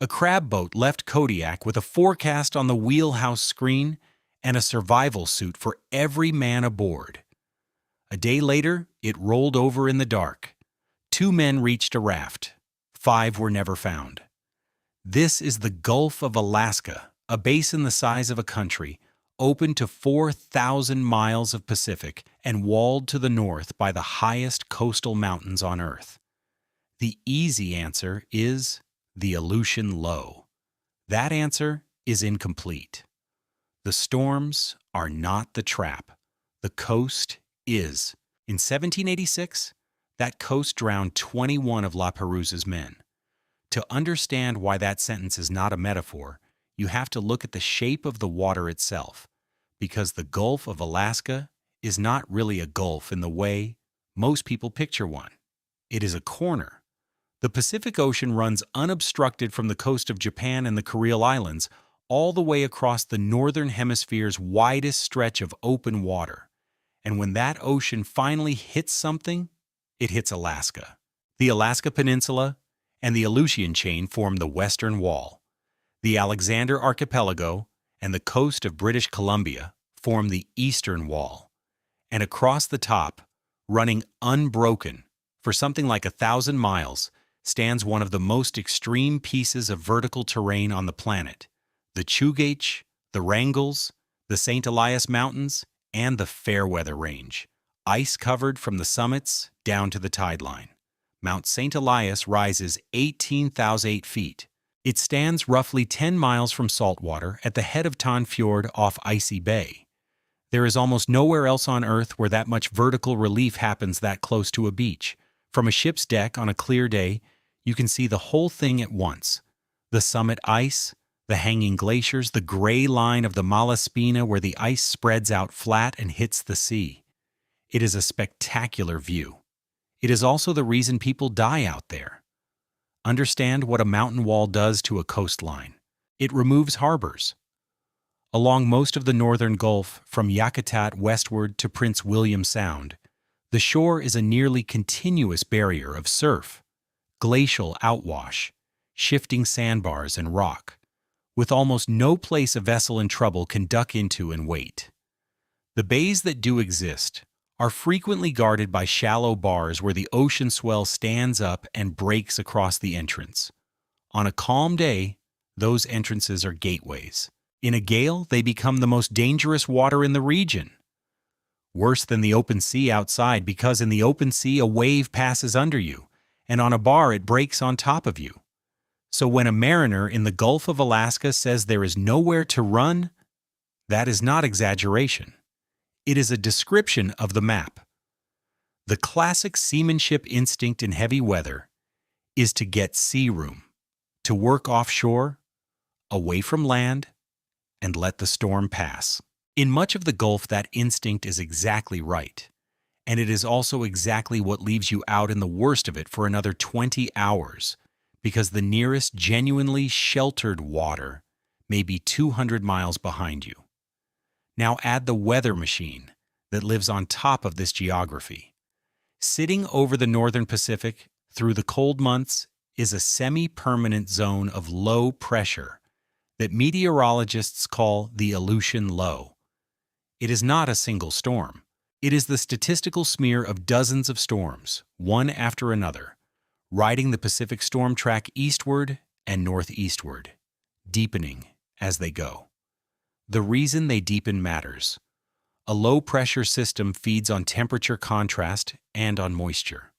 A crab boat left Kodiak with a forecast on the wheelhouse screen and a survival suit for every man aboard. A day later, it rolled over in the dark. 2 men reached a raft. 5 were never found. This is the Gulf of Alaska, a basin the size of a country, open to 4,000 miles of Pacific and walled to the north by the highest coastal mountains on Earth. The easy answer is the Aleutian Low. That answer is incomplete. The storms are not the trap. The coast is. In 1786, that coast drowned 21 of La Perouse's men. To understand why that sentence is not a metaphor, you have to look at the shape of the water itself, because the Gulf of Alaska is not really a gulf in the way most people picture one. It is a corner. The Pacific Ocean runs unobstructed from the coast of Japan and the Kuril Islands all the way across the northern hemisphere's widest stretch of open water. And when that ocean finally hits something, it hits Alaska. The Alaska Peninsula and the Aleutian Chain form the Western Wall. The Alexander Archipelago and the coast of British Columbia form the Eastern Wall. And across the top, running unbroken for something like 1,000 miles, stands one of the most extreme pieces of vertical terrain on the planet: the Chugach, the Wrangels, the St. Elias Mountains, and the Fairweather Range, ice-covered from the summits down to the tide line. Mount St. Elias rises 18,008 feet. It stands roughly 10 miles from saltwater at the head of Tan Fjord off Icy Bay. There is almost nowhere else on Earth where that much vertical relief happens that close to a beach. From a ship's deck on a clear day, you can see the whole thing at once: the summit ice, the hanging glaciers, the gray line of the Malaspina where the ice spreads out flat and hits the sea. It is a spectacular view. It is also the reason people die out there. Understand what a mountain wall does to a coastline. It removes harbors. Along most of the northern Gulf, from Yakutat westward to Prince William Sound, the shore is a nearly continuous barrier of surf, glacial outwash, shifting sandbars and rock, with almost no place a vessel in trouble can duck into and wait. The bays that do exist are frequently guarded by shallow bars where the ocean swell stands up and breaks across the entrance. On a calm day, those entrances are gateways. In a gale, they become the most dangerous water in the region. Worse than the open sea outside, because in the open sea a wave passes under you, and on a bar it breaks on top of you. So when a mariner in the Gulf of Alaska says there is nowhere to run, that is not exaggeration. It is a description of the map. The classic seamanship instinct in heavy weather is to get sea room, to work offshore, away from land, and let the storm pass. In much of the Gulf, that instinct is exactly right, and it is also exactly what leaves you out in the worst of it for another 20 hours, because the nearest genuinely sheltered water may be 200 miles behind you. Now add the weather machine that lives on top of this geography. Sitting over the northern Pacific through the cold months is a semi-permanent zone of low pressure that meteorologists call the Aleutian Low. It is not a single storm. It is the statistical smear of dozens of storms, one after another, riding the Pacific storm track eastward and northeastward, deepening as they go. The reason they deepen matters. A low-pressure system feeds on temperature contrast and on moisture.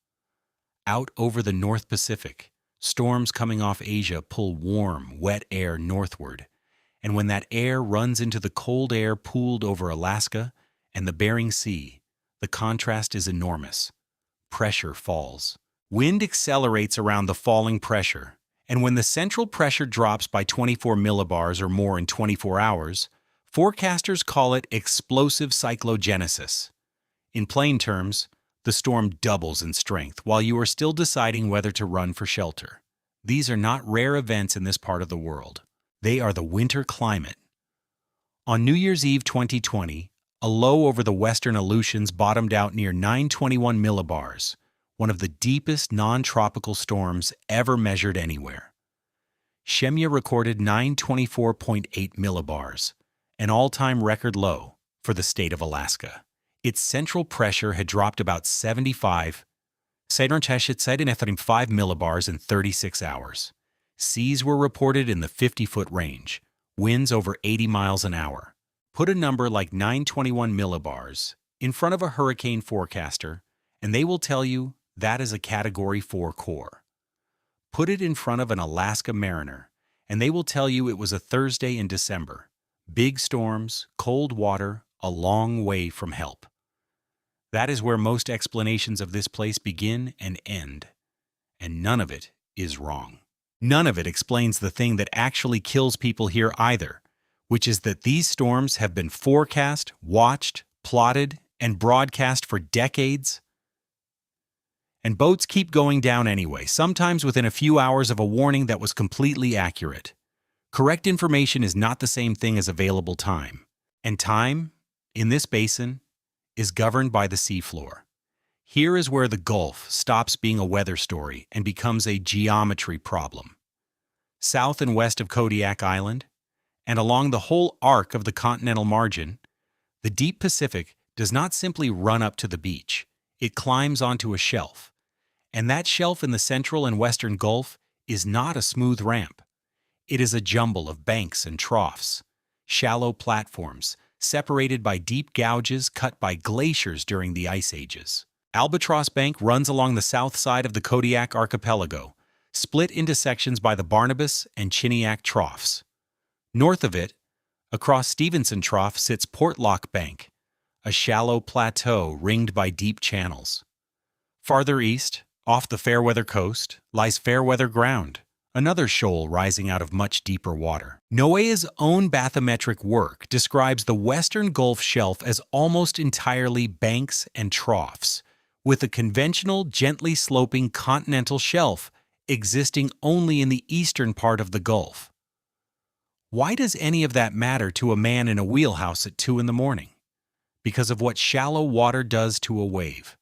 Out over the North Pacific, storms coming off Asia pull warm, wet air northward, and when that air runs into the cold air pooled over Alaska and the Bering Sea, the contrast is enormous. Pressure falls. Wind accelerates around the falling pressure, and when the central pressure drops by 24 millibars or more in 24 hours, forecasters call it explosive cyclogenesis. In plain terms, the storm doubles in strength while you are still deciding whether to run for shelter. These are not rare events in this part of the world. They are the winter climate. On New Year's Eve 2020, a low over the western Aleutians bottomed out near 921 millibars, one of the deepest non-tropical storms ever measured anywhere. Shemya recorded 924.8 millibars, an all-time record low for the state of Alaska. Its central pressure had dropped about 75 millibars in 36 hours. Seas were reported in the 50-foot range, winds over 80 miles an hour. Put a number like 921 millibars in front of a hurricane forecaster, and they will tell you that is a Category 4 core. Put it in front of an Alaska mariner, and they will tell you it was a Thursday in December. Big storms, cold water, a long way from help. That is where most explanations of this place begin and end. And none of it is wrong. None of it explains the thing that actually kills people here either, which is that these storms have been forecast, watched, plotted, and broadcast for decades. And boats keep going down anyway, sometimes within a few hours of a warning that was completely accurate. Correct information is not the same thing as available time. And time, in this basin, is governed by the seafloor. Here is where the Gulf stops being a weather story and becomes a geometry problem. South and west of Kodiak Island, and along the whole arc of the continental margin, the deep Pacific does not simply run up to the beach. It climbs onto a shelf. And that shelf in the central and western Gulf is not a smooth ramp. It is a jumble of banks and troughs, shallow platforms, separated by deep gouges cut by glaciers during the ice ages. Albatross Bank runs along the south side of the Kodiak Archipelago, split into sections by the Barnabas and Chiniak Troughs. North of it, across Stevenson Trough, sits Portlock Bank, a shallow plateau ringed by deep channels. Farther east, off the Fairweather coast, lies Fairweather Ground, another shoal rising out of much deeper water. NOAA's own bathymetric work describes the western Gulf Shelf as almost entirely banks and troughs, with a conventional, gently sloping continental shelf existing only in the eastern part of the Gulf. Why does any of that matter to a man in a wheelhouse at 2 in the morning? Because of what shallow water does to a wave.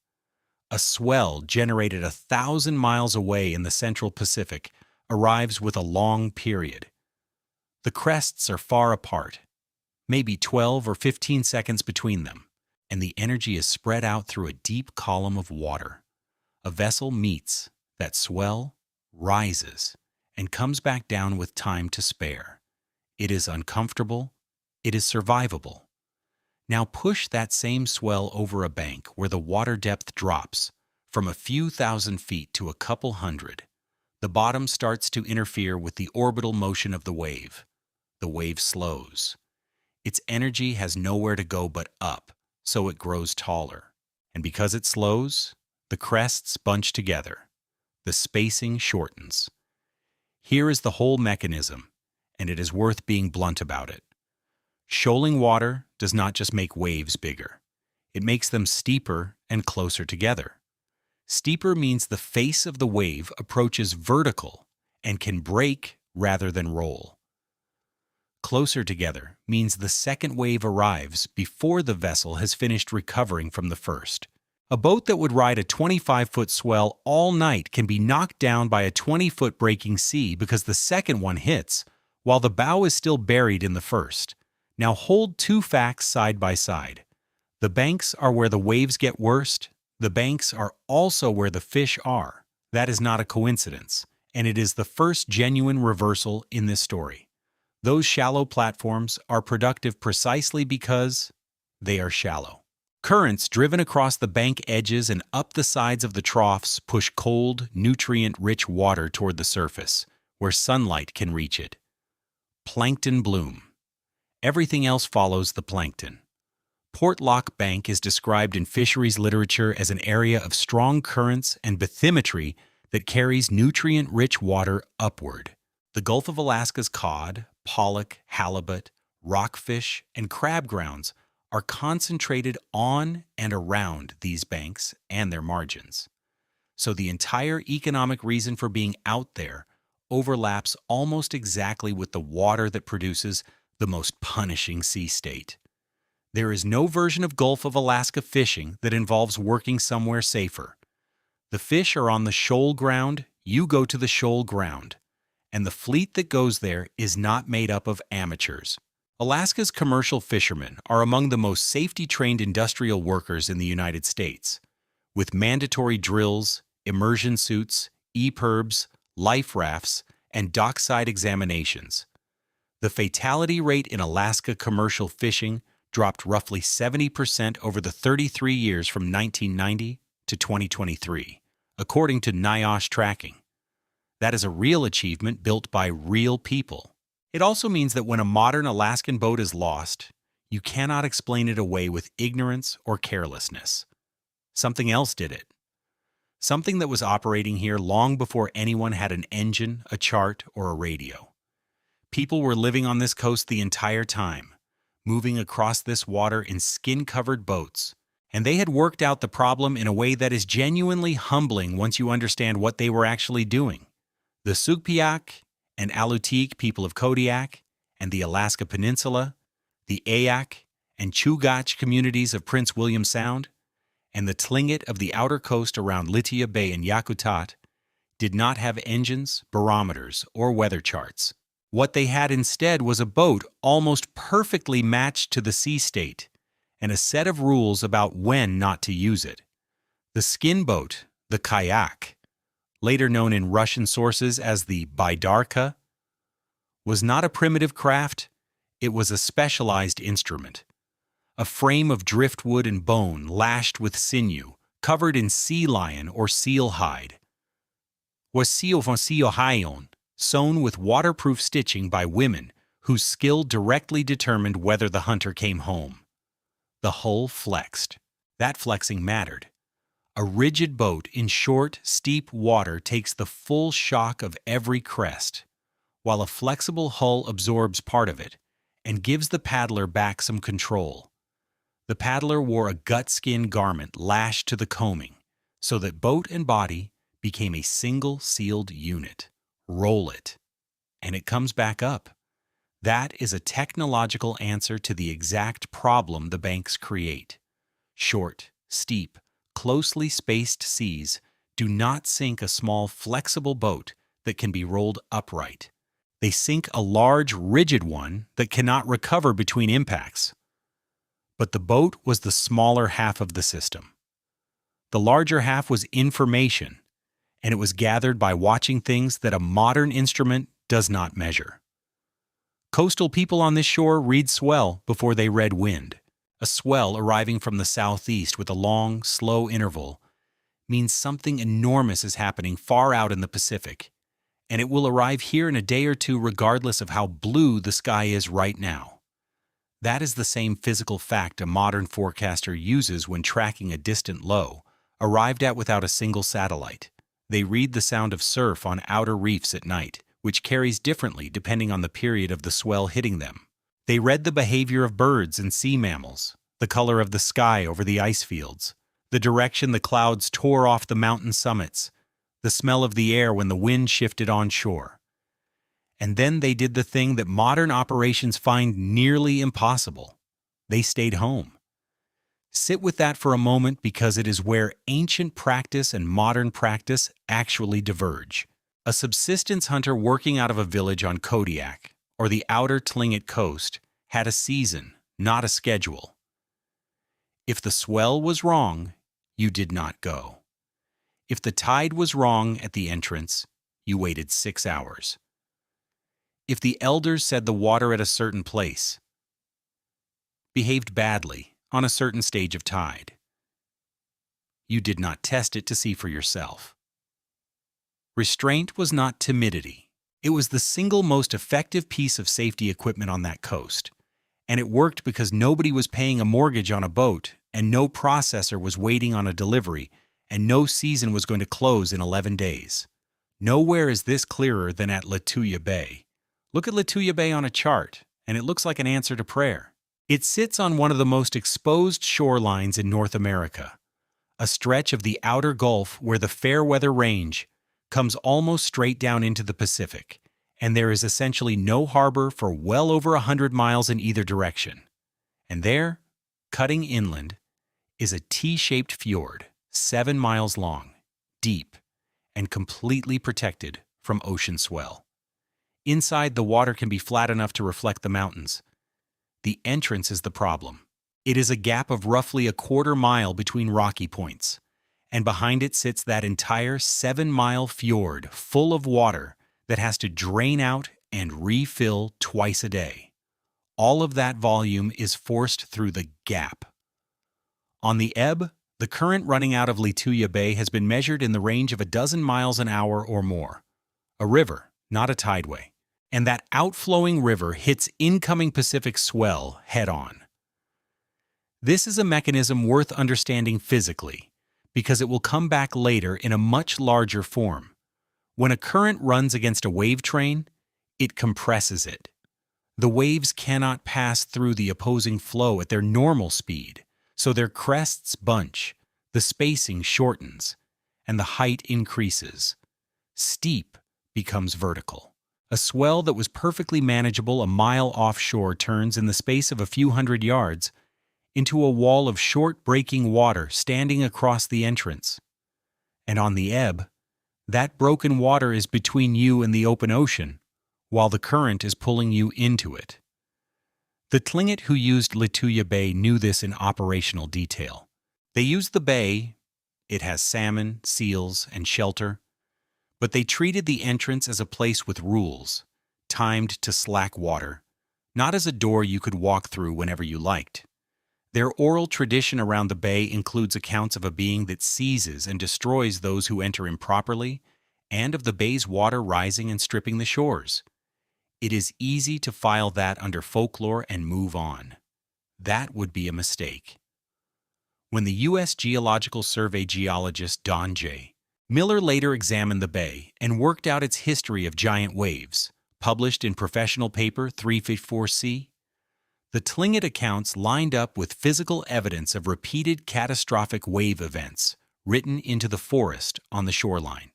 A swell generated 1,000 miles away in the central Pacific arrives with a long period. The crests are far apart, maybe 12 or 15 seconds between them, and the energy is spread out through a deep column of water. A vessel meets that swell, rises, and comes back down with time to spare. It is uncomfortable. It is survivable. Now push that same swell over a bank where the water depth drops from a few thousand feet to a couple hundred. The bottom starts to interfere with the orbital motion of the wave. The wave slows. Its energy has nowhere to go but up, so it grows taller. And because it slows, the crests bunch together. The spacing shortens. Here is the whole mechanism, and it is worth being blunt about it. Shoaling water does not just make waves bigger. It makes them steeper and closer together. Steeper means the face of the wave approaches vertical and can break rather than roll. Closer together means the second wave arrives before the vessel has finished recovering from the first. A boat that would ride a 25-foot swell all night can be knocked down by a 20-foot breaking sea because the second one hits, while the bow is still buried in the first. Now hold two facts side by side. The banks are where the waves get worst. The banks are also where the fish are. That is not a coincidence, and it is the first genuine reversal in this story. Those shallow platforms are productive precisely because they are shallow. Currents driven across the bank edges and up the sides of the troughs push cold, nutrient-rich water toward the surface, where sunlight can reach it. Plankton bloom. Everything else follows the plankton. Portlock Bank is described in fisheries literature as an area of strong currents and bathymetry that carries nutrient-rich water upward. The Gulf of Alaska's cod, pollock, halibut, rockfish, and crab grounds are concentrated on and around these banks and their margins. So the entire economic reason for being out there overlaps almost exactly with the water that produces the most punishing sea state. There is no version of Gulf of Alaska fishing that involves working somewhere safer. The fish are on the shoal ground, you go to the shoal ground. and the fleet that goes there is not made up of amateurs. Alaska's commercial fishermen are among the most safety-trained industrial workers in the United States, with mandatory drills, immersion suits, EPIRBs, life rafts, and dockside examinations. The fatality rate in Alaska commercial fishing dropped roughly 70% over the 33 years from 1990 to 2023, according to NIOSH tracking. That is a real achievement built by real people. It also means that when a modern Alaskan boat is lost, you cannot explain it away with ignorance or carelessness. Something else did it. Something that was operating here long before anyone had an engine, a chart, or a radio. People were living on this coast the entire time, moving across this water in skin-covered boats, and they had worked out the problem in a way that is genuinely humbling once you understand what they were actually doing. The Sugpiaq and Alutiiq people of Kodiak and the Alaska Peninsula, the Eyak and Chugach communities of Prince William Sound, and the Tlingit of the outer coast around Lituya Bay and Yakutat did not have engines, barometers, or weather charts. What they had instead was a boat almost perfectly matched to the sea state and a set of rules about when not to use it. The skin boat, the kayak, later known in Russian sources as the Baydarka, was not a primitive craft, it was a specialized instrument. A frame of driftwood and bone lashed with sinew, covered in sea lion or seal hide. Was sewn with waterproof stitching by women whose skill directly determined whether the hunter came home. The hull flexed. That flexing mattered. A rigid boat in short, steep water takes the full shock of every crest, while a flexible hull absorbs part of it and gives the paddler back some control. The paddler wore a gut-skin garment lashed to the coaming, so that boat and body became a single sealed unit. Roll it, and it comes back up. That is a technological answer to the exact problem the banks create. Short, steep, closely spaced seas do not sink a small, flexible boat that can be rolled upright. They sink a large, rigid one that cannot recover between impacts. But the boat was the smaller half of the system. The larger half was information, and it was gathered by watching things that a modern instrument does not measure. Coastal people on this shore read swell before they read wind. A swell arriving from the southeast with a long, slow interval means something enormous is happening far out in the Pacific, and it will arrive here in a day or two regardless of how blue the sky is right now. That is the same physical fact a modern forecaster uses when tracking a distant low, arrived at without a single satellite. They read the sound of surf on outer reefs at night, which carries differently depending on the period of the swell hitting them. They read the behavior of birds and sea mammals, the color of the sky over the ice fields, the direction the clouds tore off the mountain summits, the smell of the air when the wind shifted onshore. And then they did the thing that modern operations find nearly impossible. They stayed home. Sit with that for a moment because it is where ancient practice and modern practice actually diverge. A subsistence hunter working out of a village on Kodiak, or the outer Tlingit coast, had a season, not a schedule. If the swell was wrong, you did not go. If the tide was wrong at the entrance, you waited 6 hours. If the elders said the water at a certain place behaved badly on a certain stage of tide, you did not test it to see for yourself. Restraint was not timidity. It was the single most effective piece of safety equipment on that coast, and it worked because nobody was paying a mortgage on a boat, and no processor was waiting on a delivery, and no season was going to close in 11 days. Nowhere is this clearer than at Lituya Bay. Look at Lituya Bay on a chart, and it looks like an answer to prayer. It sits on one of the most exposed shorelines in North America, a stretch of the outer Gulf where the Fairweather Range comes almost straight down into the Pacific, and there is essentially no harbor for well over 100 miles in either direction. And there, cutting inland, is a T-shaped fjord, 7 miles long, deep, and completely protected from ocean swell. Inside, the water can be flat enough to reflect the mountains. The entrance is the problem. It is a gap of roughly a quarter mile between rocky points, and behind it sits that entire 7-mile fjord full of water that has to drain out and refill twice a day. All of that volume is forced through the gap. On the ebb, the current running out of Lituya Bay has been measured in the range of a dozen miles an hour or more. A river, not a tideway. And that outflowing river hits incoming Pacific swell head-on. This is a mechanism worth understanding physically, because it will come back later in a much larger form. When a current runs against a wave train, it compresses it. The waves cannot pass through the opposing flow at their normal speed, so their crests bunch, the spacing shortens, and the height increases. Steep becomes vertical. A swell that was perfectly manageable a mile offshore turns in the space of a few hundred yards into a wall of short breaking water standing across the entrance. And on the ebb, that broken water is between you and the open ocean, while the current is pulling you into it. The Tlingit who used Lituya Bay knew this in operational detail. They used the bay, it has salmon, seals, and shelter, but they treated the entrance as a place with rules, timed to slack water, not as a door you could walk through whenever you liked. Their oral tradition around the bay includes accounts of a being that seizes and destroys those who enter improperly, and of the bay's water rising and stripping the shores. It is easy to file that under folklore and move on. That would be a mistake. When the U.S. Geological Survey geologist Don J. Miller later examined the bay and worked out its history of giant waves, published in Professional Paper 354C, the Tlingit accounts lined up with physical evidence of repeated catastrophic wave events written into the forest on the shoreline.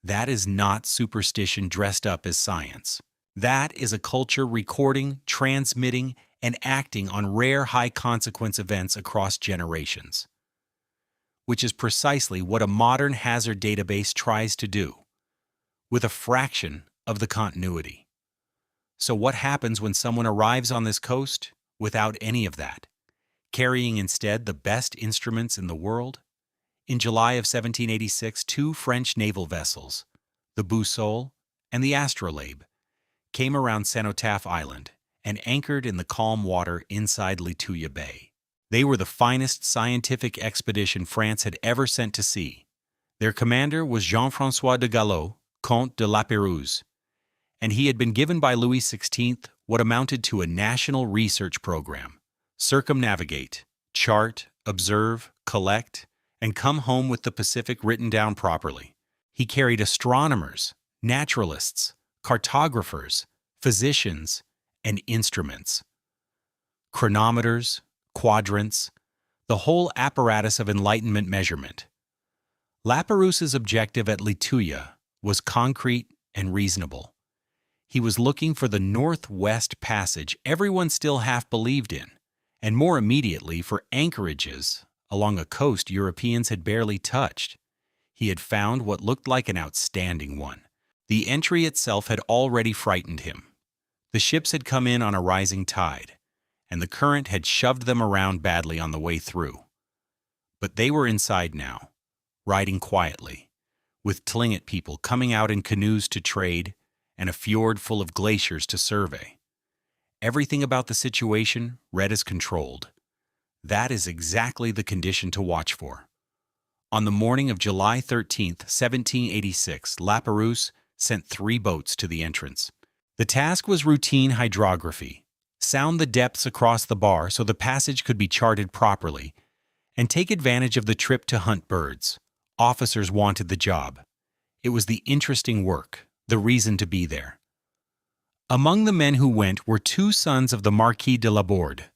That is not superstition dressed up as science. That is a culture recording, transmitting, and acting on rare high-consequence events across generations, which is precisely what a modern hazard database tries to do, with a fraction of the continuity. So what happens when someone arrives on this coast without any of that, carrying instead the best instruments in the world? In July of 1786, 2 French naval vessels, the Boussole and the Astrolabe, came around Cenotaph Island and anchored in the calm water inside Lituya Bay. They were the finest scientific expedition France had ever sent to sea. Their commander was Jean-François de Gallo, Comte de La Pérouse, and he had been given by Louis XVI what amounted to a national research program: circumnavigate, chart, observe, collect, and come home with the Pacific written down properly. He carried astronomers, naturalists, cartographers, physicians, and instruments. Chronometers, quadrants, the whole apparatus of Enlightenment measurement. Lapérouse's objective at Lituya was concrete and reasonable. He was looking for the Northwest Passage everyone still half believed in, and more immediately for anchorages along a coast Europeans had barely touched. He had found what looked like an outstanding one. The entry itself had already frightened him. The ships had come in on a rising tide, and the current had shoved them around badly on the way through. But they were inside now, riding quietly, with Tlingit people coming out in canoes to trade and a fjord full of glaciers to survey. Everything about the situation read as controlled. That is exactly the condition to watch for. On the morning of July 13, 1786, Lapérouse sent 3 boats to the entrance. The task was routine hydrography: sound the depths across the bar so the passage could be charted properly, and take advantage of the trip to hunt birds. Officers wanted the job. It was the interesting work, the reason to be there. Among the men who went were 2 sons of the Marquis de Laborde,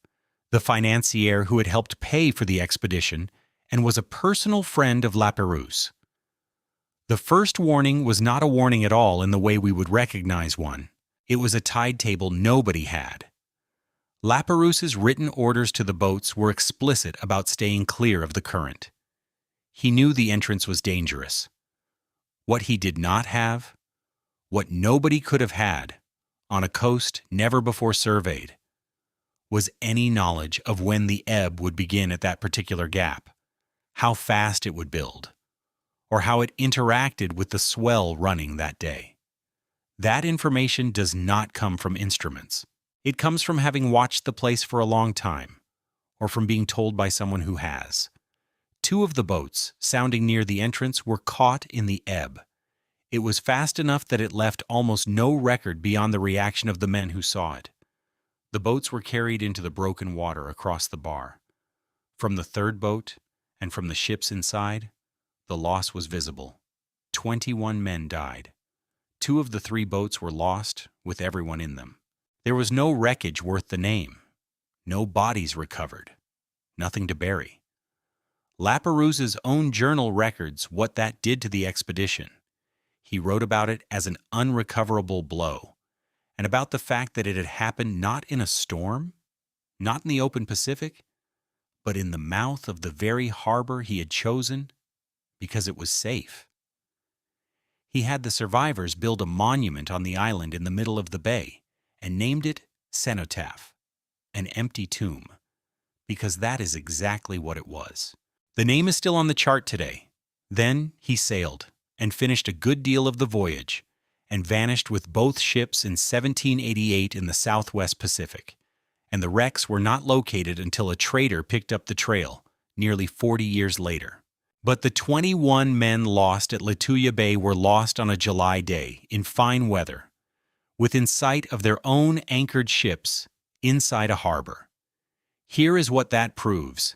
the financier who had helped pay for the expedition and was a personal friend of Lapérouse. The first warning was not a warning at all in the way we would recognize one. It was a tide table nobody had. Lapérouse's written orders to the boats were explicit about staying clear of the current. He knew the entrance was dangerous. What he did not have what nobody could have had, on a coast never before surveyed, was any knowledge of when the ebb would begin at that particular gap, how fast it would build, or how it interacted with the swell running that day. That information does not come from instruments. It comes from having watched the place for a long time, or from being told by someone who has. 2 of the boats, sounding near the entrance, were caught in the ebb. It was fast enough that it left almost no record beyond the reaction of the men who saw it. The boats were carried into the broken water across the bar. From the 3rd boat, and from the ships inside, the loss was visible. 21 men died. 2 of the 3 boats were lost, with everyone in them. There was no wreckage worth the name. No bodies recovered. Nothing to bury. Laperouse's own journal records what that did to the expedition. He wrote about it as an unrecoverable blow, and about the fact that it had happened not in a storm, not in the open Pacific, but in the mouth of the very harbor he had chosen because it was safe. He had the survivors build a monument on the island in the middle of the bay and named it Cenotaph, an empty tomb, because that is exactly what it was. The name is still on the chart today. Then he sailed and finished a good deal of the voyage and vanished with both ships in 1788 in the Southwest Pacific, and the wrecks were not located until a trader picked up the trail nearly 40 years later. But the 21 men lost at Lituya Bay were lost on a July day in fine weather, within sight of their own anchored ships inside a harbor. Here is what that proves,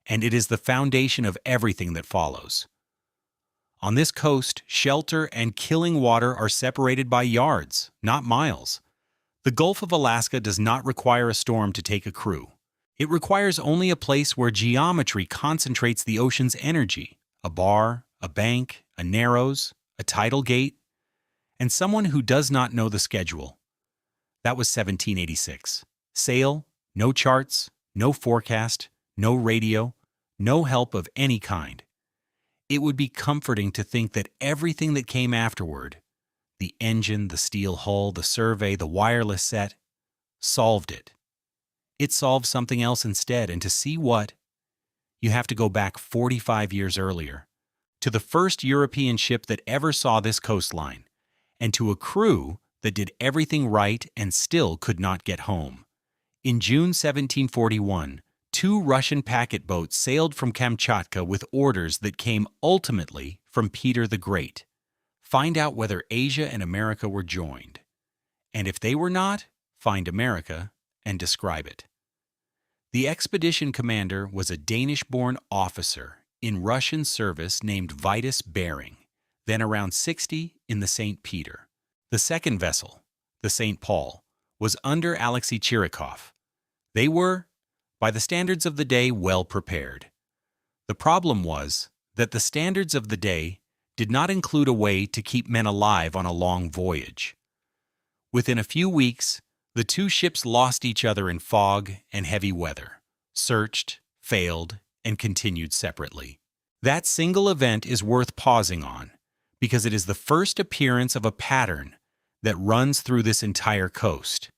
and it is the foundation of everything that follows. On this coast, shelter and killing water are separated by yards, not miles. The Gulf of Alaska does not require a storm to take a crew. It requires only a place where geometry concentrates the ocean's energy, a bar, a bank, a narrows, a tidal gate, and someone who does not know the schedule. That was 1786. Sail, no charts, no forecast, no radio, no help of any kind. It would be comforting to think that everything that came afterward, the engine, the steel hull, the survey, the wireless set, solved it. It solved something else instead, and to see what, you have to go back 45 years earlier, to the first European ship that ever saw this coastline, and to a crew that did everything right and still could not get home. In June 1741, 2 Russian packet boats sailed from Kamchatka with orders that came ultimately from Peter the Great. Find out whether Asia and America were joined. And if they were not, find America and describe it. The expedition commander was a Danish-born officer in Russian service named Vitus Bering, then around 60 in the St. Peter. The second vessel, the St. Paul, was under Alexei Chirikov. They were, by the standards of the day, well prepared. The problem was that the standards of the day did not include a way to keep men alive on a long voyage. Within a few weeks, the 2 ships lost each other in fog and heavy weather, searched, failed, and continued separately. That single event is worth pausing on, because it is the first appearance of a pattern that runs through this entire coast.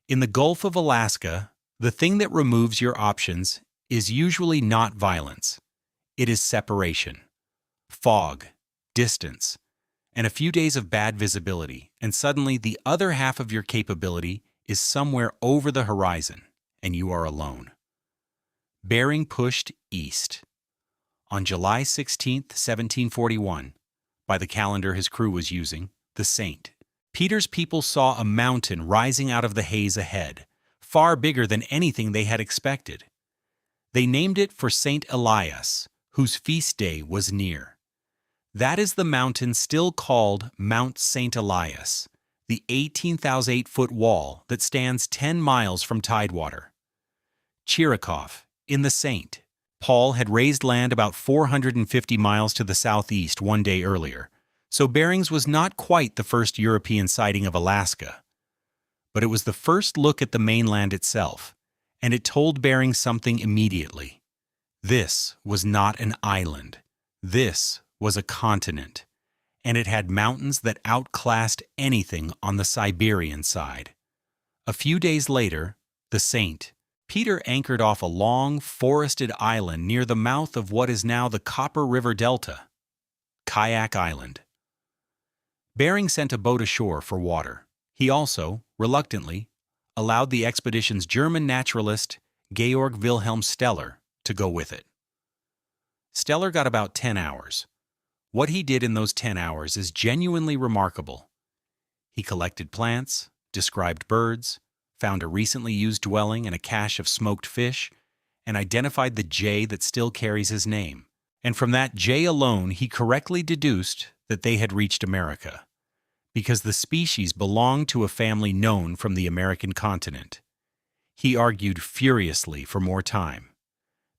In the Gulf of Alaska, the thing that removes your options is usually not violence. It is separation, fog, distance, and a few days of bad visibility, and suddenly the other half of your capability is somewhere over the horizon, and you are alone. Bering pushed east. On July 16, 1741, by the calendar his crew was using, the Saint, Peter's people saw a mountain rising out of the haze ahead, far bigger than anything they had expected. They named it for Saint Elias, whose feast day was near. That is the mountain still called Mount St. Elias, the 18,008-foot wall that stands 10 miles from Tidewater. Chirikov, in the Saint, Paul had raised land about 450 miles to the southeast one day earlier, so Bering's was not quite the first European sighting of Alaska. But it was the first look at the mainland itself, and it told Bering something immediately. This was not an island. This was a continent, and it had mountains that outclassed anything on the Siberian side. A few days later, the St. Peter anchored off a long, forested island near the mouth of what is now the Copper River Delta, Kayak Island. Bering sent a boat ashore for water. He also, reluctantly, allowed the expedition's German naturalist Georg Wilhelm Steller to go with it. Steller got about 10 hours. What he did in those 10 hours is genuinely remarkable. He collected plants, described birds, found a recently used dwelling and a cache of smoked fish, and identified the jay that still carries his name. And from that jay alone, he correctly deduced that they had reached America, because the species belonged to a family known from the American continent. He argued furiously for more time.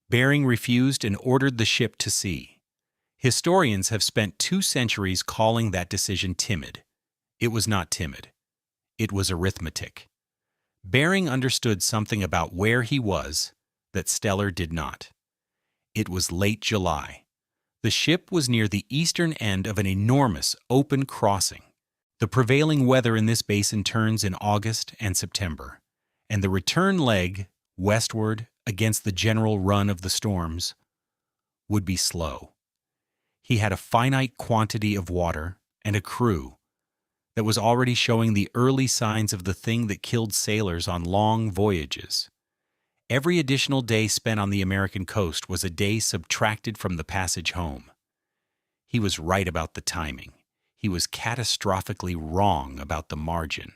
Bering refused and ordered the ship to sea. Historians have spent 2 centuries calling that decision timid. It was not timid. It was arithmetic. Bering understood something about where he was that Steller did not. It was late July. The ship was near the eastern end of an enormous open crossing. The prevailing weather in this basin turns in August and September, and the return leg, westward against the general run of the storms, would be slow. He had a finite quantity of water and a crew that was already showing the early signs of the thing that killed sailors on long voyages. Every additional day spent on the American coast was a day subtracted from the passage home. He was right about the timing. He was catastrophically wrong about the margin,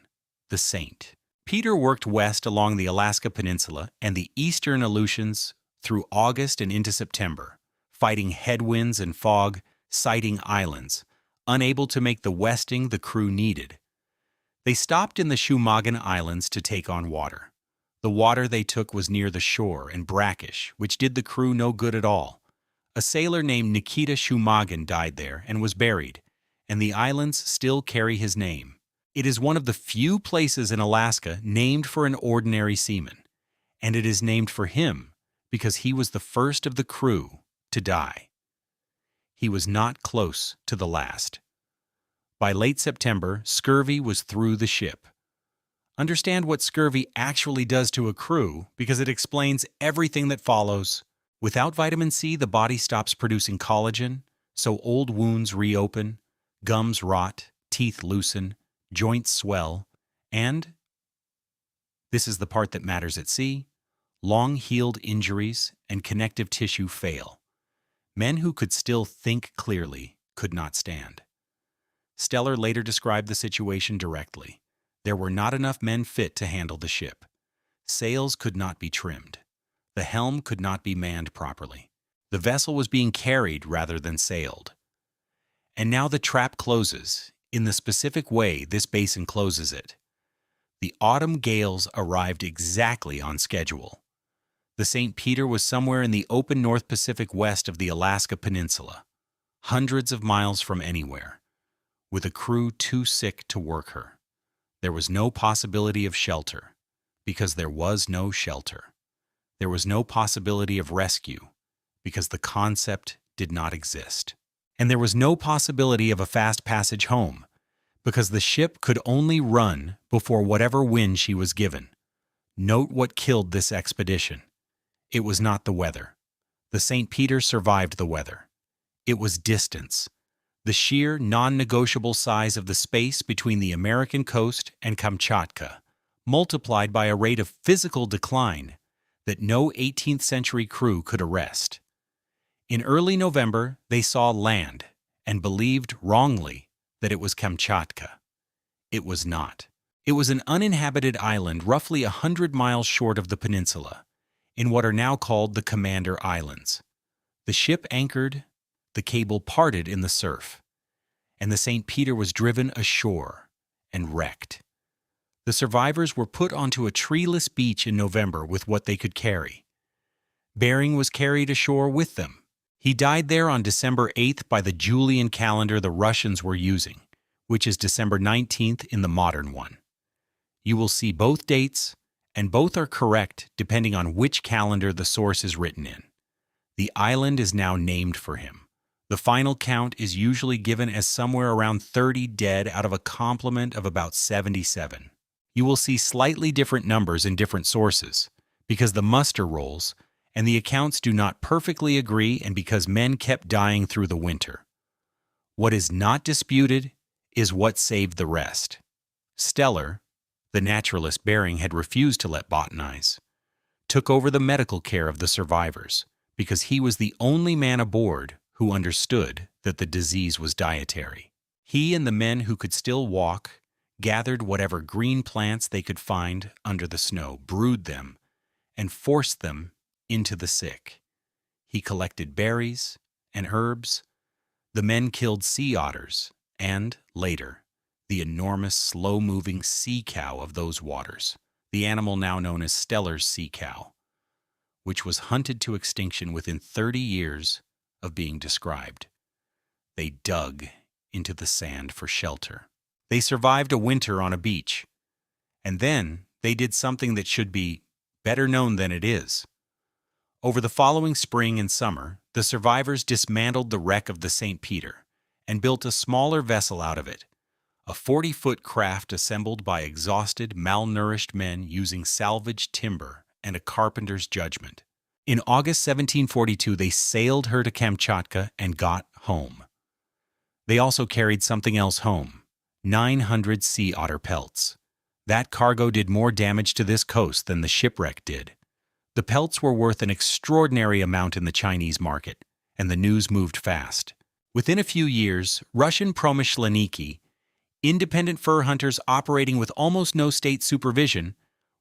the St. Peter worked west along the Alaska Peninsula and the eastern Aleutians through August and into September, fighting headwinds and fog, sighting islands, unable to make the westing the crew needed. They stopped in the Shumagon Islands to take on water. The water they took was near the shore and brackish, which did the crew no good at all. A sailor named Nikita Shumagon died there and was buried, and the islands still carry his name. It is one of the few places in Alaska named for an ordinary seaman, and it is named for him because he was the first of the crew to die. He was not close to the last. By late September, scurvy was through the ship. Understand what scurvy actually does to a crew because it explains everything that follows. Without vitamin C, the body stops producing collagen, so old wounds reopen, gums rot, teeth loosen, joints swell, and, this is the part that matters at sea, long-healed injuries and connective tissue fail. Men who could still think clearly could not stand. Steller later described the situation directly. There were not enough men fit to handle the ship. Sails could not be trimmed. The helm could not be manned properly. The vessel was being carried rather than sailed. And now the trap closes, in the specific way this basin closes it. The autumn gales arrived exactly on schedule. The St. Peter was somewhere in the open North Pacific west of the Alaska Peninsula, hundreds of miles from anywhere, with a crew too sick to work her. There was no possibility of shelter, because there was no shelter. There was no possibility of rescue, because the concept did not exist. And there was no possibility of a fast passage home, because the ship could only run before whatever wind she was given. Note what killed this expedition. It was not the weather. The St. Peter survived the weather. It was distance. The sheer, non-negotiable size of the space between the American coast and Kamchatka, multiplied by a rate of physical decline that no 18th century crew could arrest. In early November, they saw land and believed wrongly that it was Kamchatka. It was not. It was an uninhabited island roughly 100 miles short of the peninsula, in what are now called the Commander Islands. The ship anchored, the cable parted in the surf, and the St. Peter was driven ashore and wrecked. The survivors were put onto a treeless beach in November with what they could carry. Bering was carried ashore with them. He died there on December 8th by the Julian calendar the Russians were using, which is December 19th in the modern one. You will see both dates, and both are correct depending on which calendar the source is written in. The island is now named for him, The final count is usually given as somewhere around 30 dead out of a complement of about 77. You will see slightly different numbers in different sources, because the muster rolls and the accounts do not perfectly agree and because men kept dying through the winter. What is not disputed is what saved the rest. Steller, the naturalist Bering had refused to let botanize, took over the medical care of the survivors because he was the only man aboard who understood that the disease was dietary. He and the men who could still walk gathered whatever green plants they could find under the snow, brewed them, and forced them into the sick. He collected berries and herbs. The men killed sea otters and, later, the enormous, slow-moving sea cow of those waters, the animal now known as Steller's sea cow, which was hunted to extinction within 30 years of being described. They dug into the sand for shelter. They survived a winter on a beach, and then they did something that should be better known than it is. Over the following spring and summer, the survivors dismantled the wreck of the St. Peter and built a smaller vessel out of it, a 40-foot craft assembled by exhausted, malnourished men using salvaged timber and a carpenter's judgment. In August 1742, they sailed her to Kamchatka and got home. They also carried something else home, 900 sea otter pelts. That cargo did more damage to this coast than the shipwreck did. The pelts were worth an extraordinary amount in the Chinese market, and the news moved fast. Within a few years, Russian Promyshleniki, independent fur hunters operating with almost no state supervision,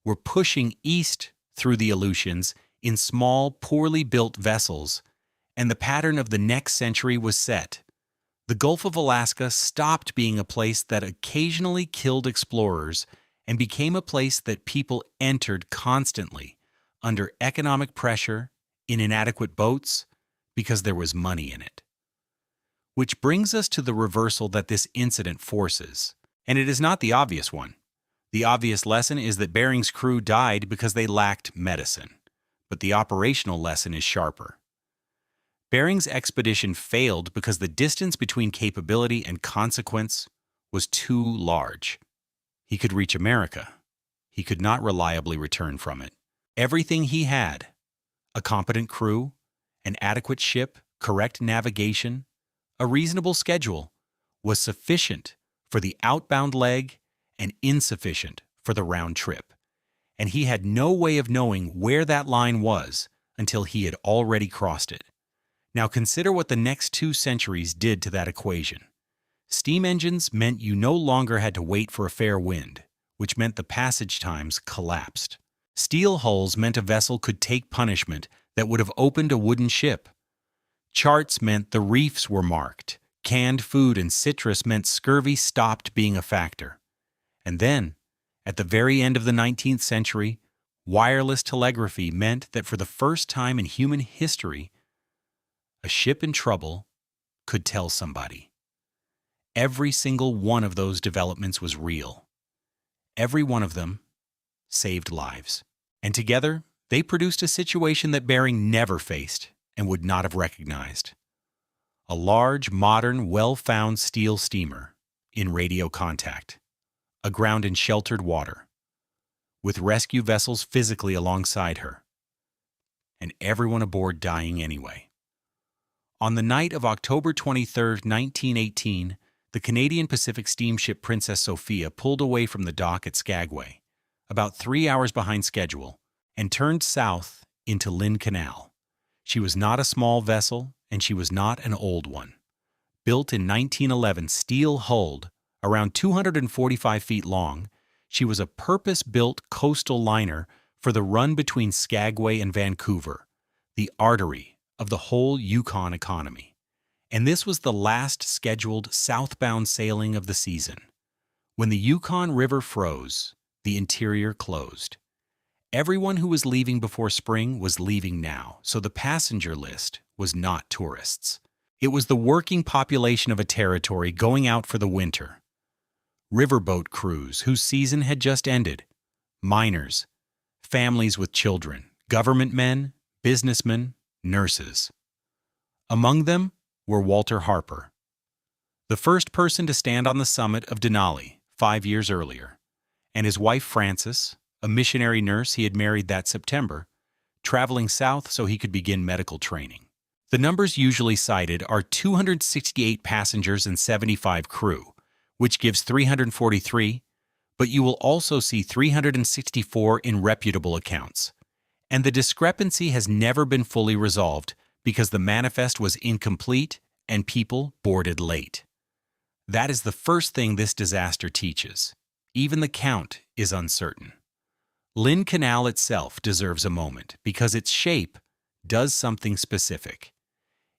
were pushing east through the Aleutians in small, poorly built vessels, and the pattern of the next century was set. The Gulf of Alaska stopped being a place that occasionally killed explorers and became a place that people entered constantly, under economic pressure, in inadequate boats, because there was money in it. Which brings us to the reversal that this incident forces, and it is not the obvious one. The obvious lesson is that Bering's crew died because they lacked medicine, but the operational lesson is sharper. Bering's expedition failed because the distance between capability and consequence was too large. He could reach America. He could not reliably return from it. Everything he had, a competent crew, an adequate ship, correct navigation, a reasonable schedule, was sufficient for the outbound leg and insufficient for the round trip. And he had no way of knowing where that line was until he had already crossed it. Now consider what the next 2 centuries did to that equation. Steam engines meant you no longer had to wait for a fair wind, which meant the passage times collapsed. Steel hulls meant a vessel could take punishment that would have opened a wooden ship. Charts meant the reefs were marked. Canned food and citrus meant scurvy stopped being a factor. And then, at the very end of the 19th century, wireless telegraphy meant that for the first time in human history, a ship in trouble could tell somebody. Every single one of those developments was real. Every one of them saved lives. And together, they produced a situation that Bering never faced and would not have recognized. A large, modern, well-found steel steamer in radio contact, aground in sheltered water, with rescue vessels physically alongside her, and everyone aboard dying anyway. On the night of October 23, 1918, the Canadian Pacific steamship Princess Sophia pulled away from the dock at Skagway, about 3 hours behind schedule, and turned south into Lynn Canal. She was not a small vessel, and she was not an old one. Built in 1911, steel-hulled, around 245 feet long, she was a purpose-built coastal liner for the run between Skagway and Vancouver, the artery of the whole Yukon economy. And this was the last scheduled southbound sailing of the season. When the Yukon River froze, the interior closed. Everyone who was leaving before spring was leaving now, so the passenger list was not tourists. It was the working population of a territory going out for the winter. Riverboat crews whose season had just ended, miners, families with children, government men, businessmen, nurses. Among them were Walter Harper, the first person to stand on the summit of Denali 5 years earlier, and his wife Frances, a missionary nurse he had married that September, traveling south so he could begin medical training. The numbers usually cited are 268 passengers and 75 crew, which gives 343, but you will also see 364 in reputable accounts. And the discrepancy has never been fully resolved because the manifest was incomplete and people boarded late. That is the first thing this disaster teaches. Even the count is uncertain. Lynn Canal itself deserves a moment because its shape does something specific.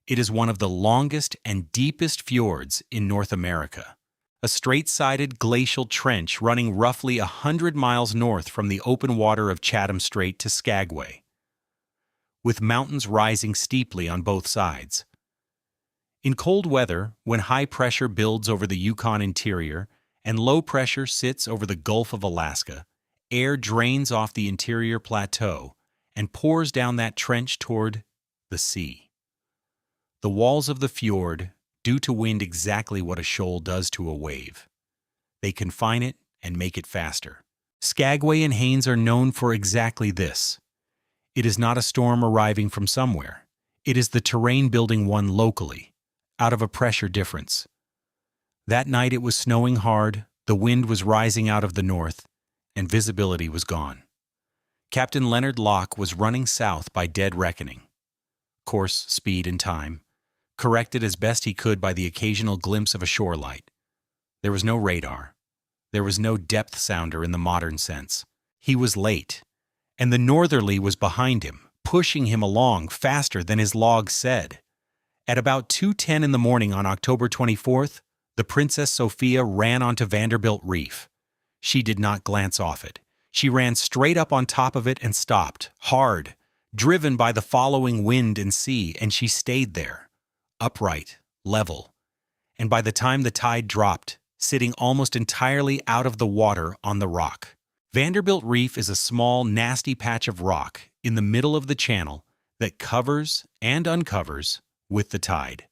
It is one of the longest and deepest fjords in North America, a straight-sided glacial trench running roughly 100 miles north from the open water of Chatham Strait to Skagway, with mountains rising steeply on both sides. In cold weather, when high pressure builds over the Yukon interior and low pressure sits over the Gulf of Alaska, air drains off the interior plateau and pours down that trench toward the sea. The walls of the fjord do to wind exactly what a shoal does to a wave. They confine it and make it faster. Skagway and Haines are known for exactly this. It is not a storm arriving from somewhere. It is the terrain building one locally, out of a pressure difference. That night it was snowing hard, the wind was rising out of the north, and visibility was gone. Captain Leonard Locke was running south by dead reckoning. Course, speed, and time, corrected as best he could by the occasional glimpse of a shore light. There was no radar. There was no depth sounder in the modern sense. He was late, and the northerly was behind him, pushing him along faster than his log said. At about 2:10 in the morning on October 24th, the Princess Sophia ran onto Vanderbilt Reef. She did not glance off it. She ran straight up on top of it and stopped, hard, driven by the following wind and sea, and she stayed there, upright, level. And by the time the tide dropped, sitting almost entirely out of the water on the rock. Vanderbilt Reef is a small, nasty patch of rock in the middle of the channel that covers and uncovers with the tide.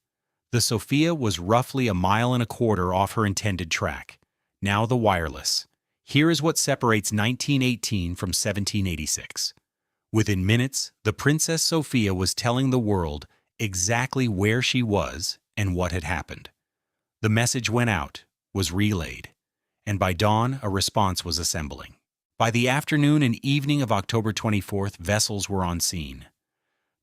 The Sophia was roughly 1.25 miles off her intended track. Now the wireless. Here is what separates 1918 from 1786. Within minutes, the Princess Sophia was telling the world exactly where she was and what had happened. The message went out, was relayed, and by dawn a response was assembling. By the afternoon and evening of October 24th, vessels were on scene.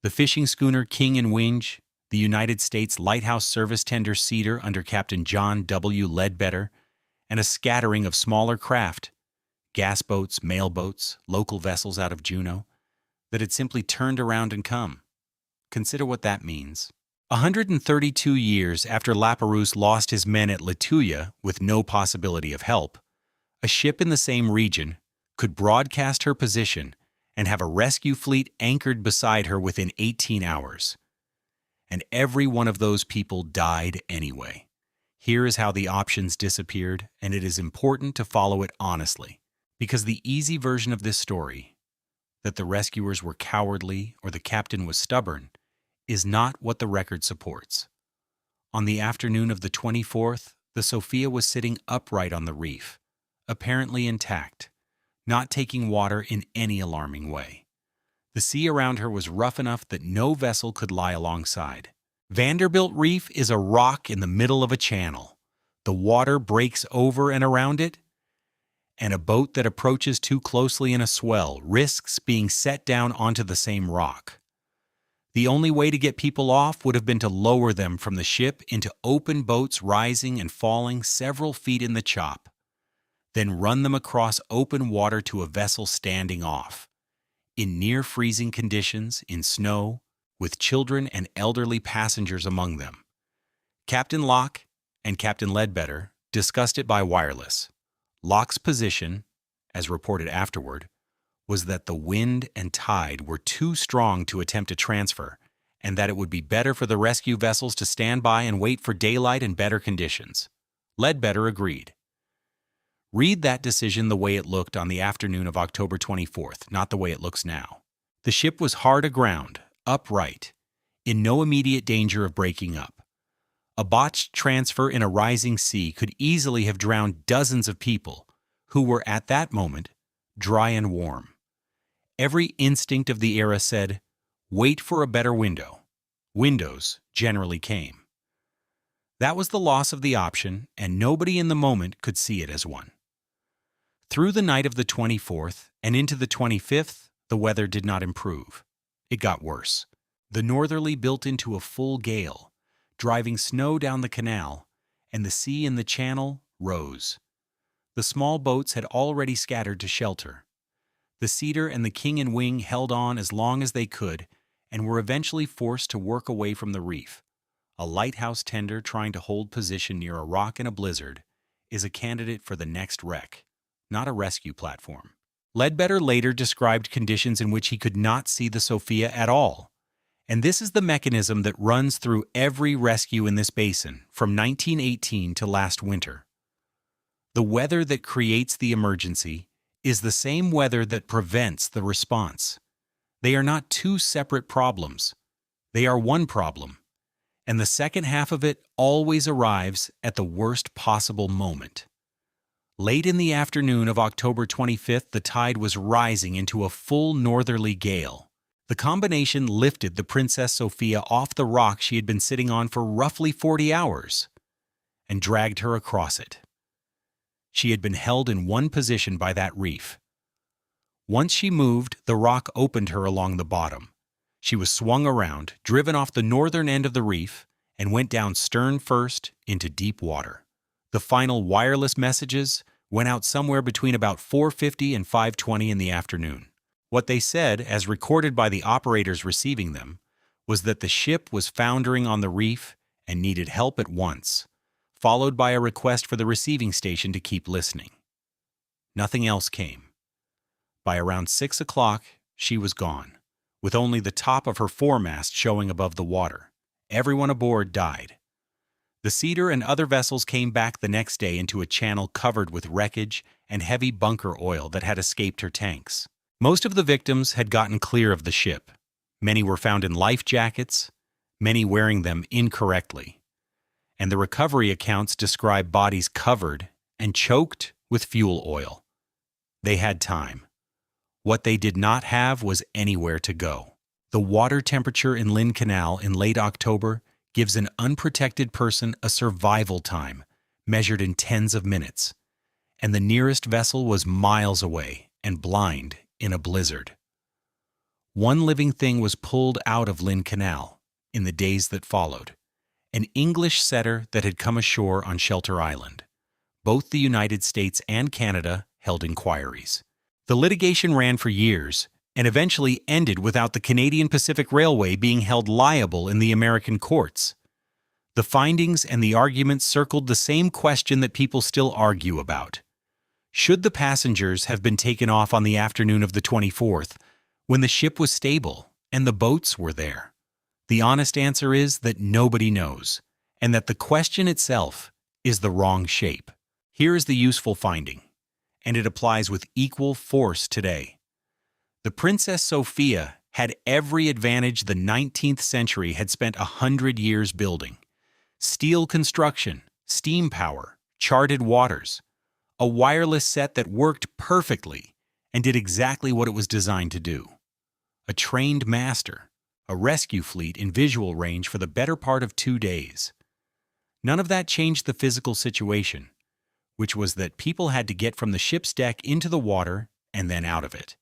The fishing schooner King and Winge, the United States Lighthouse Service Tender Cedar under Captain John W. Ledbetter, and a scattering of smaller craft, gas boats, mail boats, local vessels out of Juneau, that had simply turned around and come. Consider what that means. 132 years after Lapérouse lost his men at Lituya with no possibility of help, a ship in the same region could broadcast her position and have a rescue fleet anchored beside her within 18 hours. And every one of those people died anyway. Here is how the options disappeared, and it is important to follow it honestly, because the easy version of this story, that the rescuers were cowardly or the captain was stubborn, is not what the record supports. On the afternoon of the 24th, the Sophia was sitting upright on the reef, apparently intact, not taking water in any alarming way. The sea around her was rough enough that no vessel could lie alongside. Vanderbilt Reef is a rock in the middle of a channel. The water breaks over and around it, and a boat that approaches too closely in a swell risks being set down onto the same rock. The only way to get people off would have been to lower them from the ship into open boats rising and falling several feet in the chop, then run them across open water to a vessel standing off, in near-freezing conditions, in snow, with children and elderly passengers among them. Captain Locke and Captain Ledbetter discussed it by wireless. Locke's position, as reported afterward, was that the wind and tide were too strong to attempt a transfer, and that it would be better for the rescue vessels to stand by and wait for daylight and better conditions. Ledbetter agreed. Read that decision the way it looked on the afternoon of October 24th, not the way it looks now. The ship was hard aground, upright, in no immediate danger of breaking up. A botched transfer in a rising sea could easily have drowned dozens of people who were at that moment dry and warm. Every instinct of the era said, wait for a better window. Windows generally came. That was the loss of the option, and nobody in the moment could see it as one. Through the night of the 24th and into the 25th, the weather did not improve. It got worse. The northerly built into a full gale, driving snow down the canal, and the sea in the channel rose. The small boats had already scattered to shelter. The Cedar and the King and Wing held on as long as they could and were eventually forced to work away from the reef. A lighthouse tender trying to hold position near a rock in a blizzard is a candidate for the next wreck, not a rescue platform. Ledbetter later described conditions in which he could not see the Sophia at all. And this is the mechanism that runs through every rescue in this basin from 1918 to last winter. The weather that creates the emergency is the same weather that prevents the response. They are not two separate problems. They are one problem. And the second half of it always arrives at the worst possible moment. Late in the afternoon of October 25th, the tide was rising into a full northerly gale. The combination lifted the Princess Sophia off the rock she had been sitting on for roughly 40 hours and dragged her across it. She had been held in one position by that reef. Once she moved, the rock opened her along the bottom. She was swung around, driven off the northern end of the reef, and went down stern first into deep water. The final wireless messages went out somewhere between about 4:50 and 5:20 in the afternoon. What they said, as recorded by the operators receiving them, was that the ship was foundering on the reef and needed help at once, followed by a request for the receiving station to keep listening. Nothing else came. By around 6 o'clock, she was gone, with only the top of her foremast showing above the water. Everyone aboard died. The Cedar and other vessels came back the next day into a channel covered with wreckage and heavy bunker oil that had escaped her tanks. Most of the victims had gotten clear of the ship. Many were found in life jackets, many wearing them incorrectly. And the recovery accounts describe bodies covered and choked with fuel oil. They had time. What they did not have was anywhere to go. The water temperature in Lynn Canal in late October gives an unprotected person a survival time, measured in tens of minutes, and the nearest vessel was miles away and blind in a blizzard. One living thing was pulled out of Lynn Canal in the days that followed, an English setter that had come ashore on Shelter Island. Both the United States and Canada held inquiries. The litigation ran for years and eventually ended without the Canadian Pacific Railway being held liable in the American courts. The findings and the arguments circled the same question that people still argue about. Should the passengers have been taken off on the afternoon of the 24th, when the ship was stable and the boats were there? The honest answer is that nobody knows, and that the question itself is the wrong shape. Here is the useful finding, and it applies with equal force today. The Princess Sophia had every advantage the 19th century had spent 100 years building. Steel construction, steam power, charted waters, a wireless set that worked perfectly and did exactly what it was designed to do. A trained master, a rescue fleet in visual range for the better part of 2 days. None of that changed the physical situation, which was that people had to get from the ship's deck into the water and then out of it.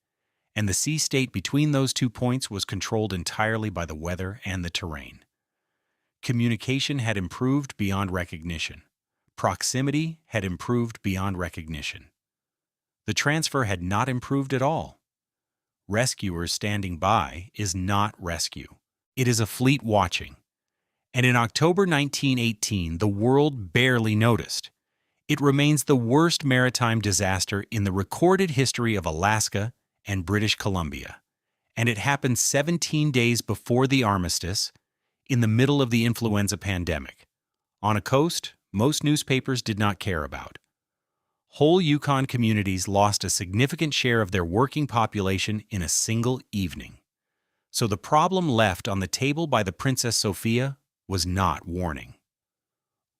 And the sea state between those 2 points was controlled entirely by the weather and the terrain. Communication had improved beyond recognition. Proximity had improved beyond recognition. The transfer had not improved at all. Rescuers standing by is not rescue. It is a fleet watching. And in October 1918, the world barely noticed. It remains the worst maritime disaster in the recorded history of Alaska and British Columbia, and it happened 17 days before the armistice, in the middle of the influenza pandemic, on a coast most newspapers did not care about. Whole Yukon communities lost a significant share of their working population in a single evening. So the problem left on the table by the Princess Sophia was not warning.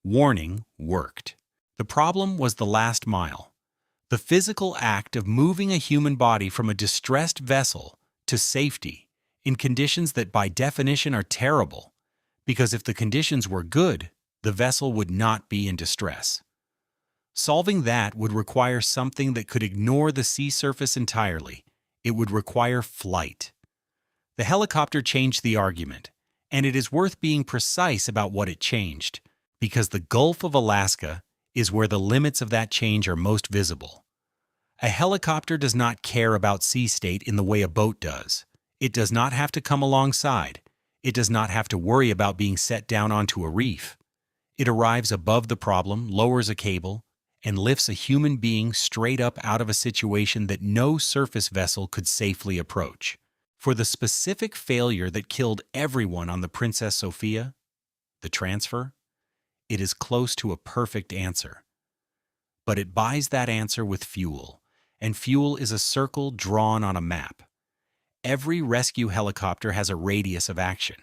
Warning worked. The problem was the last mile. The physical act of moving a human body from a distressed vessel to safety in conditions that by definition are terrible, because if the conditions were good, the vessel would not be in distress. Solving that would require something that could ignore the sea surface entirely. It would require flight. The helicopter changed the argument, and it is worth being precise about what it changed, because the Gulf of Alaska is where the limits of that change are most visible. A helicopter does not care about sea state in the way a boat does. It does not have to come alongside. It does not have to worry about being set down onto a reef. It arrives above the problem, lowers a cable, and lifts a human being straight up out of a situation that no surface vessel could safely approach. For the specific failure that killed everyone on the Princess Sophia, the transfer, it is close to a perfect answer. But it buys that answer with fuel, and fuel is a circle drawn on a map. Every rescue helicopter has a radius of action,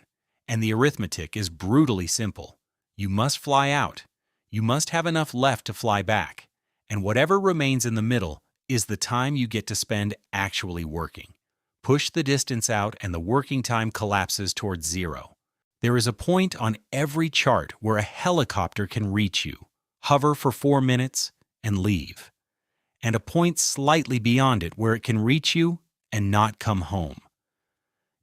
and the arithmetic is brutally simple. You must fly out. You must have enough left to fly back, and whatever remains in the middle is the time you get to spend actually working. Push the distance out and the working time collapses towards zero. There is a point on every chart where a helicopter can reach you, hover for 4 minutes, and leave, and a point slightly beyond it where it can reach you and not come home.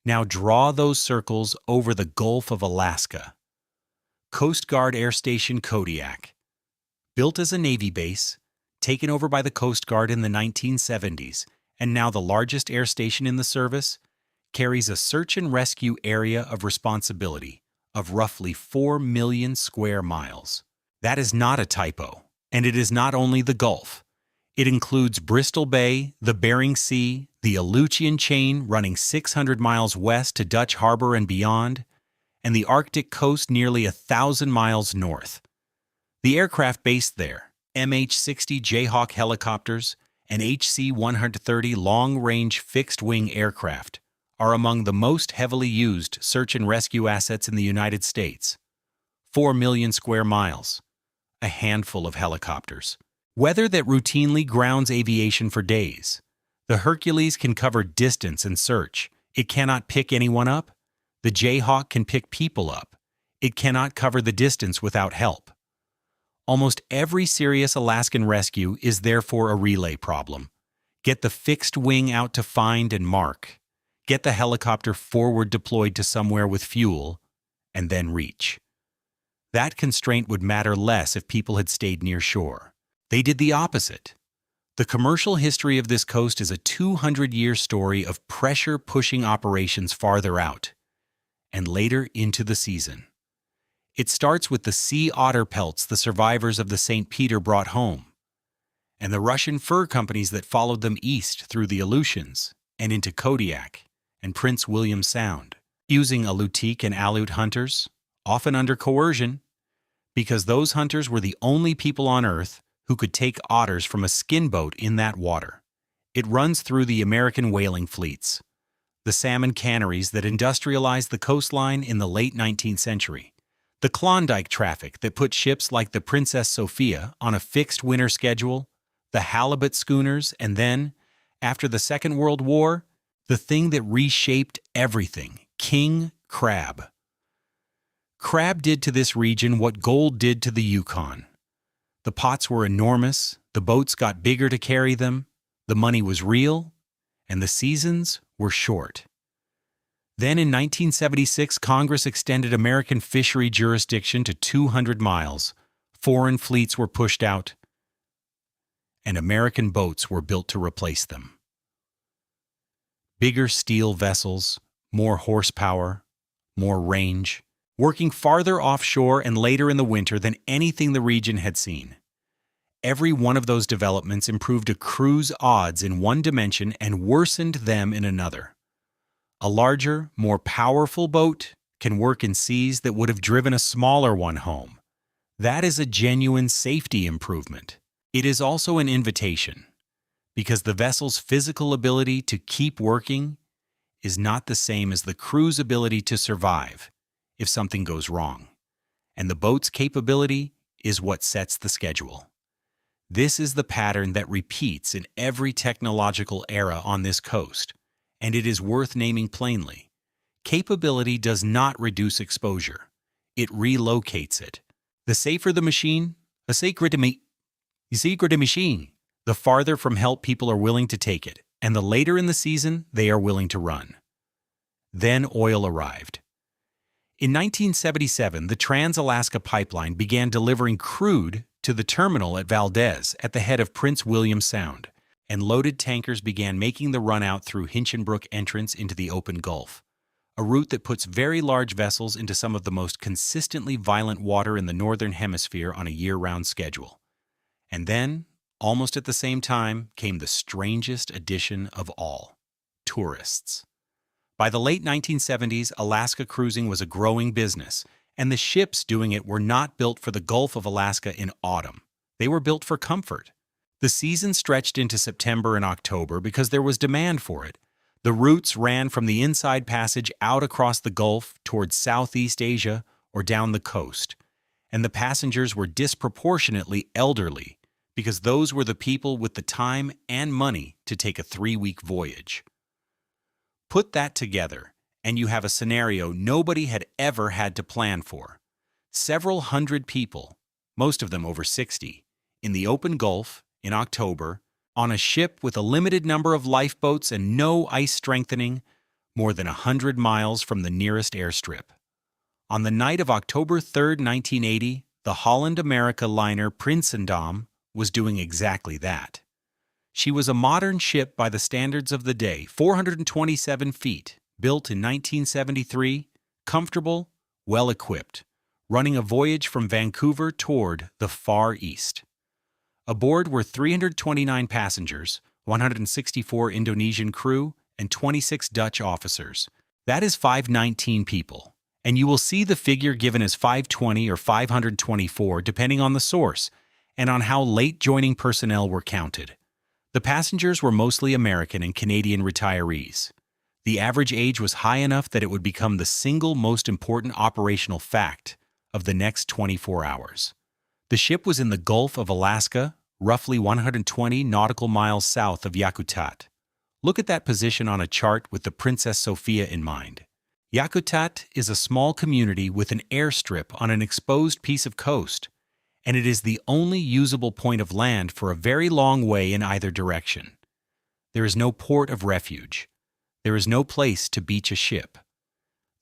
Now draw those circles over the Gulf of Alaska. Coast Guard Air Station Kodiak. Built as a Navy base, taken over by the Coast Guard in the 1970s, and now the largest air station in the service, carries a search and rescue area of responsibility of roughly 4 million square miles. That is not a typo, and it is not only the Gulf. It includes Bristol Bay, the Bering Sea, the Aleutian Chain running 600 miles west to Dutch Harbor and beyond, and the Arctic coast nearly 1,000 miles north. The aircraft based there, MH-60 Jayhawk helicopters and HC-130 long-range fixed-wing aircraft, are among the most heavily used search and rescue assets in the United States. 4 million square miles, a handful of helicopters. Weather that routinely grounds aviation for days. The Hercules can cover distance and search. It cannot pick anyone up. The Jayhawk can pick people up. It cannot cover the distance without help. Almost every serious Alaskan rescue is therefore a relay problem. Get the fixed wing out to find and mark. Get the helicopter forward deployed to somewhere with fuel, and then reach. That constraint would matter less if people had stayed near shore. They did the opposite. The commercial history of this coast is a 200-year story of pressure-pushing operations farther out, and later into the season. It starts with the sea otter pelts the survivors of the St. Peter brought home, and the Russian fur companies that followed them east through the Aleutians and into Kodiak and Prince William Sound, using Alutiiq and Aleut hunters, often under coercion, because those hunters were the only people on Earth who could take otters from a skin boat in that water. It runs through the American whaling fleets, the salmon canneries that industrialized the coastline in the late 19th century, the Klondike traffic that put ships like the Princess Sophia on a fixed winter schedule, the halibut schooners, and then, after the Second World War, the thing that reshaped everything, king crab. Crab did to this region what gold did to the Yukon. The pots were enormous, the boats got bigger to carry them, the money was real, and the seasons were short. Then in 1976, Congress extended American fishery jurisdiction to 200 miles. Foreign fleets were pushed out, and American boats were built to replace them. Bigger steel vessels, more horsepower, more range, working farther offshore and later in the winter than anything the region had seen. Every one of those developments improved a crew's odds in one dimension and worsened them in another. A larger, more powerful boat can work in seas that would have driven a smaller one home. That is a genuine safety improvement. It is also an invitation, because the vessel's physical ability to keep working is not the same as the crew's ability to survive if something goes wrong, and the boat's capability is what sets the schedule. This is the pattern that repeats in every technological era on this coast, and it is worth naming plainly. Capability does not reduce exposure. It relocates it. The safer the machine, the machine, the farther from help people are willing to take it, and the later in the season they are willing to run. Then oil arrived. In 1977, the Trans-Alaska Pipeline began delivering crude to the terminal at Valdez at the head of Prince William Sound, and loaded tankers began making the run out through Hinchinbrook entrance into the open Gulf, a route that puts very large vessels into some of the most consistently violent water in the Northern Hemisphere on a year-round schedule. And then, almost at the same time, came the strangest addition of all: tourists. By the late 1970s, Alaska cruising was a growing business, and the ships doing it were not built for the Gulf of Alaska in autumn. They were built for comfort. The season stretched into September and October because there was demand for it. The routes ran from the Inside Passage out across the Gulf towards Southeast Asia or down the coast, and the passengers were disproportionately elderly because those were the people with the time and money to take a 3-week voyage. Put that together, and you have a scenario nobody had ever had to plan for. Several hundred people, most of them over 60, in the open Gulf in October, on a ship with a limited number of lifeboats and no ice strengthening, more than 100 miles from the nearest airstrip. On the night of October 3, 1980, the Holland America liner Prinsendam was doing exactly that. She was a modern ship by the standards of the day, 427 feet, built in 1973, comfortable, well-equipped, running a voyage from Vancouver toward the Far East. Aboard were 329 passengers, 164 Indonesian crew, and 26 Dutch officers. That is 519 people, and you will see the figure given as 520 or 524 depending on the source and on how late joining personnel were counted. The passengers were mostly American and Canadian retirees. The average age was high enough that it would become the single most important operational fact of the next 24 hours. The ship was in the Gulf of Alaska, roughly 120 nautical miles south of Yakutat. Look at that position on a chart with the Princess Sophia in mind. Yakutat is a small community with an airstrip on an exposed piece of coast, and it is the only usable point of land for a very long way in either direction. There is no port of refuge. There is no place to beach a ship.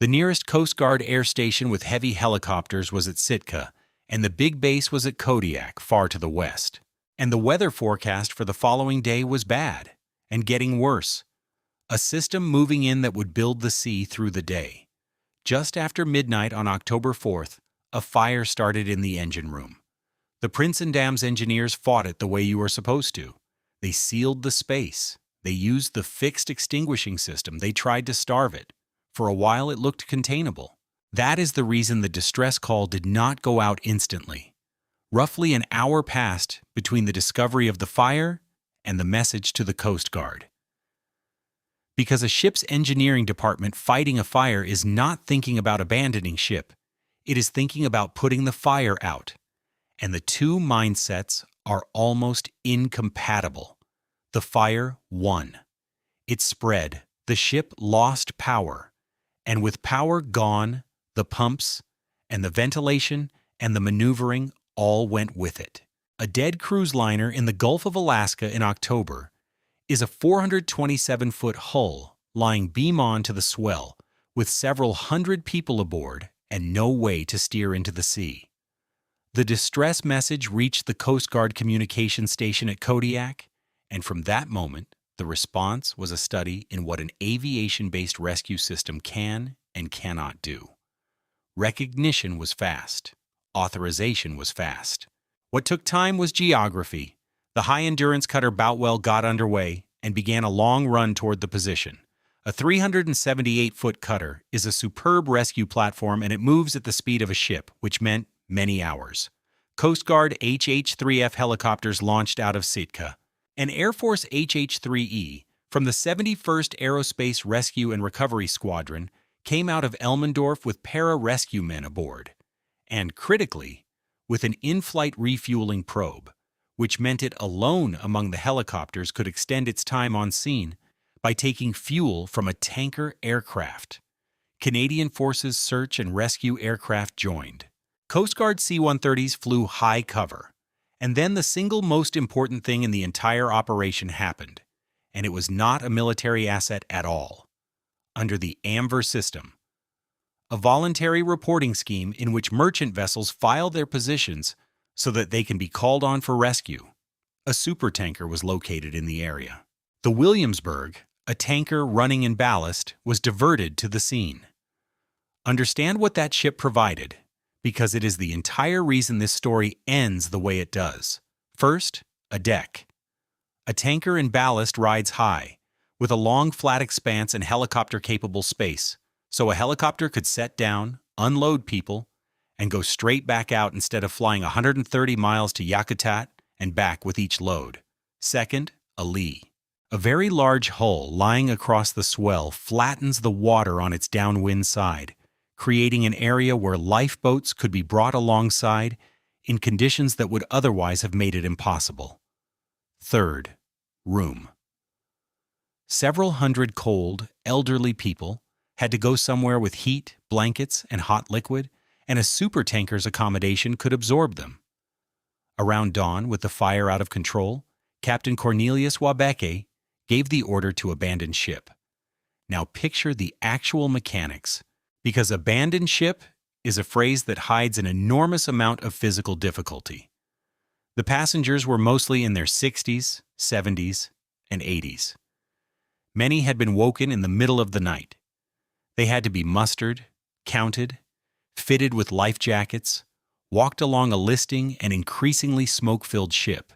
The nearest Coast Guard air station with heavy helicopters was at Sitka, and the big base was at Kodiak, far to the west. And the weather forecast for the following day was bad, and getting worse. A system moving in that would build the sea through the day. Just after midnight on October 4th, a fire started in the engine room. The Prinsendam's engineers fought it the way you were supposed to. They sealed the space. They used the fixed extinguishing system. They tried to starve it. For a while it looked containable. That is the reason the distress call did not go out instantly. Roughly an hour passed between the discovery of the fire and the message to the Coast Guard. Because a ship's engineering department fighting a fire is not thinking about abandoning ship, it is thinking about putting the fire out. And the two mindsets are almost incompatible. The fire won. It spread. The ship lost power. And with power gone, the pumps and the ventilation and the maneuvering all went with it. A dead cruise liner in the Gulf of Alaska in October is a 427-foot hull lying beam on to the swell with several hundred people aboard and no way to steer into the sea. The distress message reached the Coast Guard communication station at Kodiak, and from that moment, the response was a study in what an aviation-based rescue system can and cannot do. Recognition was fast. Authorization was fast. What took time was geography. The high-endurance cutter Boutwell got underway and began a long run toward the position. A 378-foot cutter is a superb rescue platform, and it moves at the speed of a ship, which meant many hours. Coast Guard HH-3F helicopters launched out of Sitka. An Air Force HH-3E from the 71st Aerospace Rescue and Recovery Squadron came out of Elmendorf with para-rescue men aboard. And critically, with an in-flight refueling probe, which meant it alone among the helicopters could extend its time on scene by taking fuel from a tanker aircraft. Canadian Forces search and rescue aircraft joined. Coast Guard C-130s flew high cover, and then the single most important thing in the entire operation happened, and it was not a military asset at all. Under the AMVER system, a voluntary reporting scheme in which merchant vessels file their positions so that they can be called on for rescue, a supertanker was located in the area. The Williamsburg, a tanker running in ballast, was diverted to the scene. Understand what that ship provided, because it is the entire reason this story ends the way it does. First, a deck. A tanker in ballast rides high, with a long flat expanse and helicopter-capable space, so a helicopter could set down, unload people, and go straight back out instead of flying 130 miles to Yakutat and back with each load. Second, a lee. A very large hull lying across the swell flattens the water on its downwind side, creating an area where lifeboats could be brought alongside in conditions that would otherwise have made it impossible. Third, room. Several hundred cold, elderly people had to go somewhere with heat, blankets, and hot liquid, and a supertanker's accommodation could absorb them. Around dawn, with the fire out of control, Captain Cornelius Wabeke gave the order to abandon ship. Now picture the actual mechanics, because abandon ship is a phrase that hides an enormous amount of physical difficulty. The passengers were mostly in their 60s, 70s, and 80s. Many had been woken in the middle of the night. They had to be mustered, counted, fitted with life jackets, walked along a listing and increasingly smoke-filled ship,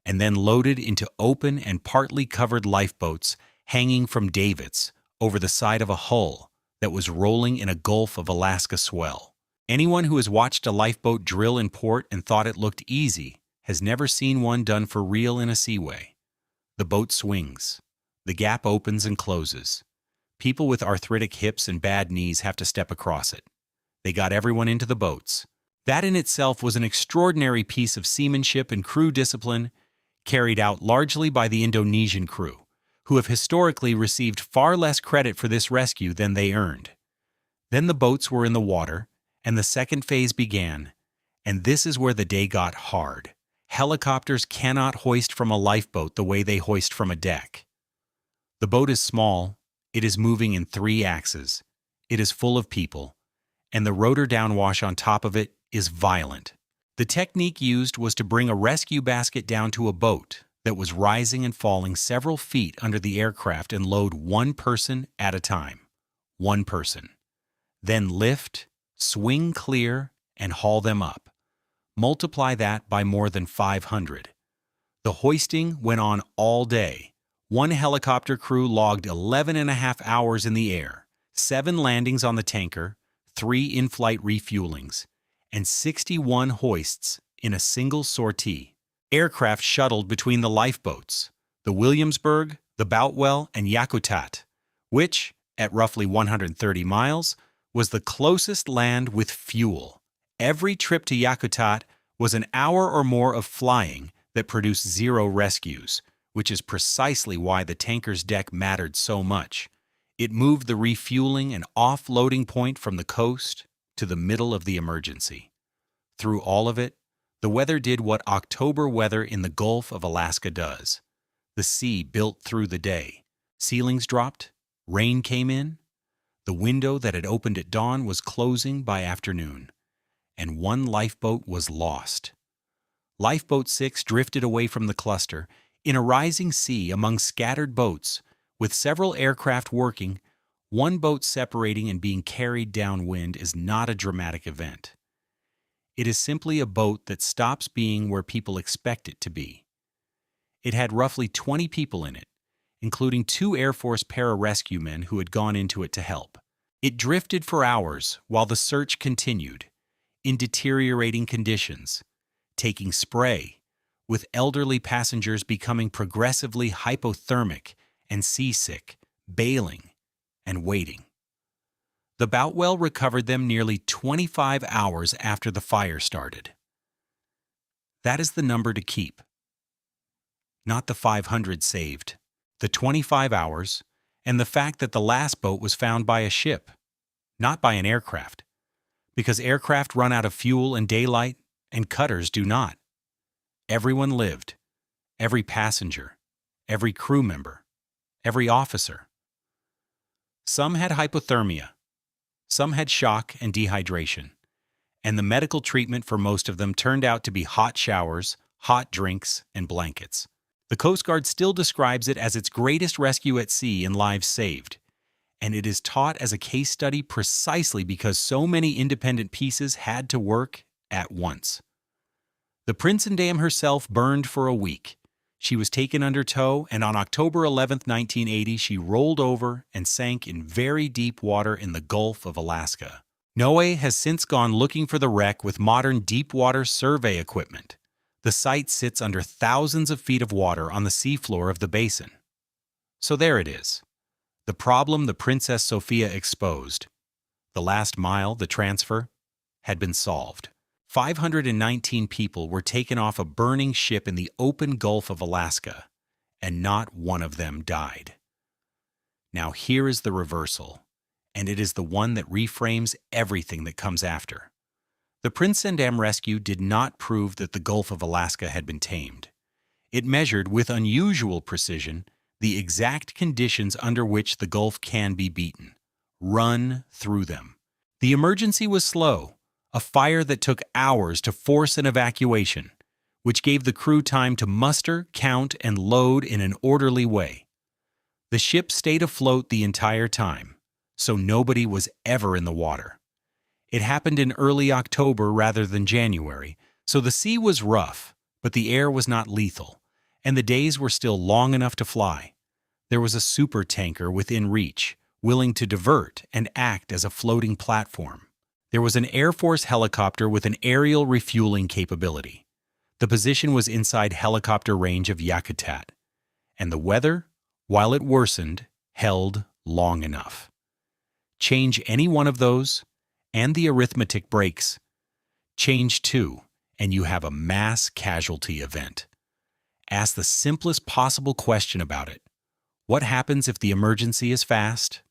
and then loaded into open and partly covered lifeboats hanging from davits over the side of a hull that was rolling in a Gulf of Alaska swell. Anyone who has watched a lifeboat drill in port and thought it looked easy has never seen one done for real in a seaway. The boat swings. The gap opens and closes. People with arthritic hips and bad knees have to step across it. They got everyone into the boats. That in itself was an extraordinary piece of seamanship and crew discipline, carried out largely by the Indonesian crew, who have historically received far less credit for this rescue than they earned. Then the boats were in the water, and the second phase began, and this is where the day got hard. Helicopters cannot hoist from a lifeboat the way they hoist from a deck. The boat is small, it is moving in 3 axes, it is full of people, and the rotor downwash on top of it is violent. The technique used was to bring a rescue basket down to a boat that was rising and falling several feet under the aircraft and load one person at a time. One person. Then lift, swing clear, and haul them up. Multiply that by more than 500. The hoisting went on all day. One helicopter crew logged 11.5 hours in the air, 7 landings on the tanker, 3 in-flight refuelings, and 61 hoists in a single sortie. Aircraft shuttled between the lifeboats, the Williamsburg, the Boutwell, and Yakutat, which, at roughly 130 miles, was the closest land with fuel. Every trip to Yakutat was an hour or more of flying that produced 0 rescues, which is precisely why the tanker's deck mattered so much. It moved the refueling and offloading point from the coast to the middle of the emergency. Through all of it, the weather did what October weather in the Gulf of Alaska does. The sea built through the day. Ceilings dropped, rain came in. The window that had opened at dawn was closing by afternoon, and one lifeboat was lost. Lifeboat 6 drifted away from the cluster in a rising sea among scattered boats, with several aircraft working. One boat separating and being carried downwind is not a dramatic event. It is simply a boat that stops being where people expect it to be. It had roughly 20 people in it, including 2 Air Force pararescue men who had gone into it to help. It drifted for hours while the search continued, in deteriorating conditions, taking spray, with elderly passengers becoming progressively hypothermic and seasick, bailing, and waiting. The Boutwell recovered them nearly 25 hours after the fire started. That is the number to keep. Not the 500 saved, the 25 hours, and the fact that the last boat was found by a ship, not by an aircraft, because aircraft run out of fuel in daylight and cutters do not. Everyone lived, every passenger, every crew member, every officer. Some had hypothermia, some had shock and dehydration, and the medical treatment for most of them turned out to be hot showers, hot drinks, and blankets. The Coast Guard still describes it as its greatest rescue at sea and lives saved, and it is taught as a case study precisely because so many independent pieces had to work at once. The Prinsendam herself burned for a week. She was taken under tow, and on October 11, 1980, she rolled over and sank in very deep water in the Gulf of Alaska. NOAA has since gone looking for the wreck with modern deep-water survey equipment. The site sits under thousands of feet of water on the seafloor of the basin. So there it is. The problem the Princess Sophia exposed, the last mile, the transfer, had been solved. 519 people were taken off a burning ship in the open Gulf of Alaska, and not one of them died. Now here is the reversal, and it is the one that reframes everything that comes after. The Prinsendam rescue did not prove that the Gulf of Alaska had been tamed. It measured with unusual precision the exact conditions under which the Gulf can be beaten. Run through them. The emergency was slow, a fire that took hours to force an evacuation, which gave the crew time to muster, count, and load in an orderly way. The ship stayed afloat the entire time, so nobody was ever in the water. It happened in early October rather than January, so the sea was rough, but the air was not lethal, and the days were still long enough to fly. There was a supertanker within reach, willing to divert and act as a floating platform. There was an Air Force helicopter with an aerial refueling capability. The position was inside helicopter range of Yakutat, and the weather, while it worsened, held long enough. Change any one of those, and the arithmetic breaks. Change two, and you have a mass casualty event. Ask the simplest possible question about it. What happens if the emergency is fast?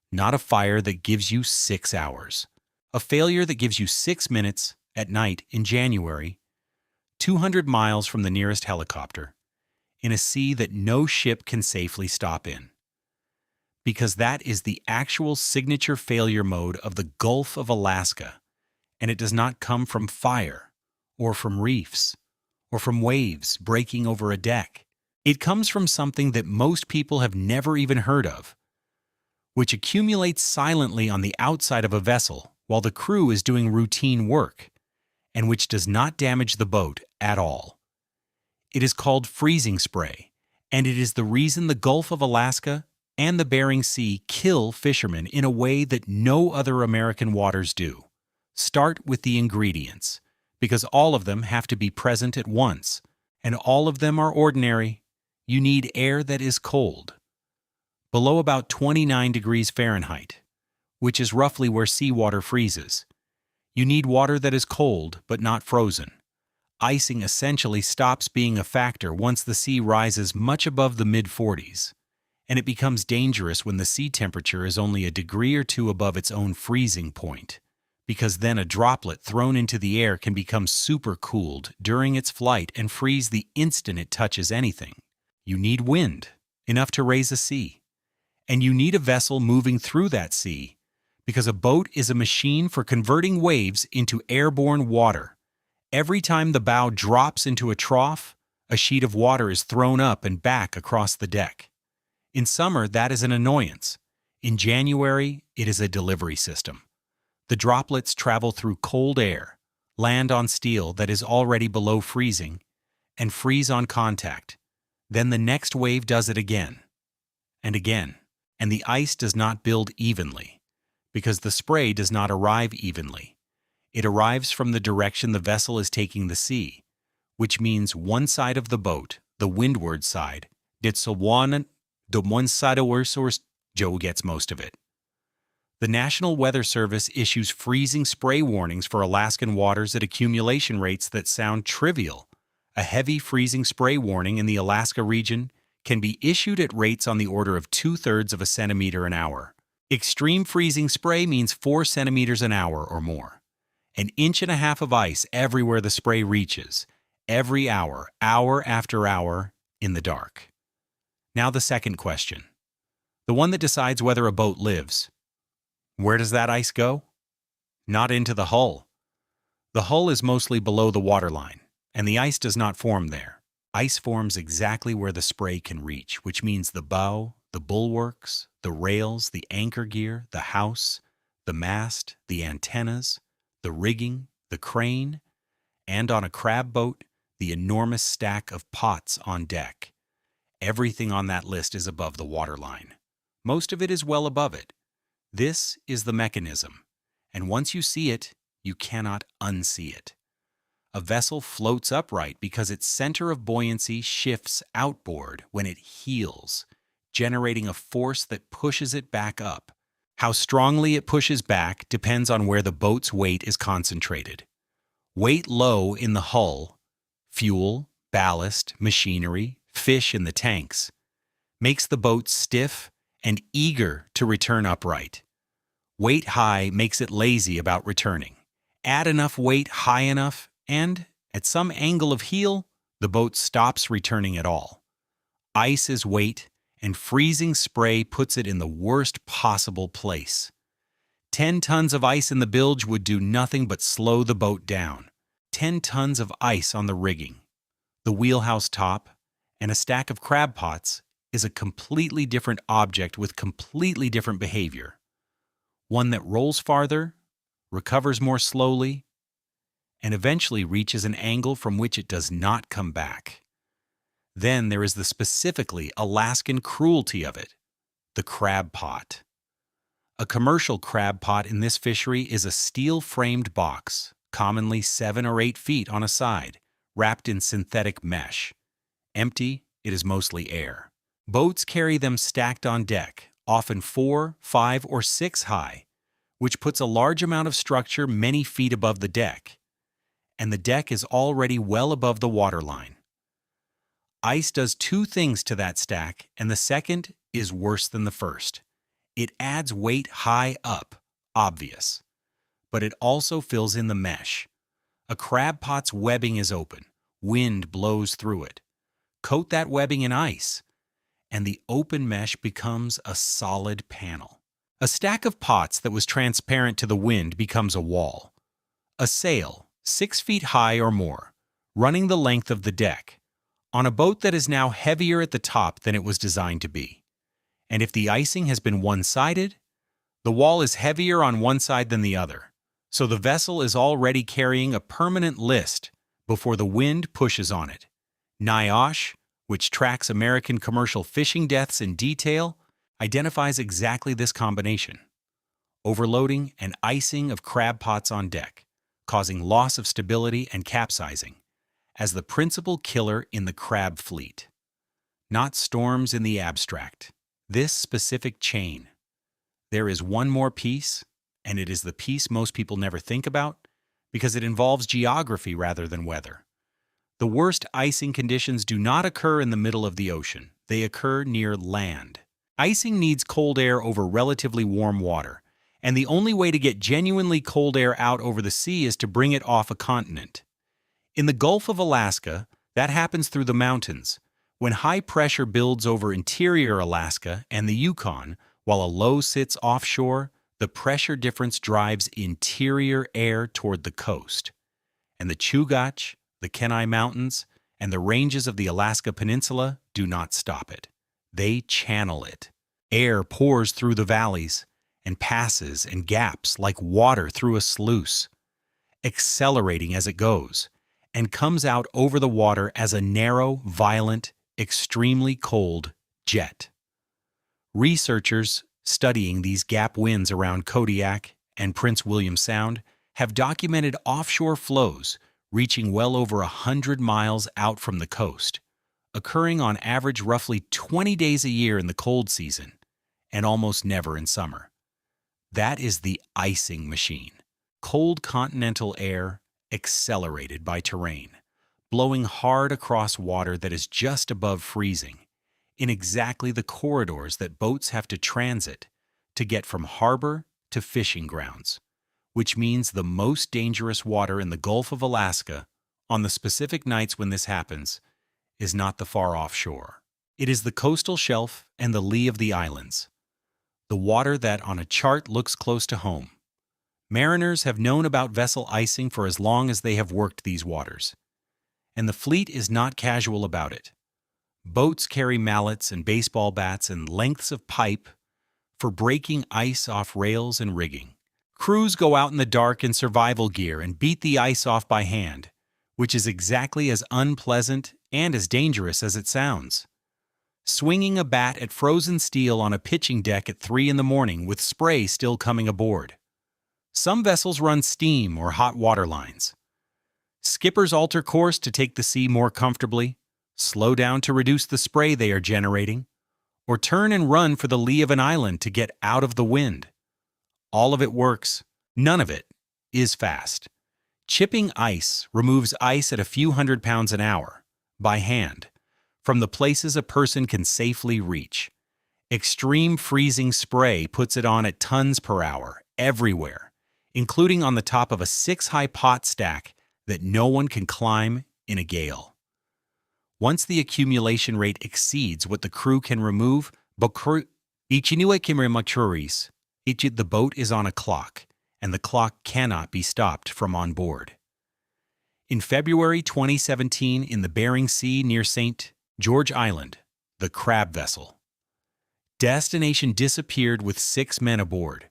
Not a fire that gives you 6 hours. A failure that gives you 6 minutes at night in January, 200 miles from the nearest helicopter, in a sea that no ship can safely stop in. Because that is the actual signature failure mode of the Gulf of Alaska, and it does not come from fire, or from reefs, or from waves breaking over a deck. It comes from something that most people have never even heard of, which accumulates silently on the outside of a vessel while the crew is doing routine work, and which does not damage the boat at all. It is called freezing spray, and it is the reason the Gulf of Alaska and the Bering Sea kill fishermen in a way that no other American waters do. Start with the ingredients, because all of them have to be present at once, and all of them are ordinary. You need air that is cold, below about 29 degrees Fahrenheit, which is roughly where seawater freezes. You need water that is cold but not frozen. Icing essentially stops being a factor once the sea rises much above the mid-40s. And it becomes dangerous when the sea temperature is only a degree or two above its own freezing point, because then a droplet thrown into the air can become supercooled during its flight and freeze the instant it touches anything. You need wind, enough to raise a sea. And you need a vessel moving through that sea, because a boat is a machine for converting waves into airborne water. Every time the bow drops into a trough, a sheet of water is thrown up and back across the deck. In summer, that is an annoyance. In January, it is a delivery system. The droplets travel through cold air, land on steel that is already below freezing, and freeze on contact. Then the next wave does it again, and the ice does not build evenly, because the spray does not arrive evenly. It arrives from the direction the vessel is taking the sea, which means one side of the boat, the windward side, the one side of our source, Joe gets most of it. The National Weather Service issues freezing spray warnings for Alaskan waters at accumulation rates that sound trivial, A heavy freezing spray warning in the Alaska region can be issued at rates on the order of 2/3 of a centimeter an hour. Extreme freezing spray means 4 centimeters an hour or more. 1.5 inches of ice everywhere the spray reaches, every hour, hour after hour, in the dark. Now the second question. The one that decides whether a boat lives. Where does that ice go? Not into the hull. The hull is mostly below the waterline, and the ice does not form there. Ice forms exactly where the spray can reach, which means the bow, the bulwarks, the rails, the anchor gear, the house, the mast, the antennas, the rigging, the crane, and on a crab boat, the enormous stack of pots on deck. Everything on that list is above the waterline. Most of it is well above it. This is the mechanism, and once you see it, you cannot unsee it. A vessel floats upright because its center of buoyancy shifts outboard when it heels, generating a force that pushes it back up. How strongly it pushes back depends on where the boat's weight is concentrated. Weight low in the hull, fuel, ballast, machinery, fish in the tanks, makes the boat stiff and eager to return upright. Weight high makes it lazy about returning. Add enough weight high enough, and, at some angle of heel, the boat stops returning at all. Ice is weight, and freezing spray puts it in the worst possible place. 10 tons of ice in the bilge would do nothing but slow the boat down. 10 tons of ice on the rigging, the wheelhouse top, and a stack of crab pots is a completely different object with completely different behavior. One that rolls farther, recovers more slowly, and eventually reaches an angle from which it does not come back. Then there is the specifically Alaskan cruelty of it, the crab pot. A commercial crab pot in this fishery is a steel-framed box, commonly 7 or 8 feet on a side, wrapped in synthetic mesh. Empty, it is mostly air. Boats carry them stacked on deck, often 4, 5, or 6 high, which puts a large amount of structure many feet above the deck, and the deck is already well above the waterline. Ice does 2 things to that stack, and the second is worse than the first. It adds weight high up, obvious, but it also fills in the mesh. A crab pot's webbing is open, wind blows through it. Coat that webbing in ice, and the open mesh becomes a solid panel. A stack of pots that was transparent to the wind becomes a wall. A sail, 6 feet high or more, running the length of the deck, on a boat that is now heavier at the top than it was designed to be. And if the icing has been one-sided, the wall is heavier on one side than the other, so the vessel is already carrying a permanent list before the wind pushes on it. NIOSH, which tracks American commercial fishing deaths in detail, identifies exactly this combination: overloading and icing of crab pots on deck, causing loss of stability and capsizing, as the principal killer in the crab fleet. Not storms in the abstract. This specific chain. There is one more piece, and it is the piece most people never think about because it involves geography rather than weather. The worst icing conditions do not occur in the middle of the ocean. They occur near land. Icing needs cold air over relatively warm water, and the only way to get genuinely cold air out over the sea is to bring it off a continent. In the Gulf of Alaska, that happens through the mountains. When high pressure builds over interior Alaska and the Yukon, while a low sits offshore, the pressure difference drives interior air toward the coast. And the Chugach, the Kenai Mountains, and the ranges of the Alaska Peninsula do not stop it. They channel it. Air pours through the valleys and passes and gaps like water through a sluice, accelerating as it goes, and comes out over the water as a narrow, violent, extremely cold jet. Researchers studying these gap winds around Kodiak and Prince William Sound have documented offshore flows reaching well over 100 miles out from the coast, occurring on average roughly 20 days a year in the cold season and almost never in summer. That is the icing machine. Cold continental air accelerated by terrain, blowing hard across water that is just above freezing, in exactly the corridors that boats have to transit to get from harbor to fishing grounds, which means the most dangerous water in the Gulf of Alaska on the specific nights when this happens is not the far offshore. It is the coastal shelf and the lee of the islands, the water that on a chart looks close to home. Mariners have known about vessel icing for as long as they have worked these waters, and the fleet is not casual about it. Boats carry mallets and baseball bats and lengths of pipe for breaking ice off rails and rigging. Crews go out in the dark in survival gear and beat the ice off by hand, which is exactly as unpleasant and as dangerous as it sounds. Swinging a bat at frozen steel on a pitching deck at 3 in the morning with spray still coming aboard. Some vessels run steam or hot water lines. Skippers alter course to take the sea more comfortably, slow down to reduce the spray they are generating, or turn and run for the lee of an island to get out of the wind. All of it works. None of it is fast. Chipping ice removes ice at a few hundred pounds an hour, by hand, from the places a person can safely reach. Extreme freezing spray puts it on at tons per hour, everywhere, including on the top of a 6-high pot stack that no one can climb in a gale. Once the accumulation rate exceeds what the crew can remove, the boat is on a clock, and the clock cannot be stopped from on board. In February 2017, in the Bering Sea near St. George Island, the Crab vessel. Destination disappeared with 6 men aboard.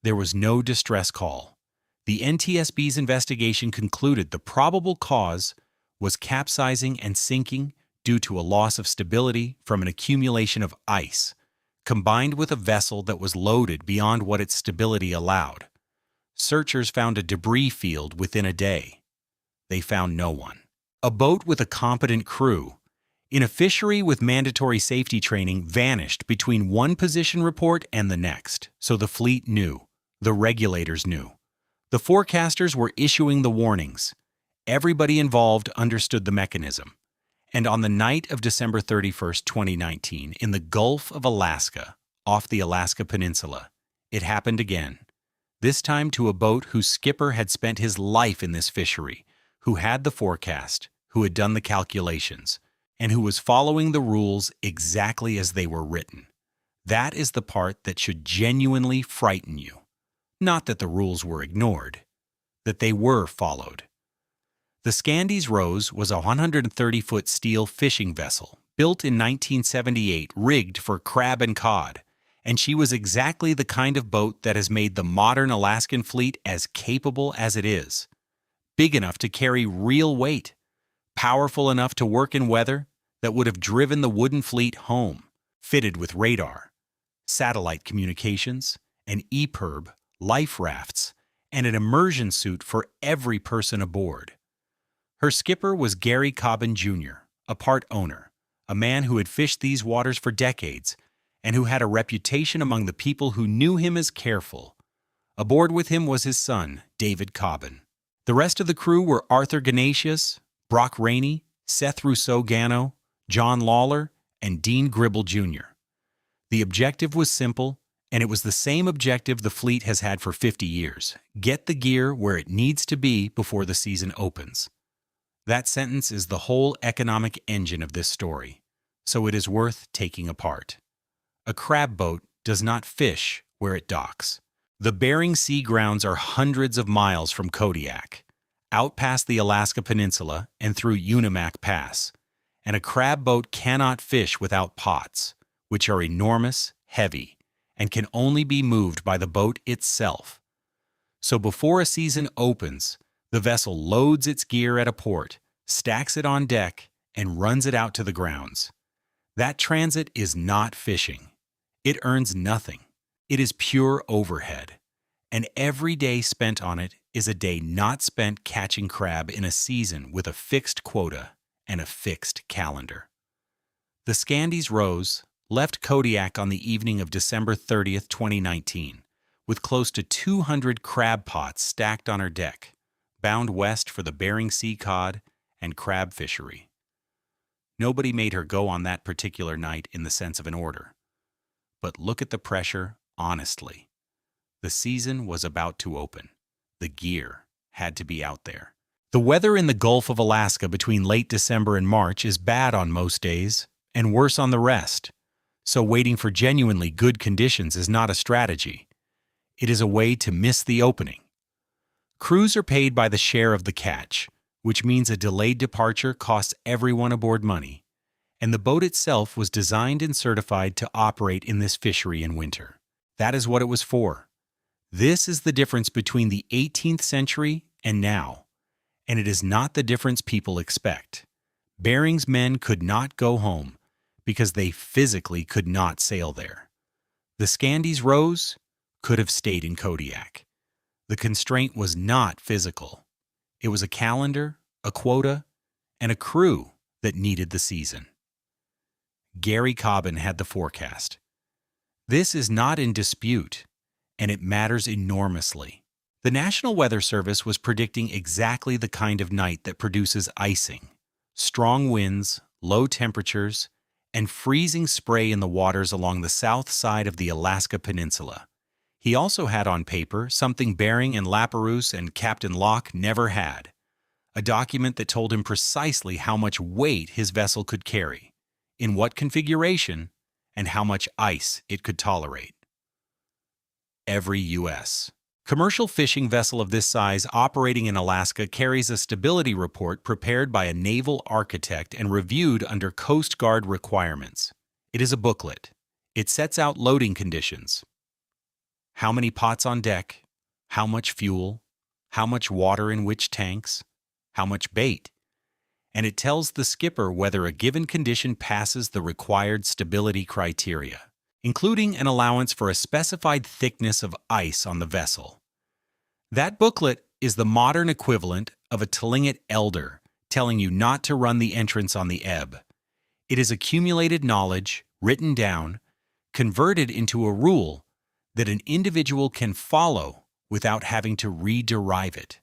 There was no distress call. The NTSB's investigation concluded the probable cause was capsizing and sinking due to a loss of stability from an accumulation of ice, combined with a vessel that was loaded beyond what its stability allowed. Searchers found a debris field within a day. They found no one. A boat with a competent crew, in a fishery with mandatory safety training, vanished between one position report and the next, so the fleet knew. The regulators knew. The forecasters were issuing the warnings. Everybody involved understood the mechanism. And on the night of December 31st, 2019, in the Gulf of Alaska, off the Alaska Peninsula, it happened again. This time to a boat whose skipper had spent his life in this fishery, who had the forecast, who had done the calculations, and who was following the rules exactly as they were written. That is the part that should genuinely frighten you. Not that the rules were ignored, that they were followed. The Scandies Rose was a 130-foot steel fishing vessel, built in 1978, rigged for crab and cod, and she was exactly the kind of boat that has made the modern Alaskan fleet as capable as it is. Big enough to carry real weight, powerful enough to work in weather that would have driven the wooden fleet home, fitted with radar, satellite communications, an EPIRB, life rafts, and an immersion suit for every person aboard. Her skipper was Gary Cobbin Jr., a part owner, a man who had fished these waters for decades and who had a reputation among the people who knew him as careful. Aboard with him was his son, David Cobbin. The rest of the crew were Arthur Ganasius, Brock Rainey, Seth Rousseau-Gano, John Lawler, and Dean Gribble Jr. The objective was simple, and it was the same objective the fleet has had for 50 years. Get the gear where it needs to be before the season opens. That sentence is the whole economic engine of this story, so it is worth taking apart. A crab boat does not fish where it docks. The Bering Sea grounds are hundreds of miles from Kodiak, out past the Alaska Peninsula and through Unimak Pass, and a crab boat cannot fish without pots, which are enormous, heavy, and can only be moved by the boat itself. So before a season opens, the vessel loads its gear at a port, stacks it on deck, and runs it out to the grounds. That transit is not fishing. It earns nothing. It is pure overhead. And every day spent on it is a day not spent catching crab in a season with a fixed quota and a fixed calendar. The Scandies Rose left Kodiak on the evening of December 30th, 2019, with close to 200 crab pots stacked on her deck, bound west for the Bering Sea cod and crab fishery. Nobody made her go on that particular night in the sense of an order. But look at the pressure honestly. The season was about to open. The gear had to be out there. The weather in the Gulf of Alaska between late December and March is bad on most days and worse on the rest. So waiting for genuinely good conditions is not a strategy. It is a way to miss the opening. Crews are paid by the share of the catch, which means a delayed departure costs everyone aboard money, and the boat itself was designed and certified to operate in this fishery in winter. That is what it was for. This is the difference between the 18th century and now, and it is not the difference people expect. Bering's men could not go home because they physically could not sail there. The Scandies Rose could have stayed in Kodiak. The constraint was not physical. It was a calendar, a quota, and a crew that needed the season. Gary Cobbin had the forecast. This is not in dispute, and it matters enormously. The National Weather Service was predicting exactly the kind of night that produces icing, strong winds, low temperatures, and freezing spray in the waters along the south side of the Alaska Peninsula. He also had on paper something Bering and Lapérouse and Captain Locke never had, a document that told him precisely how much weight his vessel could carry, in what configuration, and how much ice it could tolerate. Every U.S. commercial fishing vessel of this size operating in Alaska carries a stability report prepared by a naval architect and reviewed under Coast Guard requirements. It is a booklet. It sets out loading conditions. How many pots on deck, how much fuel, how much water in which tanks, how much bait, and it tells the skipper whether a given condition passes the required stability criteria, including an allowance for a specified thickness of ice on the vessel. That booklet is the modern equivalent of a Tlingit elder telling you not to run the entrance on the ebb. It is accumulated knowledge, written down, converted into a rule that an individual can follow without having to rederive it.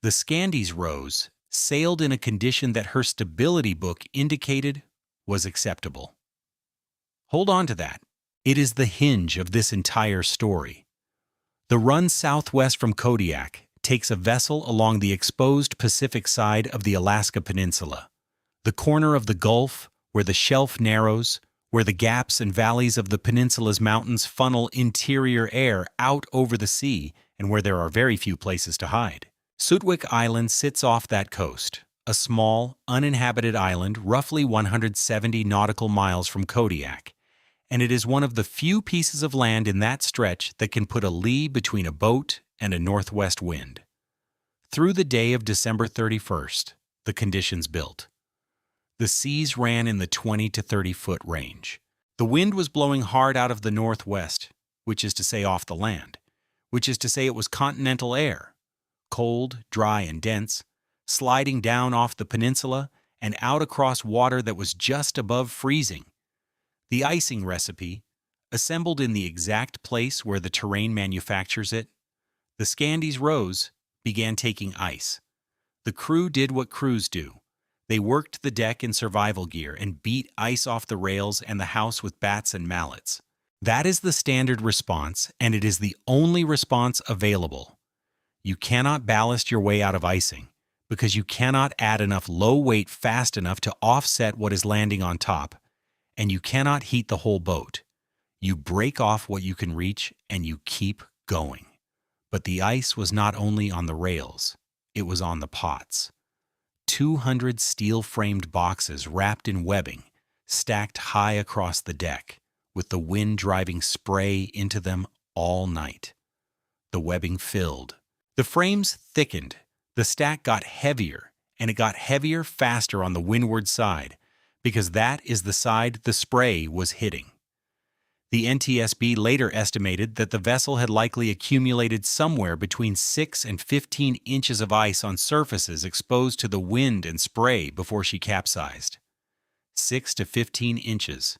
The Scandies Rose sailed in a condition that her stability book indicated was acceptable. Hold on to that. It is the hinge of this entire story. The run southwest from Kodiak takes a vessel along the exposed Pacific side of the Alaska Peninsula, the corner of the Gulf where the shelf narrows, where the gaps and valleys of the peninsula's mountains funnel interior air out over the sea and where there are very few places to hide. Sootwick Island sits off that coast, a small, uninhabited island roughly 170 nautical miles from Kodiak, and it is one of the few pieces of land in that stretch that can put a lee between a boat and a northwest wind. Through the day of December 31st, the conditions built. The seas ran in the 20 to 30-foot range. The wind was blowing hard out of the northwest, which is to say off the land, which is to say it was continental air, cold, dry, and dense, sliding down off the peninsula and out across water that was just above freezing. The icing recipe, assembled in the exact place where the terrain manufactures it, the Scandies Rose began taking ice. The crew did what crews do. They worked the deck in survival gear and beat ice off the rails and the house with bats and mallets. That is the standard response, and it is the only response available. You cannot ballast your way out of icing because you cannot add enough low weight fast enough to offset what is landing on top, and you cannot heat the whole boat. You break off what you can reach and you keep going. But the ice was not only on the rails, it was on the pots. 200 steel-framed boxes wrapped in webbing, stacked high across the deck, with the wind driving spray into them all night. The webbing filled. The frames thickened. The stack got heavier, and it got heavier faster on the windward side, because that is the side the spray was hitting. The NTSB later estimated that the vessel had likely accumulated somewhere between 6 and 15 inches of ice on surfaces exposed to the wind and spray before she capsized. 6 to 15 inches.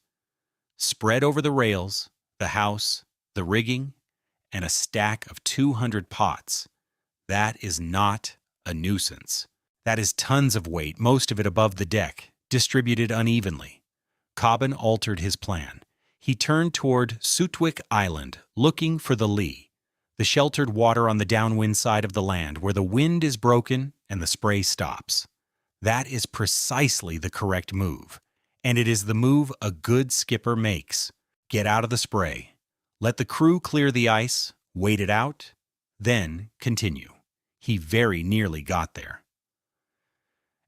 Spread over the rails, the house, the rigging, and a stack of 200 pots. That is not a nuisance. That is tons of weight, most of it above the deck, distributed unevenly. Cobham altered his plan. He turned toward Sutwick Island, looking for the lee, the sheltered water on the downwind side of the land where the wind is broken and the spray stops. That is precisely the correct move, and it is the move a good skipper makes. Get out of the spray. Let the crew clear the ice, wait it out, then continue. He very nearly got there.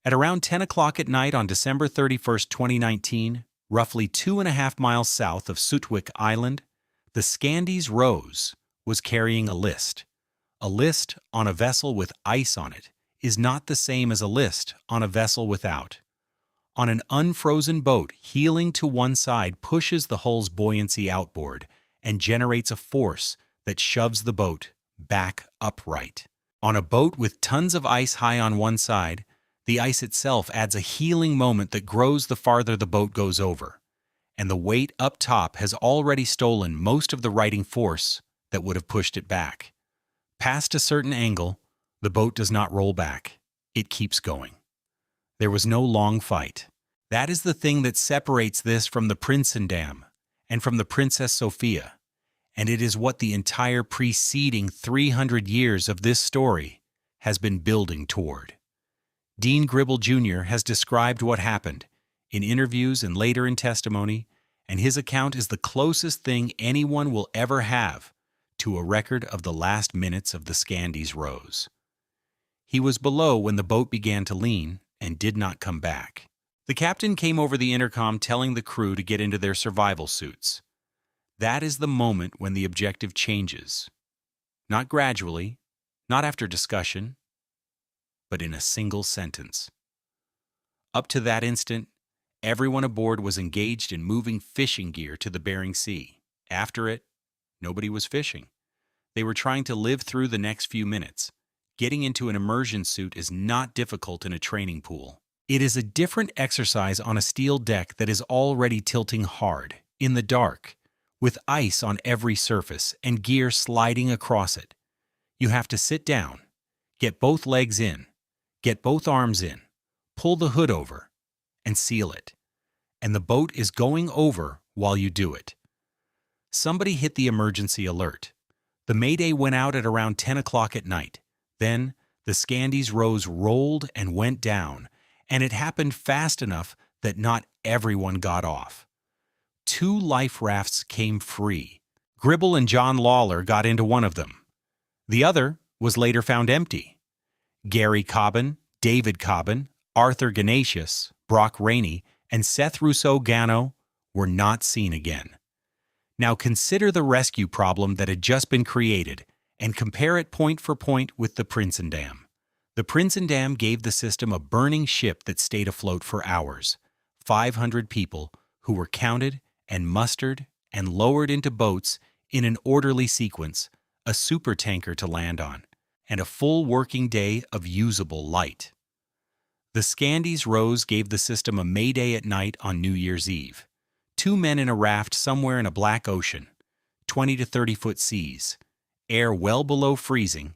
At around 10 o'clock at night on December 31st, 2019, roughly 2.5 miles south of Sutwick Island, the Scandies Rose was carrying a list. A list on a vessel with ice on it is not the same as a list on a vessel without. On an unfrozen boat, heeling to one side pushes the hull's buoyancy outboard and generates a force that shoves the boat back upright. On a boat with tons of ice high on one side, the ice itself adds a heeling moment that grows the farther the boat goes over, and the weight up top has already stolen most of the righting force that would have pushed it back. Past a certain angle, the boat does not roll back. It keeps going. There was no long fight. That is the thing that separates this from the Prinsendam and from the Princess Sophia, and it is what the entire preceding 300 years of this story has been building toward. Dean Gribble Jr. has described what happened in interviews and later in testimony, and his account is the closest thing anyone will ever have to a record of the last minutes of the Scandies Rose. He was below when the boat began to lean and did not come back. The captain came over the intercom telling the crew to get into their survival suits. That is the moment when the objective changes. Not gradually, not after discussion, but in a single sentence. Up to that instant, everyone aboard was engaged in moving fishing gear to the Bering Sea. After it, nobody was fishing. They were trying to live through the next few minutes. Getting into an immersion suit is not difficult in a training pool. It is a different exercise on a steel deck that is already tilting hard, in the dark, with ice on every surface and gear sliding across it. You have to sit down, get both legs in, get both arms in, pull the hood over, and seal it. And the boat is going over while you do it. Somebody hit the emergency alert. The mayday went out at around 10 o'clock at night. Then, the Scandies Rose rolled and went down, and it happened fast enough that not everyone got off. 2 life rafts came free. Gribble and John Lawler got into one of them. The other was later found empty. Gary Cobham, David Cobham, Arthur Ganatius, Brock Rainey, and Seth Rousseau-Gano were not seen again. Now consider the rescue problem that had just been created and compare it point for point with the Prinsendam. The Prinsendam gave the system a burning ship that stayed afloat for hours. 500 people who were counted and mustered and lowered into boats in an orderly sequence, a supertanker to land on, and a full working day of usable light. The Scandies Rose gave the system a mayday at night on New Year's Eve. 2 men in a raft somewhere in a black ocean, 20 to 30-foot seas, air well below freezing,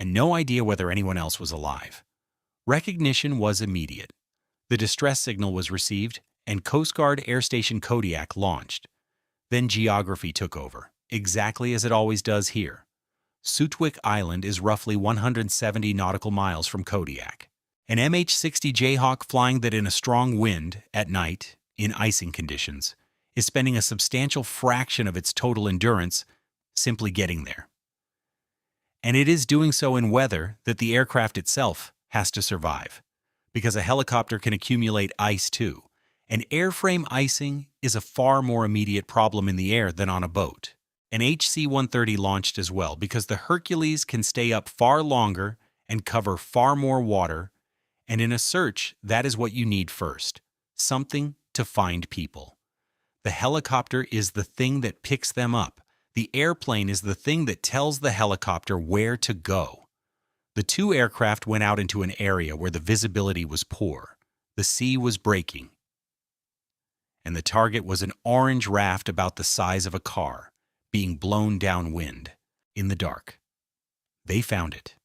and no idea whether anyone else was alive. Recognition was immediate. The distress signal was received, and Coast Guard Air Station Kodiak launched. Then geography took over, exactly as it always does here. Sutwick Island is roughly 170 nautical miles from Kodiak. An MH-60 Jayhawk flying that in a strong wind, at night, in icing conditions, is spending a substantial fraction of its total endurance simply getting there. And it is doing so in weather that the aircraft itself has to survive, because a helicopter can accumulate ice too, and airframe icing is a far more immediate problem in the air than on a boat. An HC-130 launched as well because the Hercules can stay up far longer and cover far more water, and in a search, that is what you need first, something to find people. The helicopter is the thing that picks them up. The airplane is the thing that tells the helicopter where to go. The 2 aircraft went out into an area where the visibility was poor. The sea was breaking, and the target was an orange raft about the size of a car, being blown downwind, in the dark. They found it.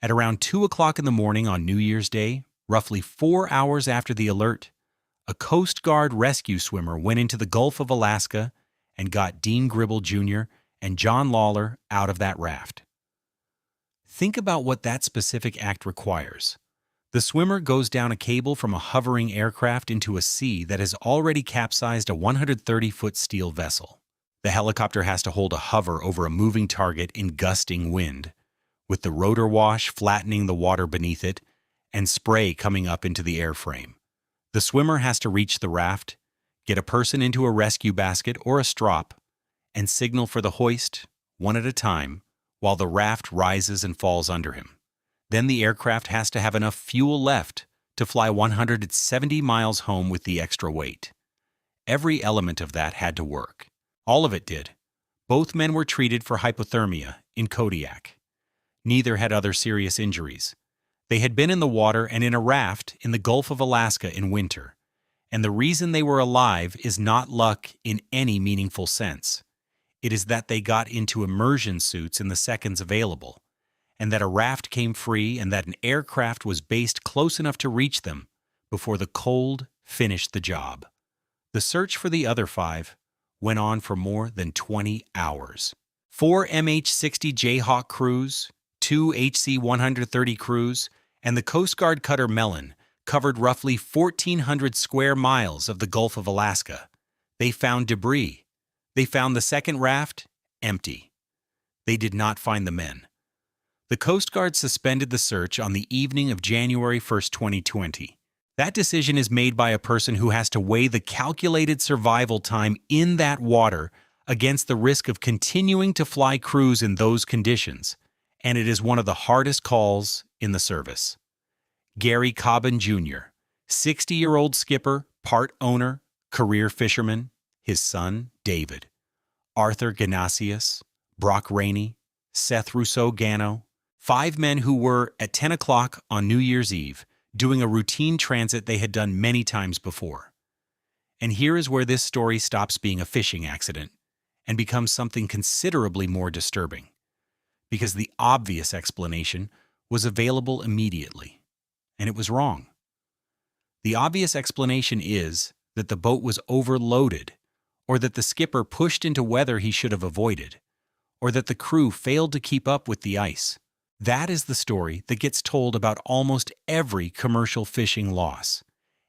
At around 2 o'clock in the morning on New Year's Day, roughly 4 hours after the alert, a Coast Guard rescue swimmer went into the Gulf of Alaska and got Dean Gribble Jr. and John Lawler out of that raft. Think about what that specific act requires. The swimmer goes down a cable from a hovering aircraft into a sea that has already capsized a 130-foot steel vessel. The helicopter has to hold a hover over a moving target in gusting wind, with the rotor wash flattening the water beneath it and spray coming up into the airframe. The swimmer has to reach the raft, get a person into a rescue basket or a strop, and signal for the hoist, one at a time, while the raft rises and falls under him. Then the aircraft has to have enough fuel left to fly 170 miles home with the extra weight. Every element of that had to work. All of it did. Both men were treated for hypothermia in Kodiak. Neither had other serious injuries. They had been in the water and in a raft in the Gulf of Alaska in winter, and the reason they were alive is not luck in any meaningful sense. It is that they got into immersion suits in the seconds available, and that a raft came free and that an aircraft was based close enough to reach them before the cold finished the job. The search for the other 5 went on for more than 20 hours. 4 MH-60 Jayhawk crews, 2 HC-130 crews, and the Coast Guard cutter Mellon covered roughly 1,400 square miles of the Gulf of Alaska. They found debris. They found the second raft empty. They did not find the men. The Coast Guard suspended the search on the evening of January 1, 2020. That decision is made by a person who has to weigh the calculated survival time in that water against the risk of continuing to fly crews in those conditions, and it is one of the hardest calls in the service. Gary Cobbin Jr., 60-year-old skipper, part owner, career fisherman, his son, David, Arthur Ganasius, Brock Rainey, Seth Rousseau-Gano, 5 men who were, at 10 o'clock on New Year's Eve, doing a routine transit they had done many times before. And here is where this story stops being a fishing accident and becomes something considerably more disturbing, because the obvious explanation was available immediately, and it was wrong. The obvious explanation is that the boat was overloaded, or that the skipper pushed into weather he should have avoided, or that the crew failed to keep up with the ice. That is the story that gets told about almost every commercial fishing loss,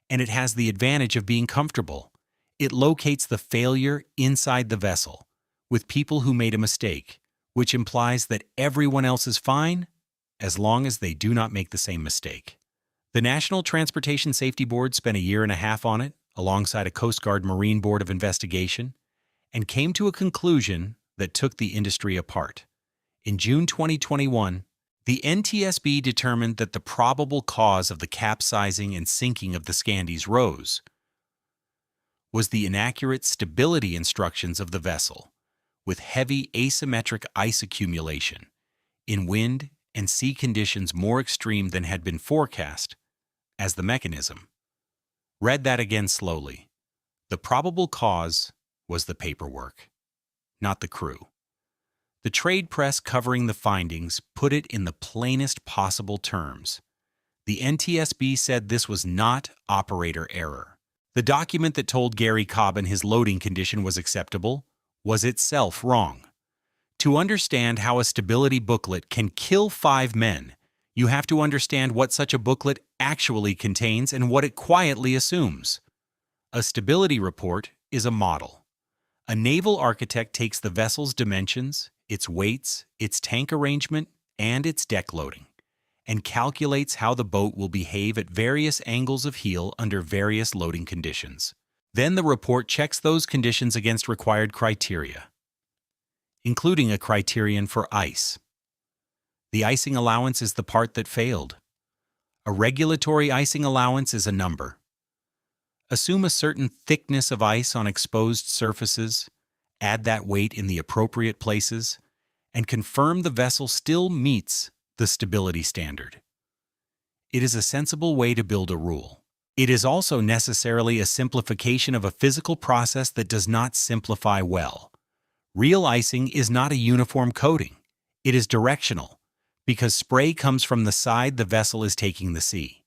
and it has the advantage of being comfortable. It locates the failure inside the vessel, with people who made a mistake, which implies that everyone else is fine as long as they do not make the same mistake. The National Transportation Safety Board spent a year and a half on it, alongside a Coast Guard Marine Board of Investigation, and came to a conclusion that took the industry apart. In June 2021, the NTSB determined that the probable cause of the capsizing and sinking of the Scandies Rose was the inaccurate stability instructions of the vessel, with heavy asymmetric ice accumulation in wind and sea conditions more extreme than had been forecast, as the mechanism. Read that again slowly. The probable cause was the paperwork, not the crew. The trade press covering the findings put it in the plainest possible terms. The NTSB said this was not operator error. The document that told Gary Cobbin his loading condition was acceptable was itself wrong. To understand how a stability booklet can kill 5 men, you have to understand what such a booklet actually contains and what it quietly assumes. A stability report is a model. A naval architect takes the vessel's dimensions, its weights, its tank arrangement, and its deck loading, and calculates how the boat will behave at various angles of heel under various loading conditions. Then the report checks those conditions against required criteria, including a criterion for ice. The icing allowance is the part that failed. A regulatory icing allowance is a number. Assume a certain thickness of ice on exposed surfaces, add that weight in the appropriate places, and confirm the vessel still meets the stability standard. It is a sensible way to build a rule. It is also necessarily a simplification of a physical process that does not simplify well. Real icing is not a uniform coating. It is directional, because spray comes from the side the vessel is taking the sea.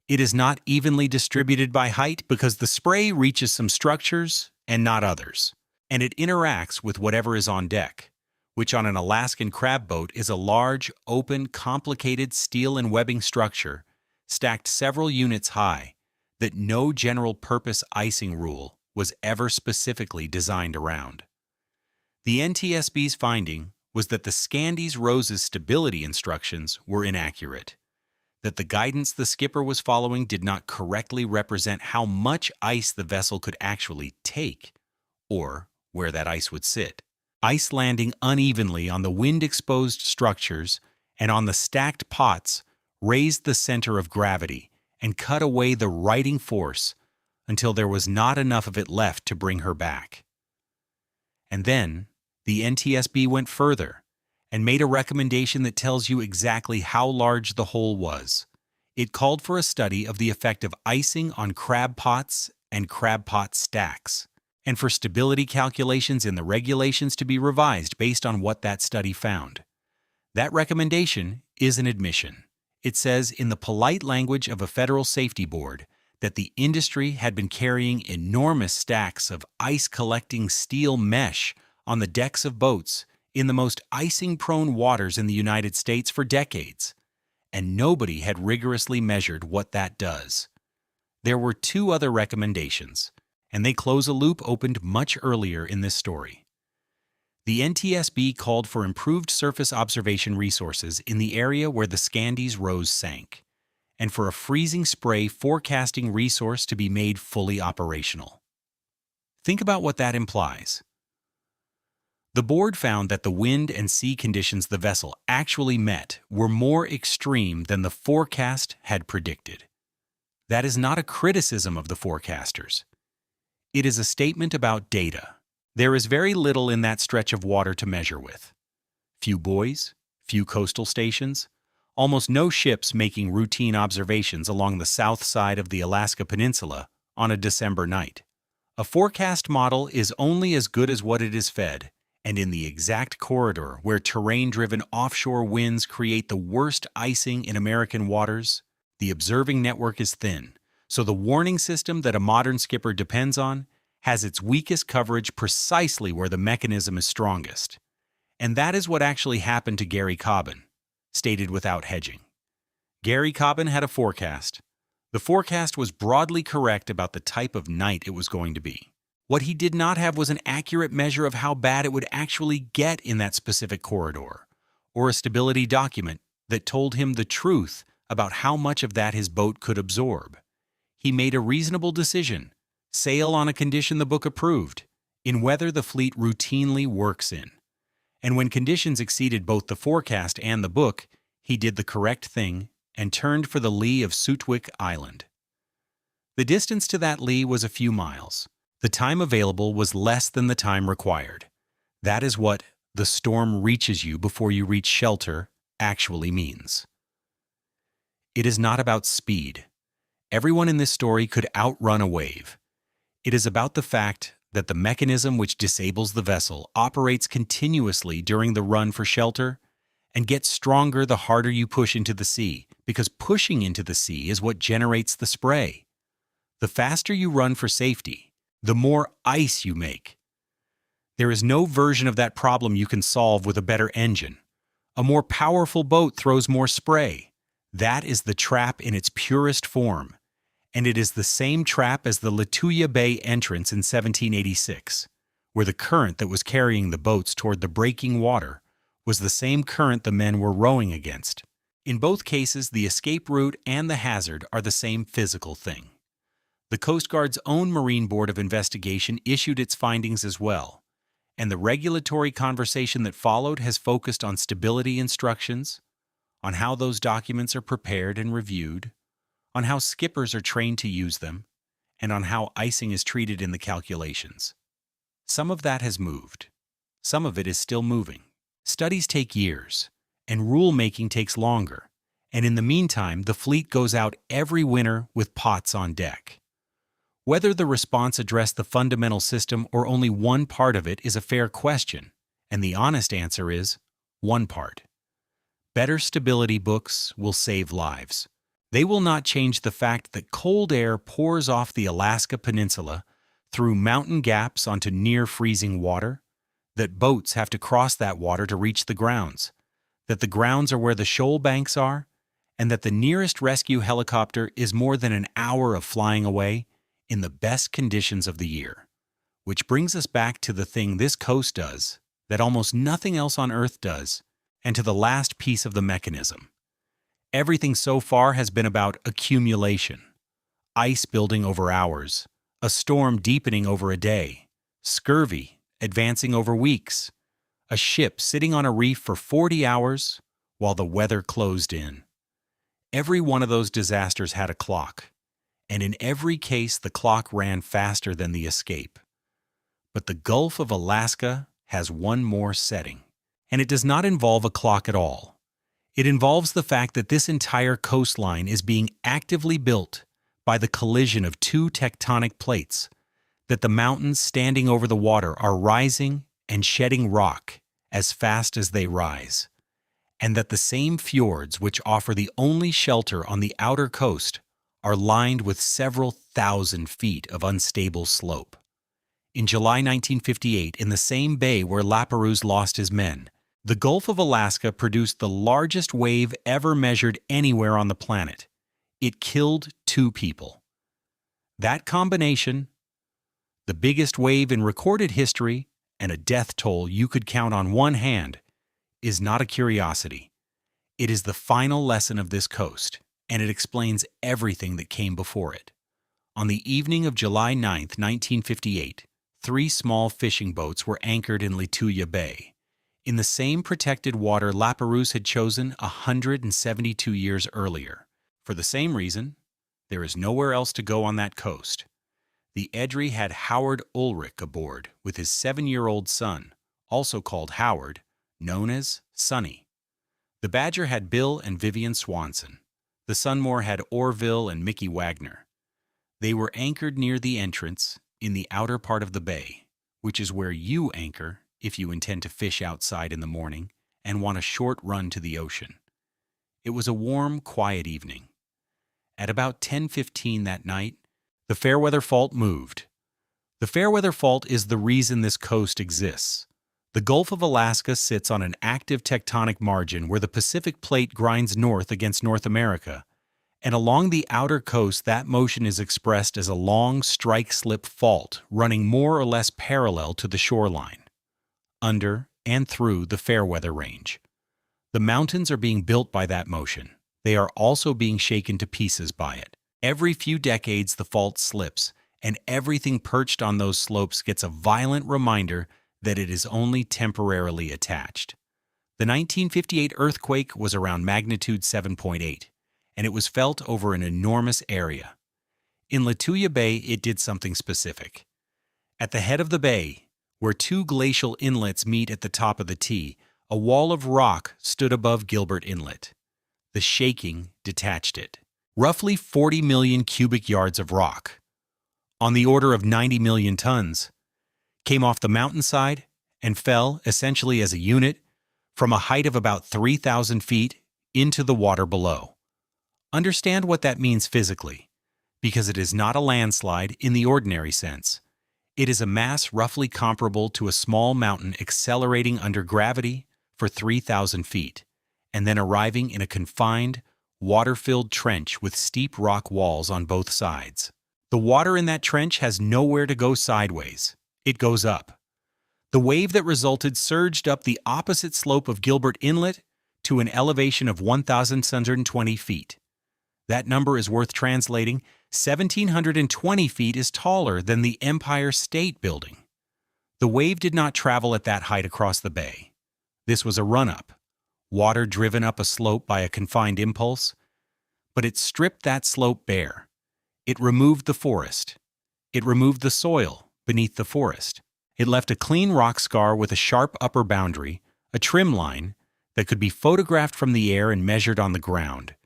It is not evenly distributed by height because the spray reaches some structures and not others, and it interacts with whatever is on deck, which on an Alaskan crab boat is a large, open, complicated steel and webbing structure stacked several units high that no general-purpose icing rule was ever specifically designed around. The NTSB's finding was that the Scandis Rose's stability instructions were inaccurate, that the guidance the skipper was following did not correctly represent how much ice the vessel could actually take, or where that ice would sit. Ice landing unevenly on the wind-exposed structures and on the stacked pots raised the center of gravity and cut away the righting force until there was not enough of it left to bring her back. And then, the NTSB went further and made a recommendation that tells you exactly how large the hole was. It called for a study of the effect of icing on crab pots and crab pot stacks, and for stability calculations in the regulations to be revised based on what that study found. That recommendation is an admission. It says in the polite language of a federal safety board that the industry had been carrying enormous stacks of ice-collecting steel mesh on the decks of boats in the most icing-prone waters in the United States for decades, and nobody had rigorously measured what that does. There were two other recommendations, and they close a loop opened much earlier in this story. The NTSB called for improved surface observation resources in the area where the Scandis Rose sank, and for a freezing spray forecasting resource to be made fully operational. Think about what that implies. The board found that the wind and sea conditions the vessel actually met were more extreme than the forecast had predicted. That is not a criticism of the forecasters. It is a statement about data. There is very little in that stretch of water to measure with. Few buoys, few coastal stations, almost no ships making routine observations along the south side of the Alaska Peninsula on a December night. A forecast model is only as good as what it is fed, and in the exact corridor where terrain-driven offshore winds create the worst icing in American waters, the observing network is thin, so the warning system that a modern skipper depends on has its weakest coverage precisely where the mechanism is strongest. And that is what actually happened to Gary Cobbin, stated without hedging. Gary Cobbin had a forecast. The forecast was broadly correct about the type of night it was going to be. What he did not have was an accurate measure of how bad it would actually get in that specific corridor, or a stability document that told him the truth about how much of that his boat could absorb. He made a reasonable decision, sail on a condition the book approved, in weather the fleet routinely works in. And when conditions exceeded both the forecast and the book, he did the correct thing and turned for the lee of Sutwick Island. The distance to that lee was a few miles. The time available was less than the time required. That is what "the storm reaches you before you reach shelter" actually means. It is not about speed. Everyone in this story could outrun a wave. It is about the fact that the mechanism which disables the vessel operates continuously during the run for shelter and gets stronger the harder you push into the sea, because pushing into the sea is what generates the spray. The faster you run for safety, the more ice you make. There is no version of that problem you can solve with a better engine. A more powerful boat throws more spray. That is the trap in its purest form, and it is the same trap as the Lituya Bay entrance in 1786, where the current that was carrying the boats toward the breaking water was the same current the men were rowing against. In both cases, the escape route and the hazard are the same physical thing. The Coast Guard's own Marine Board of Investigation issued its findings as well, and the regulatory conversation that followed has focused on stability instructions, on how those documents are prepared and reviewed, on how skippers are trained to use them, and on how icing is treated in the calculations. Some of that has moved. Some of it is still moving. Studies take years, and rule-making takes longer, and in the meantime, the fleet goes out every winter with pots on deck. Whether the response addressed the fundamental system or only one part of it is a fair question, and the honest answer is one part. Better stability books will save lives. They will not change the fact that cold air pours off the Alaska Peninsula through mountain gaps onto near-freezing water, that boats have to cross that water to reach the grounds, that the grounds are where the shoal banks are, and that the nearest rescue helicopter is more than an hour of flying away in the best conditions of the year. Which brings us back to the thing this coast does that almost nothing else on Earth does, and to the last piece of the mechanism. Everything so far has been about accumulation. Ice building over hours, a storm deepening over a day, scurvy advancing over weeks, a ship sitting on a reef for 40 hours while the weather closed in. Every one of those disasters had a clock, and in every case the clock ran faster than the escape. But the Gulf of Alaska has one more setting, and it does not involve a clock at all. It involves the fact that this entire coastline is being actively built by the collision of two tectonic plates, that the mountains standing over the water are rising and shedding rock as fast as they rise, and that the same fjords which offer the only shelter on the outer coast are lined with several thousand feet of unstable slope. In July 1958, in the same bay where Lapérouse lost his men, the Gulf of Alaska produced the largest wave ever measured anywhere on the planet. It killed 2 people. That combination, the biggest wave in recorded history and a death toll you could count on one hand, is not a curiosity. It is the final lesson of this coast, and it explains everything that came before it. On the evening of July 9, 1958, 3 small fishing boats were anchored in Lituya Bay, in the same protected water Lapérouse had chosen 172 years earlier. For the same reason, there is nowhere else to go on that coast. The Edrie had Howard Ulrich aboard with his 7-year-old son, also called Howard, known as Sonny. The Badger had Bill and Vivian Swanson. The Sunmore had Orville and Mickey Wagner. They were anchored near the entrance in the outer part of the bay, which is where you anchor if you intend to fish outside in the morning and want a short run to the ocean. It was a warm, quiet evening. At about 10:15 that night, the Fairweather Fault moved. The Fairweather Fault is the reason this coast exists. The Gulf of Alaska sits on an active tectonic margin where the Pacific Plate grinds north against North America, and along the outer coast that motion is expressed as a long strike-slip fault running more or less parallel to the shoreline, under and through the Fairweather Range. The mountains are being built by that motion. They are also being shaken to pieces by it. Every few decades the fault slips, and everything perched on those slopes gets a violent reminder that it is only temporarily attached. The 1958 earthquake was around magnitude 7.8, and it was felt over an enormous area. In Lituya Bay, it did something specific. At the head of the bay, where 2 glacial inlets meet at the top of the T, a wall of rock stood above Gilbert Inlet. The shaking detached it. Roughly 40 million cubic yards of rock, on the order of 90 million tons, came off the mountainside and fell, essentially as a unit, from a height of about 3,000 feet into the water below. Understand what that means physically, because it is not a landslide in the ordinary sense. It is a mass roughly comparable to a small mountain accelerating under gravity for 3,000 feet, and then arriving in a confined, water-filled trench with steep rock walls on both sides. The water in that trench has nowhere to go sideways. It goes up. The wave that resulted surged up the opposite slope of Gilbert Inlet to an elevation of 1,620 feet. That number is worth translating. 1,720 feet is taller than the Empire State Building. The wave did not travel at that height across the bay. This was a run-up, water driven up a slope by a confined impulse, but it stripped that slope bare. It removed the forest. It removed the soil beneath the forest. It left a clean rock scar with a sharp upper boundary, a trim line that could be photographed from the air and measured on the ground,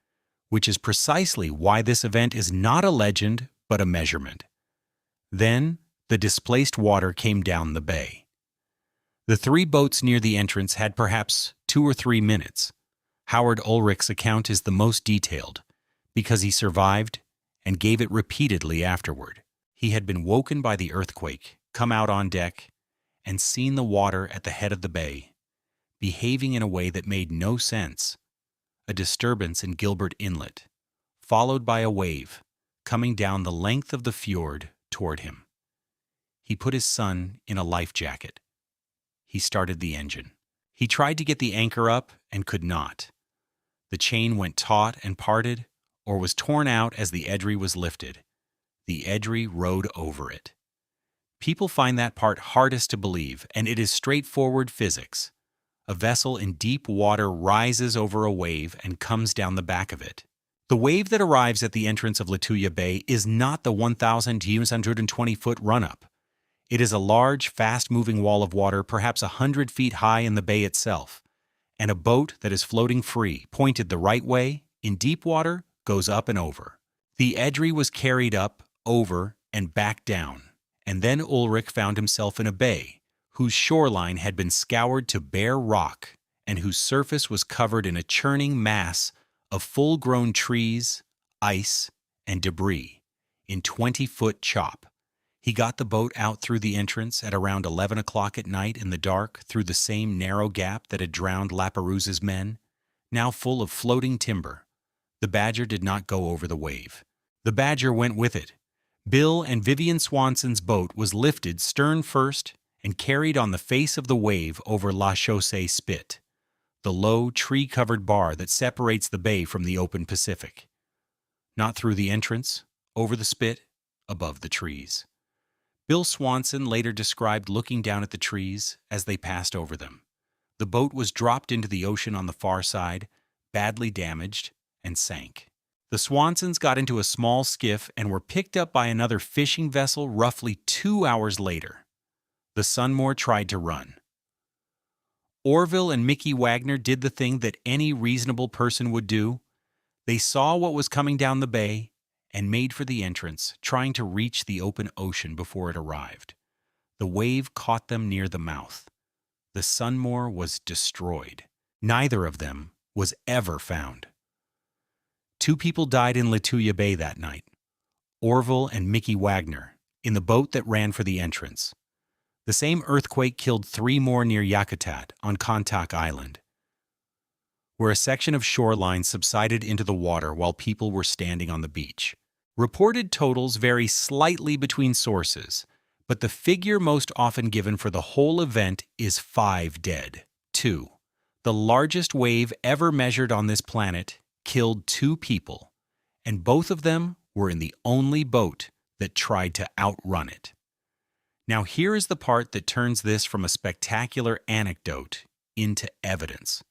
which is precisely why this event is not a legend but a measurement. Then the displaced water came down the bay. The 3 boats near the entrance had perhaps 2 or 3 minutes. Howard Ulrich's account is the most detailed because he survived and gave it repeatedly afterward. He had been woken by the earthquake, come out on deck, and seen the water at the head of the bay, behaving in a way that made no sense. A disturbance in Gilbert Inlet, followed by a wave coming down the length of the fjord toward him. He put his son in a life jacket. He started the engine. He tried to get the anchor up and could not. The chain went taut and parted, or was torn out as the edgery was lifted. The edgery rode over it. People find that part hardest to believe, and it is straightforward physics. A vessel in deep water rises over a wave and comes down the back of it. The wave that arrives at the entrance of Lituya Bay is not the 1,220-foot run-up. It is a large, fast-moving wall of water, perhaps 100 feet high in the bay itself, and a boat that is floating free, pointed the right way, in deep water, goes up and over. The edgery was carried up, over, and back down, and then Ulrich found himself in a bay, whose shoreline had been scoured to bare rock, and whose surface was covered in a churning mass of full-grown trees, ice, and debris, in 20-foot chop. He got the boat out through the entrance at around 11 o'clock at night in the dark through the same narrow gap that had drowned Laperouse's men, now full of floating timber. The Badger did not go over the wave. The Badger went with it. Bill and Vivian Swanson's boat was lifted stern first and carried on the face of the wave over La Chaussee Spit, the low, tree-covered bar that separates the bay from the open Pacific. Not through the entrance, over the spit, above the trees. Bill Swanson later described looking down at the trees as they passed over them. The boat was dropped into the ocean on the far side, badly damaged, and sank. The Swansons got into a small skiff and were picked up by another fishing vessel roughly 2 hours later. The Sunmore tried to run. Orville and Mickey Wagner did the thing that any reasonable person would do. They saw what was coming down the bay and made for the entrance, trying to reach the open ocean before it arrived. The wave caught them near the mouth. The Sunmore was destroyed. Neither of them was ever found. 2 people died in Lituya Bay that night, Orville and Mickey Wagner, in the boat that ran for the entrance. The same earthquake killed 3 more near Yakutat on Kontak Island, where a section of shoreline subsided into the water while people were standing on the beach. Reported totals vary slightly between sources, but the figure most often given for the whole event is 5 dead. 2. The largest wave ever measured on this planet killed 2 people, and both of them were in the only boat that tried to outrun it. Now here is the part that turns this from a spectacular anecdote into evidence.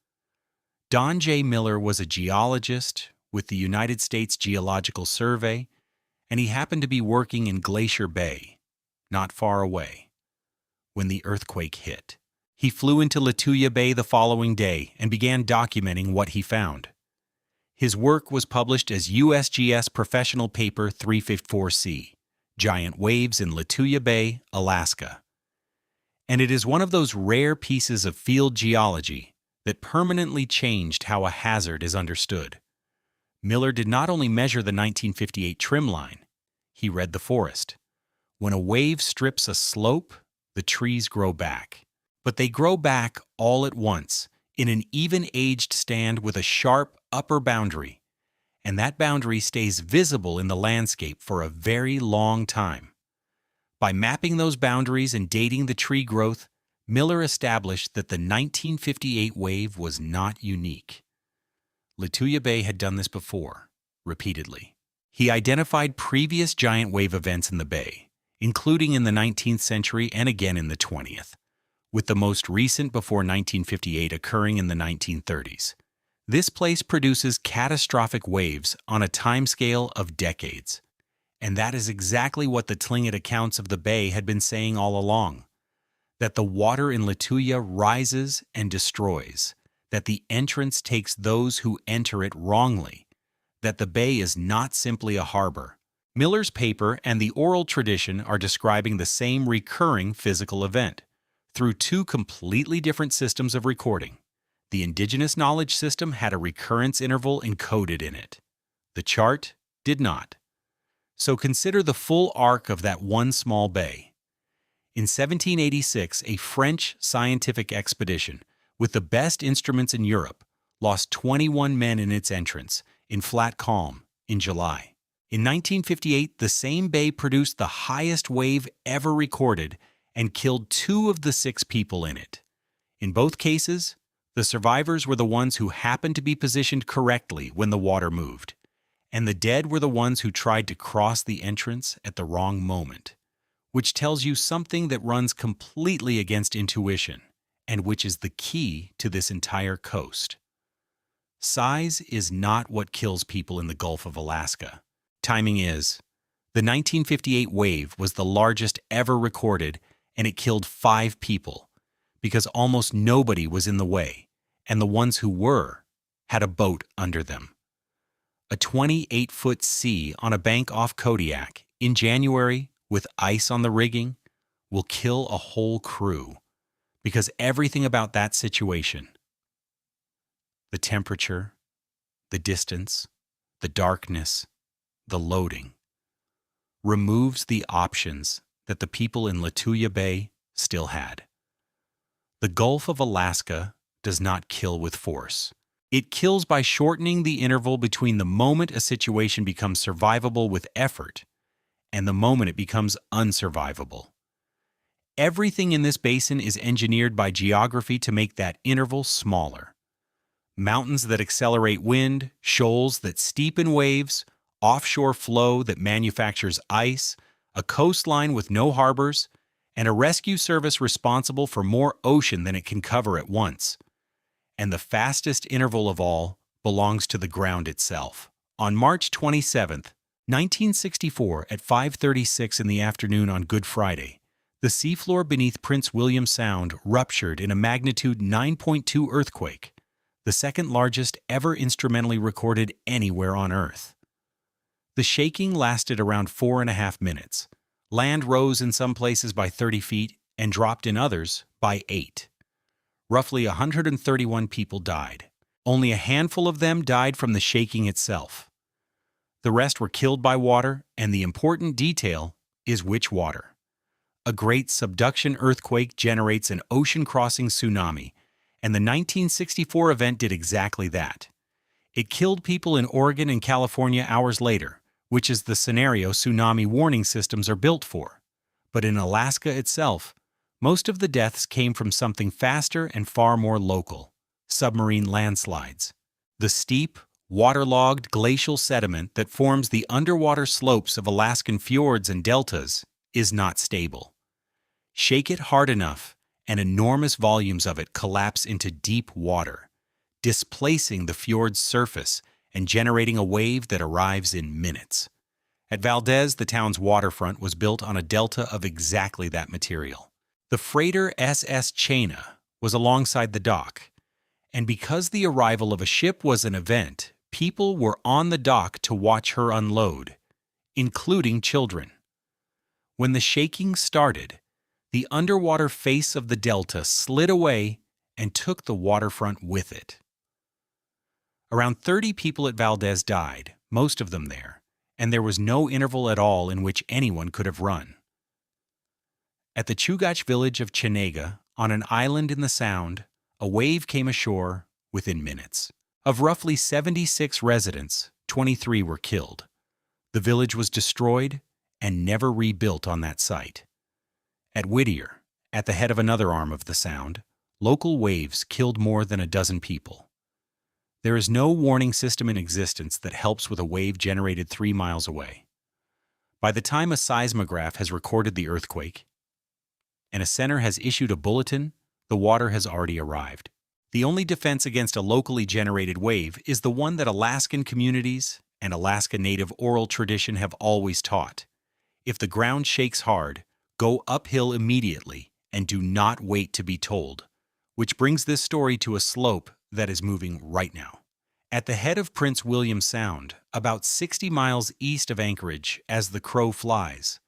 Don J. Miller was a geologist with the United States Geological Survey, and he happened to be working in Glacier Bay, not far away, when the earthquake hit. He flew into Lituya Bay the following day and began documenting what he found. His work was published as USGS Professional Paper 354C, Giant Waves in Lituya Bay, Alaska. And it is one of those rare pieces of field geology that permanently changed how a hazard is understood. Miller did not only measure the 1958 trim line, he read the forest. When a wave strips a slope, the trees grow back. But they grow back all at once, in an even-aged stand with a sharp upper boundary, and that boundary stays visible in the landscape for a very long time. By mapping those boundaries and dating the tree growth, Miller established that the 1958 wave was not unique. Lituya Bay had done this before, repeatedly. He identified previous giant wave events in the bay, including in the 19th century and again in the 20th, with the most recent before 1958 occurring in the 1930s. This place produces catastrophic waves on a timescale of decades, and that is exactly what the Tlingit accounts of the bay had been saying all along, that the water in Lituya rises and destroys, that the entrance takes those who enter it wrongly, that the bay is not simply a harbor. Miller's paper and the oral tradition are describing the same recurring physical event, through 2 completely different systems of recording, The indigenous knowledge system had a recurrence interval encoded in it. The chart did not. So consider the full arc of that one small bay. In 1786, a French scientific expedition, with the best instruments in Europe, lost 21 men in its entrance, in flat calm, in July. In 1958, the same bay produced the highest wave ever recorded and killed 2 of the 6 people in it. In both cases, the survivors were the ones who happened to be positioned correctly when the water moved, and the dead were the ones who tried to cross the entrance at the wrong moment, which tells you something that runs completely against intuition, and which is the key to this entire coast. Size is not what kills people in the Gulf of Alaska. Timing is. The 1958 wave was the largest ever recorded, and it killed 5 people, because almost nobody was in the way, and the ones who were had a boat under them. A 28-foot sea on a bank off Kodiak in January with ice on the rigging will kill a whole crew, because everything about that situation, the temperature, the distance, the darkness, the loading, removes the options that the people in Lituya Bay still had. The Gulf of Alaska does not kill with force. It kills by shortening the interval between the moment a situation becomes survivable with effort and the moment it becomes unsurvivable. Everything in this basin is engineered by geography to make that interval smaller. Mountains that accelerate wind, shoals that steepen waves, offshore flow that manufactures ice, a coastline with no harbors, and a rescue service responsible for more ocean than it can cover at once. And the fastest interval of all belongs to the ground itself. On March 27, 1964, at 5:36 in the afternoon on Good Friday, the seafloor beneath Prince William Sound ruptured in a magnitude 9.2 earthquake, the second largest ever instrumentally recorded anywhere on Earth. The shaking lasted around 4.5 minutes. Land rose in some places by 30 feet and dropped in others by 8. Roughly 131 people died. Only a handful of them died from the shaking itself. The rest were killed by water, and the important detail is which water. A great subduction earthquake generates an ocean-crossing tsunami, and the 1964 event did exactly that. It killed people in Oregon and California hours later, which is the scenario tsunami warning systems are built for. But in Alaska itself, most of the deaths came from something faster and far more local: submarine landslides. The steep, waterlogged glacial sediment that forms the underwater slopes of Alaskan fjords and deltas is not stable. Shake it hard enough, and enormous volumes of it collapse into deep water, displacing the fjord's surface and generating a wave that arrives in minutes. At Valdez, the town's waterfront was built on a delta of exactly that material. The freighter SS Chena was alongside the dock, and because the arrival of a ship was an event, people were on the dock to watch her unload, including children. When the shaking started, the underwater face of the delta slid away and took the waterfront with it. Around 30 people at Valdez died, most of them there, and there was no interval at all in which anyone could have run. At the Chugach village of Chenega, on an island in the Sound, a wave came ashore within minutes. Of roughly 76 residents, 23 were killed. The village was destroyed and never rebuilt on that site. At Whittier, at the head of another arm of the Sound, local waves killed more than a dozen people. There is no warning system in existence that helps with a wave generated 3 miles away. By the time a seismograph has recorded the earthquake, and a center has issued a bulletin, the water has already arrived. The only defense against a locally generated wave is the one that Alaskan communities and Alaska Native oral tradition have always taught. If the ground shakes hard, go uphill immediately and do not wait to be told, which brings this story to a slope that is moving right now. At the head of Prince William Sound, about 60 miles east of Anchorage as the crow flies,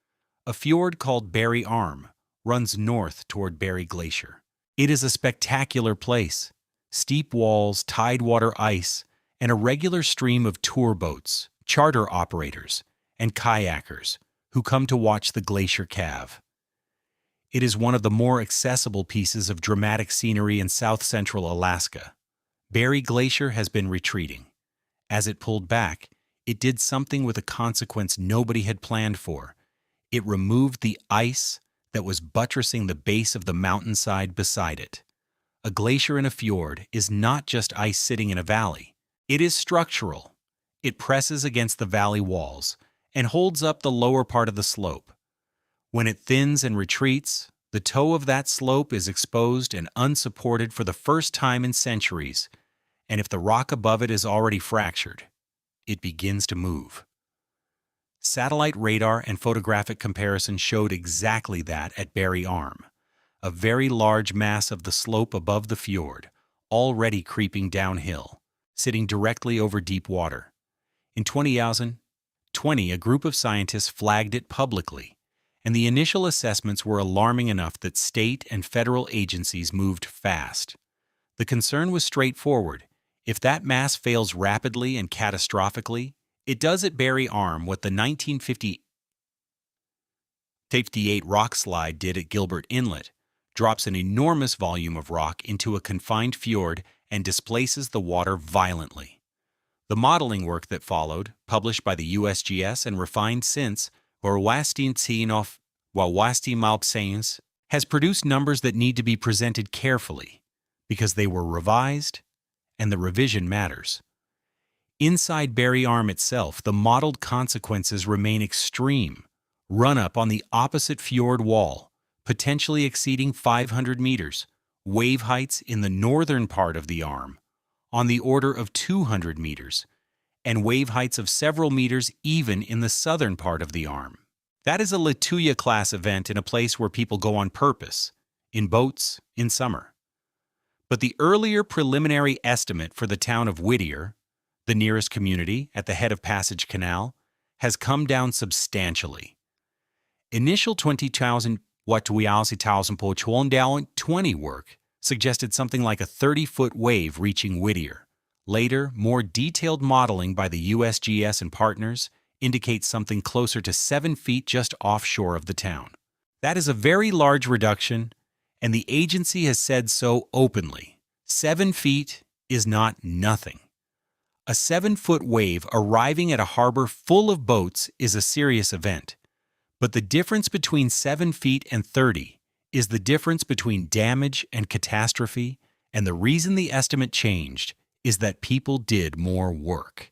a fjord called Barry Arm runs north toward Barry Glacier. It is a spectacular place, steep walls, tidewater ice, and a regular stream of tour boats, charter operators, and kayakers who come to watch the glacier calve. It is one of the more accessible pieces of dramatic scenery in south-central Alaska. Berry Glacier has been retreating. As it pulled back, it did something with a consequence nobody had planned for. It removed the ice that was buttressing the base of the mountainside beside it. A glacier in a fjord is not just ice sitting in a valley. It is structural. It presses against the valley walls and holds up the lower part of the slope. When it thins and retreats, the toe of that slope is exposed and unsupported for the first time in centuries, and if the rock above it is already fractured, it begins to move. Satellite radar and photographic comparison showed exactly that at Berry Arm, a very large mass of the slope above the fjord, already creeping downhill, sitting directly over deep water. In 2020, a group of scientists flagged it publicly, and the initial assessments were alarming enough that state and federal agencies moved fast. The concern was straightforward. If that mass fails rapidly and catastrophically, it does at Berry Arm what the 1958 rock slide did at Gilbert Inlet, drops an enormous volume of rock into a confined fjord and displaces the water violently. The modeling work that followed, published by the USGS and refined since, has produced numbers that need to be presented carefully, because they were revised, and the revision matters. Inside Berry Arm itself, the modeled consequences remain extreme. Run-up on the opposite fjord wall, potentially exceeding 500 meters. Wave heights in the northern part of the arm, on the order of 200 meters, and wave heights of several meters even in the southern part of the arm. That is a Lituya-class event in a place where people go on purpose, in boats, in summer. But the earlier preliminary estimate for the town of Whittier, the nearest community at the head of Passage Canal, has come down substantially. Initial 20,000 work suggested something like a 30-foot wave reaching Whittier. Later, more detailed modeling by the USGS and partners indicates something closer to 7 feet just offshore of the town. That is a very large reduction, and the agency has said so openly. 7 feet is not nothing. A 7-foot wave arriving at a harbor full of boats is a serious event. But the difference between 7 feet and 30 is the difference between damage and catastrophe, and the reason the estimate changed is that people did more work,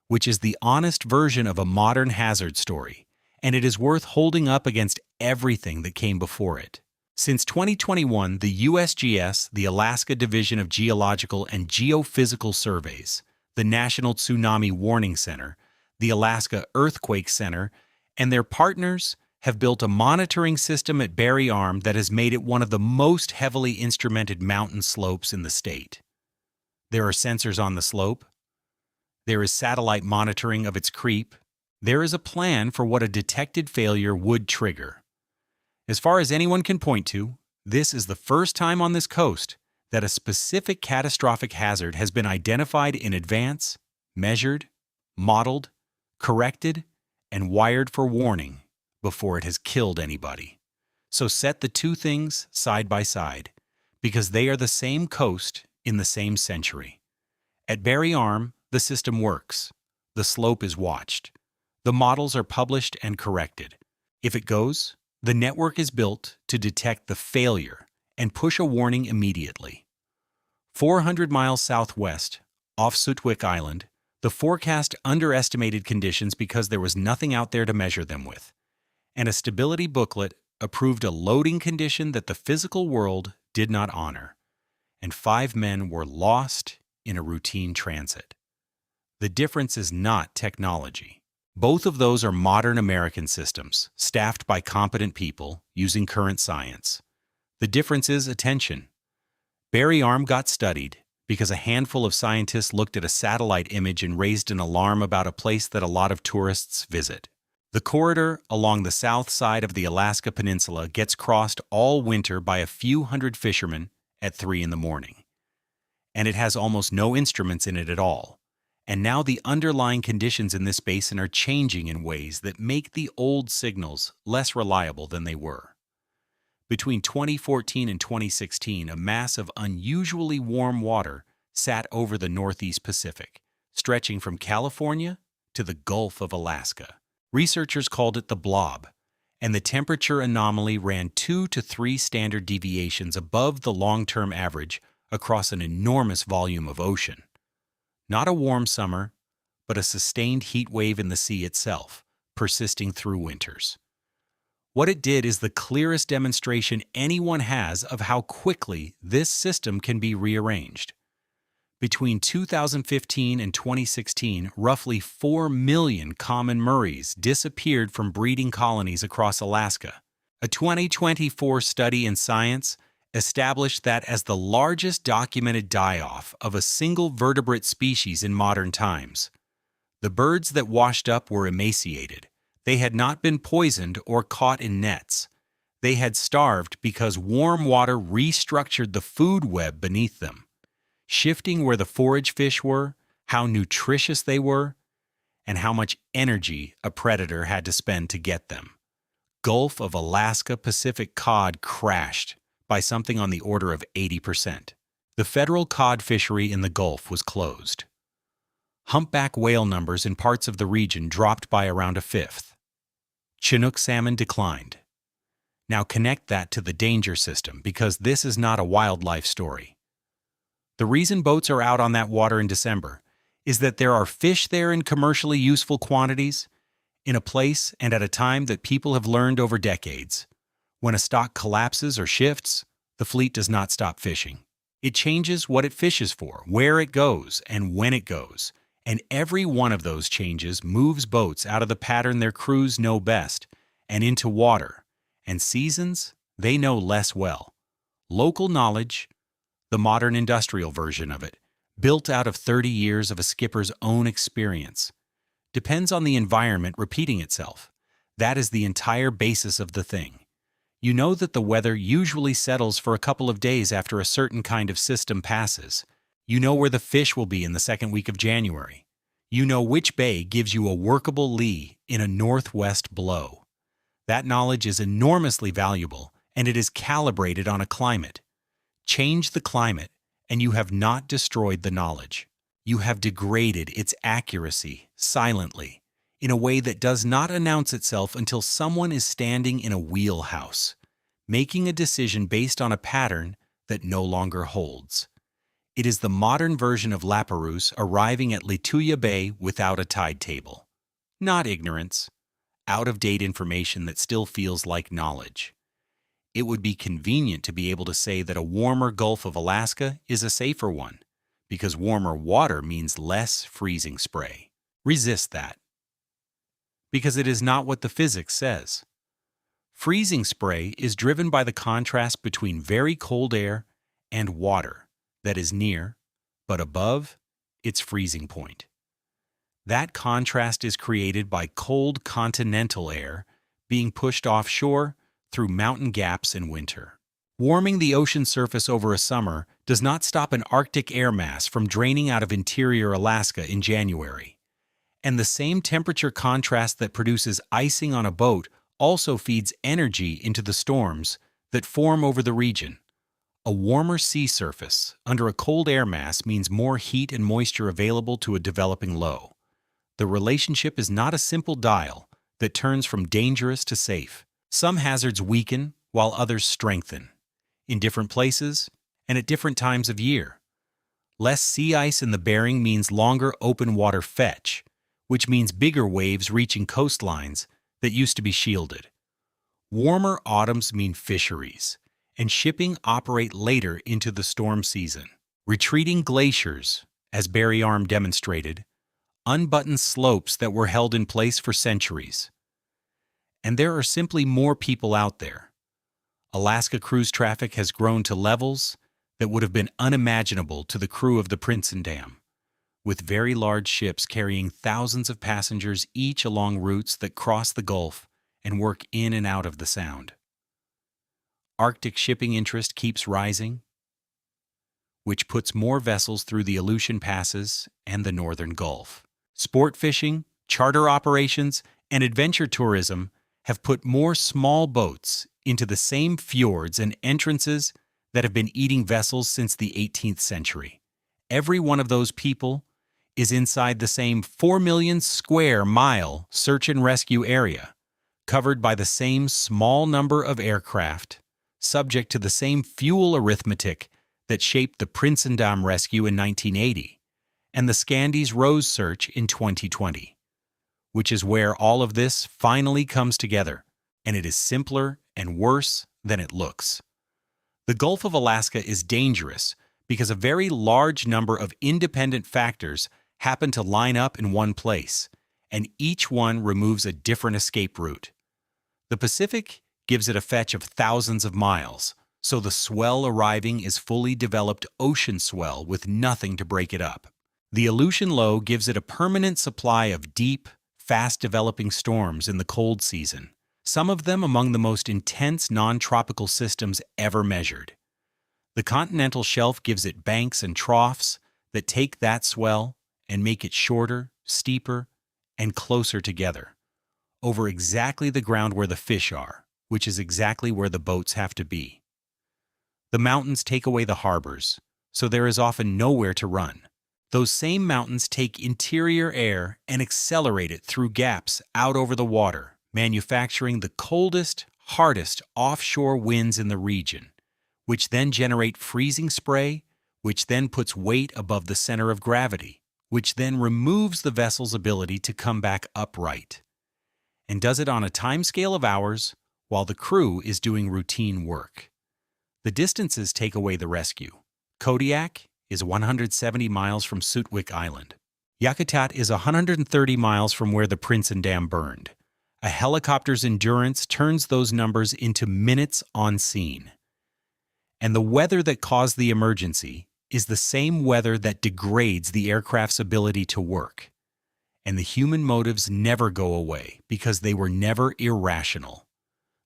which is the honest version of a modern hazard story, and it is worth holding up against everything that came before it. Since 2021, the USGS, the Alaska Division of Geological and Geophysical Surveys, the National Tsunami Warning Center, the Alaska Earthquake Center, and their partners have built a monitoring system at Berry Arm that has made it one of the most heavily instrumented mountain slopes in the state. There are sensors on the slope. There is satellite monitoring of its creep. There is a plan for what a detected failure would trigger. As far as anyone can point to, this is the first time on this coast that a specific catastrophic hazard has been identified in advance, measured, modeled, corrected, and wired for warning before it has killed anybody. So set the two things side by side, because they are the same coast in the same century. At Berry Arm, the system works. The slope is watched. The models are published and corrected. If it goes, the network is built to detect the failure and push a warning immediately. 400 miles southwest, off Sutwick Island, the forecast underestimated conditions because there was nothing out there to measure them with, and a stability booklet approved a loading condition that the physical world did not honor, and 5 men were lost in a routine transit. The difference is not technology. Both of those are modern American systems, staffed by competent people using current science. The difference is attention. Berry Arm got studied because a handful of scientists looked at a satellite image and raised an alarm about a place that a lot of tourists visit. The corridor along the south side of the Alaska Peninsula gets crossed all winter by a few hundred fishermen at 3 in the morning. and it has almost no instruments in it at all. And now the underlying conditions in this basin are changing in ways that make the old signals less reliable than they were. Between 2014 and 2016, a mass of unusually warm water sat over the Northeast Pacific, stretching from California to the Gulf of Alaska. Researchers called it the blob, and the temperature anomaly ran 2 to 3 standard deviations above the long-term average across an enormous volume of ocean. Not a warm summer, but a sustained heat wave in the sea itself, persisting through winters. What it did is the clearest demonstration anyone has of how quickly this system can be rearranged. Between 2015 and 2016, roughly 4 million common murreys disappeared from breeding colonies across Alaska. A 2024 study in Science established that as the largest documented die-off of a single vertebrate species in modern times. The birds that washed up were emaciated. They had not been poisoned or caught in nets. They had starved because warm water restructured the food web beneath them, shifting where the forage fish were, how nutritious they were, and how much energy a predator had to spend to get them. Gulf of Alaska Pacific cod crashed by something on the order of 80%. The federal cod fishery in the Gulf was closed. Humpback whale numbers in parts of the region dropped by around a fifth. Chinook salmon declined. Now connect that to the danger system, because this is not a wildlife story. The reason boats are out on that water in December is that there are fish there in commercially useful quantities, in a place and at a time that people have learned over decades. When a stock collapses or shifts, the fleet does not stop fishing. It changes what it fishes for, where it goes, and when it goes. And every one of those changes moves boats out of the pattern their crews know best and into water, and seasons they know less well. Local knowledge, the modern industrial version of it, built out of 30 years of a skipper's own experience, depends on the environment repeating itself. That is the entire basis of the thing. You know that the weather usually settles for a couple of days after a certain kind of system passes. You know where the fish will be in the second week of January. You know which bay gives you a workable lee in a northwest blow. That knowledge is enormously valuable, and it is calibrated on a climate. Change the climate, and you have not destroyed the knowledge. You have degraded its accuracy silently, in a way that does not announce itself until someone is standing in a wheelhouse, making a decision based on a pattern that no longer holds. It is the modern version of Lapérouse arriving at Lituya Bay without a tide table. Not ignorance, out-of-date information that still feels like knowledge. It would be convenient to be able to say that a warmer Gulf of Alaska is a safer one, because warmer water means less freezing spray. Resist that, because it is not what the physics says. Freezing spray is driven by the contrast between very cold air and water that is near, but above, its freezing point. That contrast is created by cold continental air being pushed offshore through mountain gaps in winter. Warming the ocean surface over a summer does not stop an Arctic air mass from draining out of interior Alaska in January. And the same temperature contrast that produces icing on a boat also feeds energy into the storms that form over the region. A warmer sea surface under a cold air mass means more heat and moisture available to a developing low. The relationship is not a simple dial that turns from dangerous to safe. Some hazards weaken while others strengthen, in different places and at different times of year. Less sea ice in the Bering means longer open water fetch, which means bigger waves reaching coastlines that used to be shielded. Warmer autumns mean fisheries, and shipping operate later into the storm season. Retreating glaciers, as Barry Arm demonstrated, unbutton slopes that were held in place for centuries. And there are simply more people out there. Alaska cruise traffic has grown to levels that would have been unimaginable to the crew of the Princeton Dam, with very large ships carrying thousands of passengers each along routes that cross the Gulf and work in and out of the Sound. Arctic shipping interest keeps rising. which puts more vessels through the Aleutian Passes and the Northern Gulf. Sport fishing, charter operations, and adventure tourism have put more small boats into the same fjords and entrances that have been eating vessels since the 18th century. Every one of those people is inside the same 4 million square mile search and rescue area, covered by the same small number of aircraft, subject to the same fuel arithmetic that shaped the Prinsendam rescue in 1980 and the Scandies Rose search in 2020, which is where all of this finally comes together, and it is simpler and worse than it looks. The Gulf of Alaska is dangerous because a very large number of independent factors happen to line up in one place, and each one removes a different escape route. The Pacific gives it a fetch of thousands of miles, so the swell arriving is fully developed ocean swell with nothing to break it up. The Aleutian Low gives it a permanent supply of deep, fast-developing storms in the cold season, some of them among the most intense non-tropical systems ever measured. The continental shelf gives it banks and troughs that take that swell and make it shorter, steeper, and closer together, over exactly the ground where the fish are, which is exactly where the boats have to be. The mountains take away the harbors, so there is often nowhere to run. Those same mountains take interior air and accelerate it through gaps out over the water, manufacturing the coldest, hardest offshore winds in the region, which then generate freezing spray, which then puts weight above the center of gravity, which then removes the vessel's ability to come back upright, and does it on a timescale of hours while the crew is doing routine work. The distances take away the rescue. Kodiak is 170 miles from Sutwik Island. Yakutat is 130 miles from where the Prinsendam burned. A helicopter's endurance turns those numbers into minutes on scene. And the weather that caused the emergency is the same weather that degrades the aircraft's ability to work. And the human motives never go away because they were never irrational.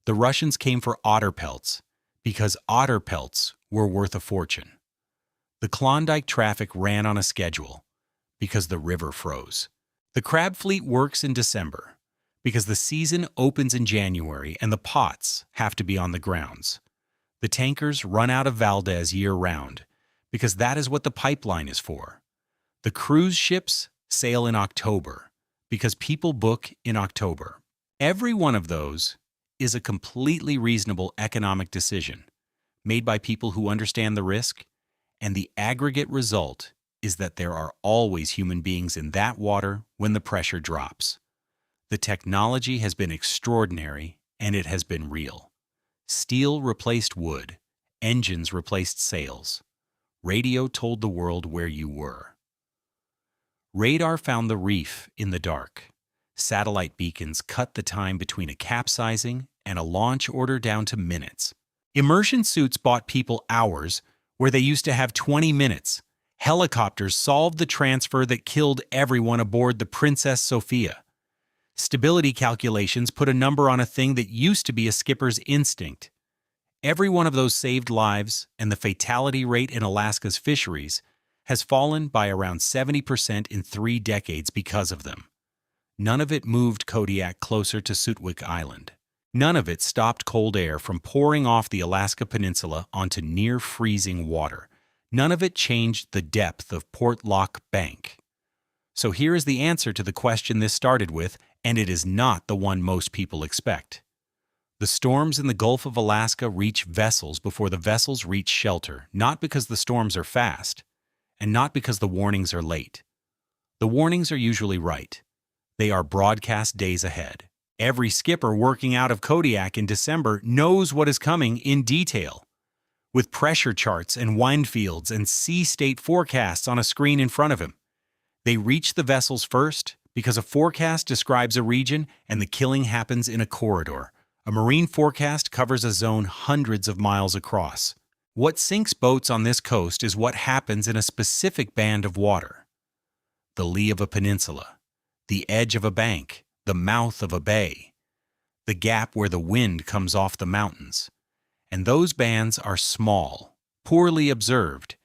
The Russians came for otter pelts because otter pelts were worth a fortune. The Klondike traffic ran on a schedule because the river froze. The crab fleet works in December because the season opens in January and the pots have to be on the grounds. The tankers run out of Valdez year-round because that is what the pipeline is for. The cruise ships sail in October because people book in October. Every one of those is a completely reasonable economic decision made by people who understand the risk, and the aggregate result is that there are always human beings in that water when the pressure drops. The technology has been extraordinary, and it has been real. Steel replaced wood, engines replaced sails. Radio told the world where you were. Radar found the reef in the dark. Satellite beacons cut the time between a capsizing and a launch order down to minutes. Immersion suits bought people hours where they used to have 20 minutes. Helicopters solved the transfer that killed everyone aboard the Princess Sophia. Stability calculations put a number on a thing that used to be a skipper's instinct. Every one of those saved lives, and the fatality rate in Alaska's fisheries has fallen by around 70% in 3 decades because of them. None of it moved Kodiak closer to Sutwik Island. None of it stopped cold air from pouring off the Alaska Peninsula onto near-freezing water. None of it changed the depth of Port Locke Bank. So here is the answer to the question this started with, and it is not the one most people expect. The storms in the Gulf of Alaska reach vessels before the vessels reach shelter, not because the storms are fast, and not because the warnings are late. The warnings are usually right. They are broadcast days ahead. Every skipper working out of Kodiak in December knows what is coming in detail, with pressure charts and wind fields and sea state forecasts on a screen in front of him. They reach the vessels first because a forecast describes a region and the killing happens in a corridor. A marine forecast covers a zone hundreds of miles across. What sinks boats on this coast is what happens in a specific band of water. The lee of a peninsula, the edge of a bank, the mouth of a bay, the gap where the wind comes off the mountains. And those bands are small, poorly observed,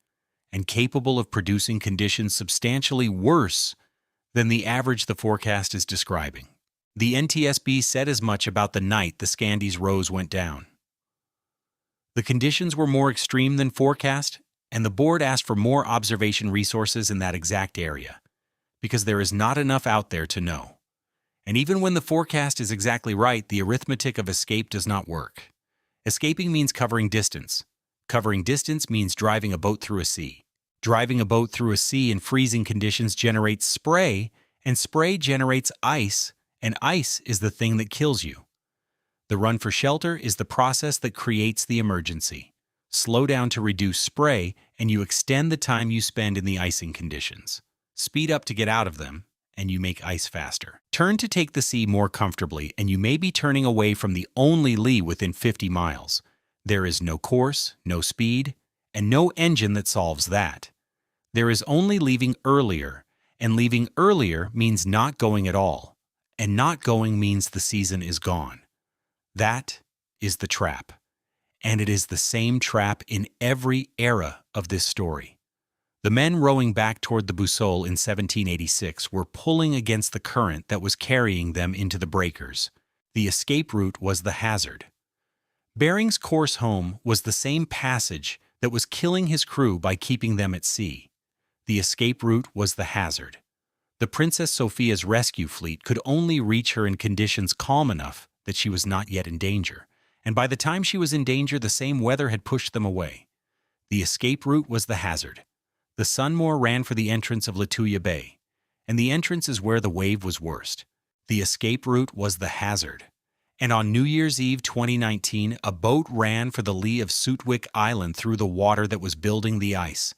and capable of producing conditions substantially worse than the average the forecast is describing. The NTSB said as much about the night the Scandies Rose went down. The conditions were more extreme than forecast, and the board asked for more observation resources in that exact area, because there is not enough out there to know. And even when the forecast is exactly right, the arithmetic of escape does not work. Escaping means covering distance. Covering distance means driving a boat through a sea. Driving a boat through a sea in freezing conditions generates spray, and spray generates ice, and ice is the thing that kills you. The run for shelter is the process that creates the emergency. Slow down to reduce spray, and you extend the time you spend in the icing conditions. Speed up to get out of them, and you make ice faster. Turn to take the sea more comfortably, and you may be turning away from the only lee within 50 miles. There is no course, no speed, and no engine that solves that. There is only leaving earlier, and leaving earlier means not going at all, and not going means the season is gone. That is the trap, and it is the same trap in every era of this story. The men rowing back toward the Boussole in 1786 were pulling against the current that was carrying them into the breakers. The escape route was the hazard. Bering's course home was the same passage that was killing his crew by keeping them at sea. The escape route was the hazard. The Princess Sophia's rescue fleet could only reach her in conditions calm enough that she was not yet in danger, and by the time she was in danger, the same weather had pushed them away. The escape route was the hazard. The Sunmore ran for the entrance of Lituya Bay, and the entrance is where the wave was worst. The escape route was the hazard. And on New Year's Eve 2019, a boat ran for the lee of Sootwick Island through the water that was building the ice.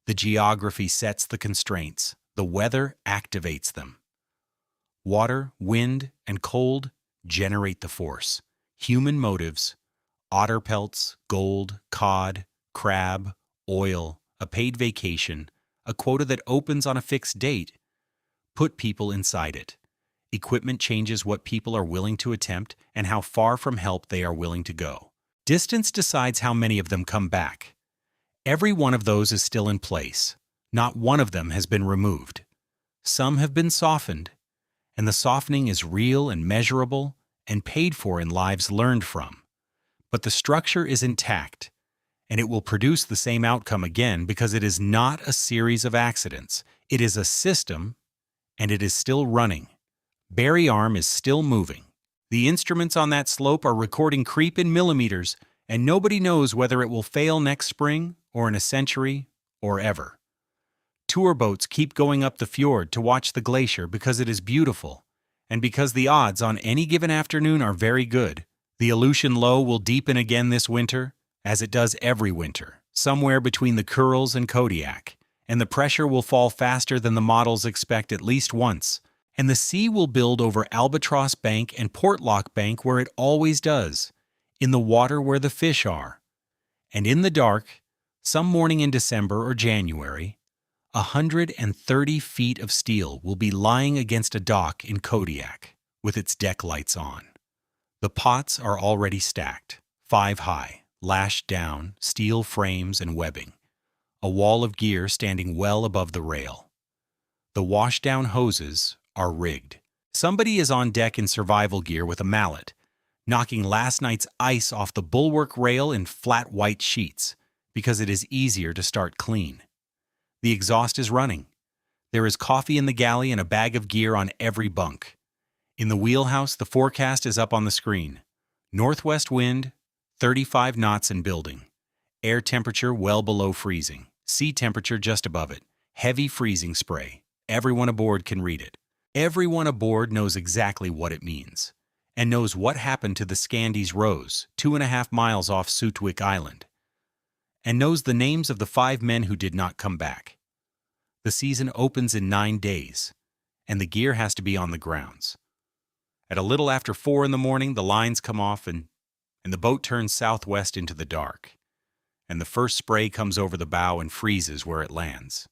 The geography sets the constraints. The weather activates them. Water, wind, and cold generate the force. Human motives, otter pelts, gold, cod, crab, oil, a paid vacation, a quota that opens on a fixed date, put people inside it. Equipment changes what people are willing to attempt and how far from help they are willing to go. Distance decides how many of them come back. Every one of those is still in place. Not one of them has been removed. Some have been softened, and the softening is real and measurable and paid for in lives learned from. But the structure is intact, and it will produce the same outcome again because it is not a series of accidents. It is a system, and it is still running. Barry Arm is still moving. The instruments on that slope are recording creep in millimeters, and nobody knows whether it will fail next spring or in a century or ever. Tour boats keep going up the fjord to watch the glacier because it is beautiful, and because the odds on any given afternoon are very good. The Aleutian Low will deepen again this winter, as it does every winter, somewhere between the Kurils and Kodiak, and the pressure will fall faster than the models expect at least once, and the sea will build over Albatross Bank and Portlock Bank where it always does, in the water where the fish are. And in the dark, some morning in December or January, 130 feet of steel will be lying against a dock in Kodiak, with its deck lights on. The pots are already stacked, 5 high, lashed down, steel frames and webbing, a wall of gear standing well above the rail. The washdown hoses are rigged. Somebody is on deck in survival gear with a mallet, knocking last night's ice off the bulwark rail in flat white sheets, because it is easier to start clean. The exhaust is running. There is coffee in the galley and a bag of gear on every bunk. In the wheelhouse, the forecast is up on the screen. Northwest wind, 35 knots and building. Air temperature well below freezing. Sea temperature just above it. Heavy freezing spray. Everyone aboard can read it. Everyone aboard knows exactly what it means, and knows what happened to the Scandies Rose, 2.5 miles off Sootwick Island, and knows the names of the 5 men who did not come back. The season opens in 9 days, and the gear has to be on the grounds. At a little after 4 in the morning, the lines come off and the boat turns southwest into the dark, and the first spray comes over the bow and freezes where it lands.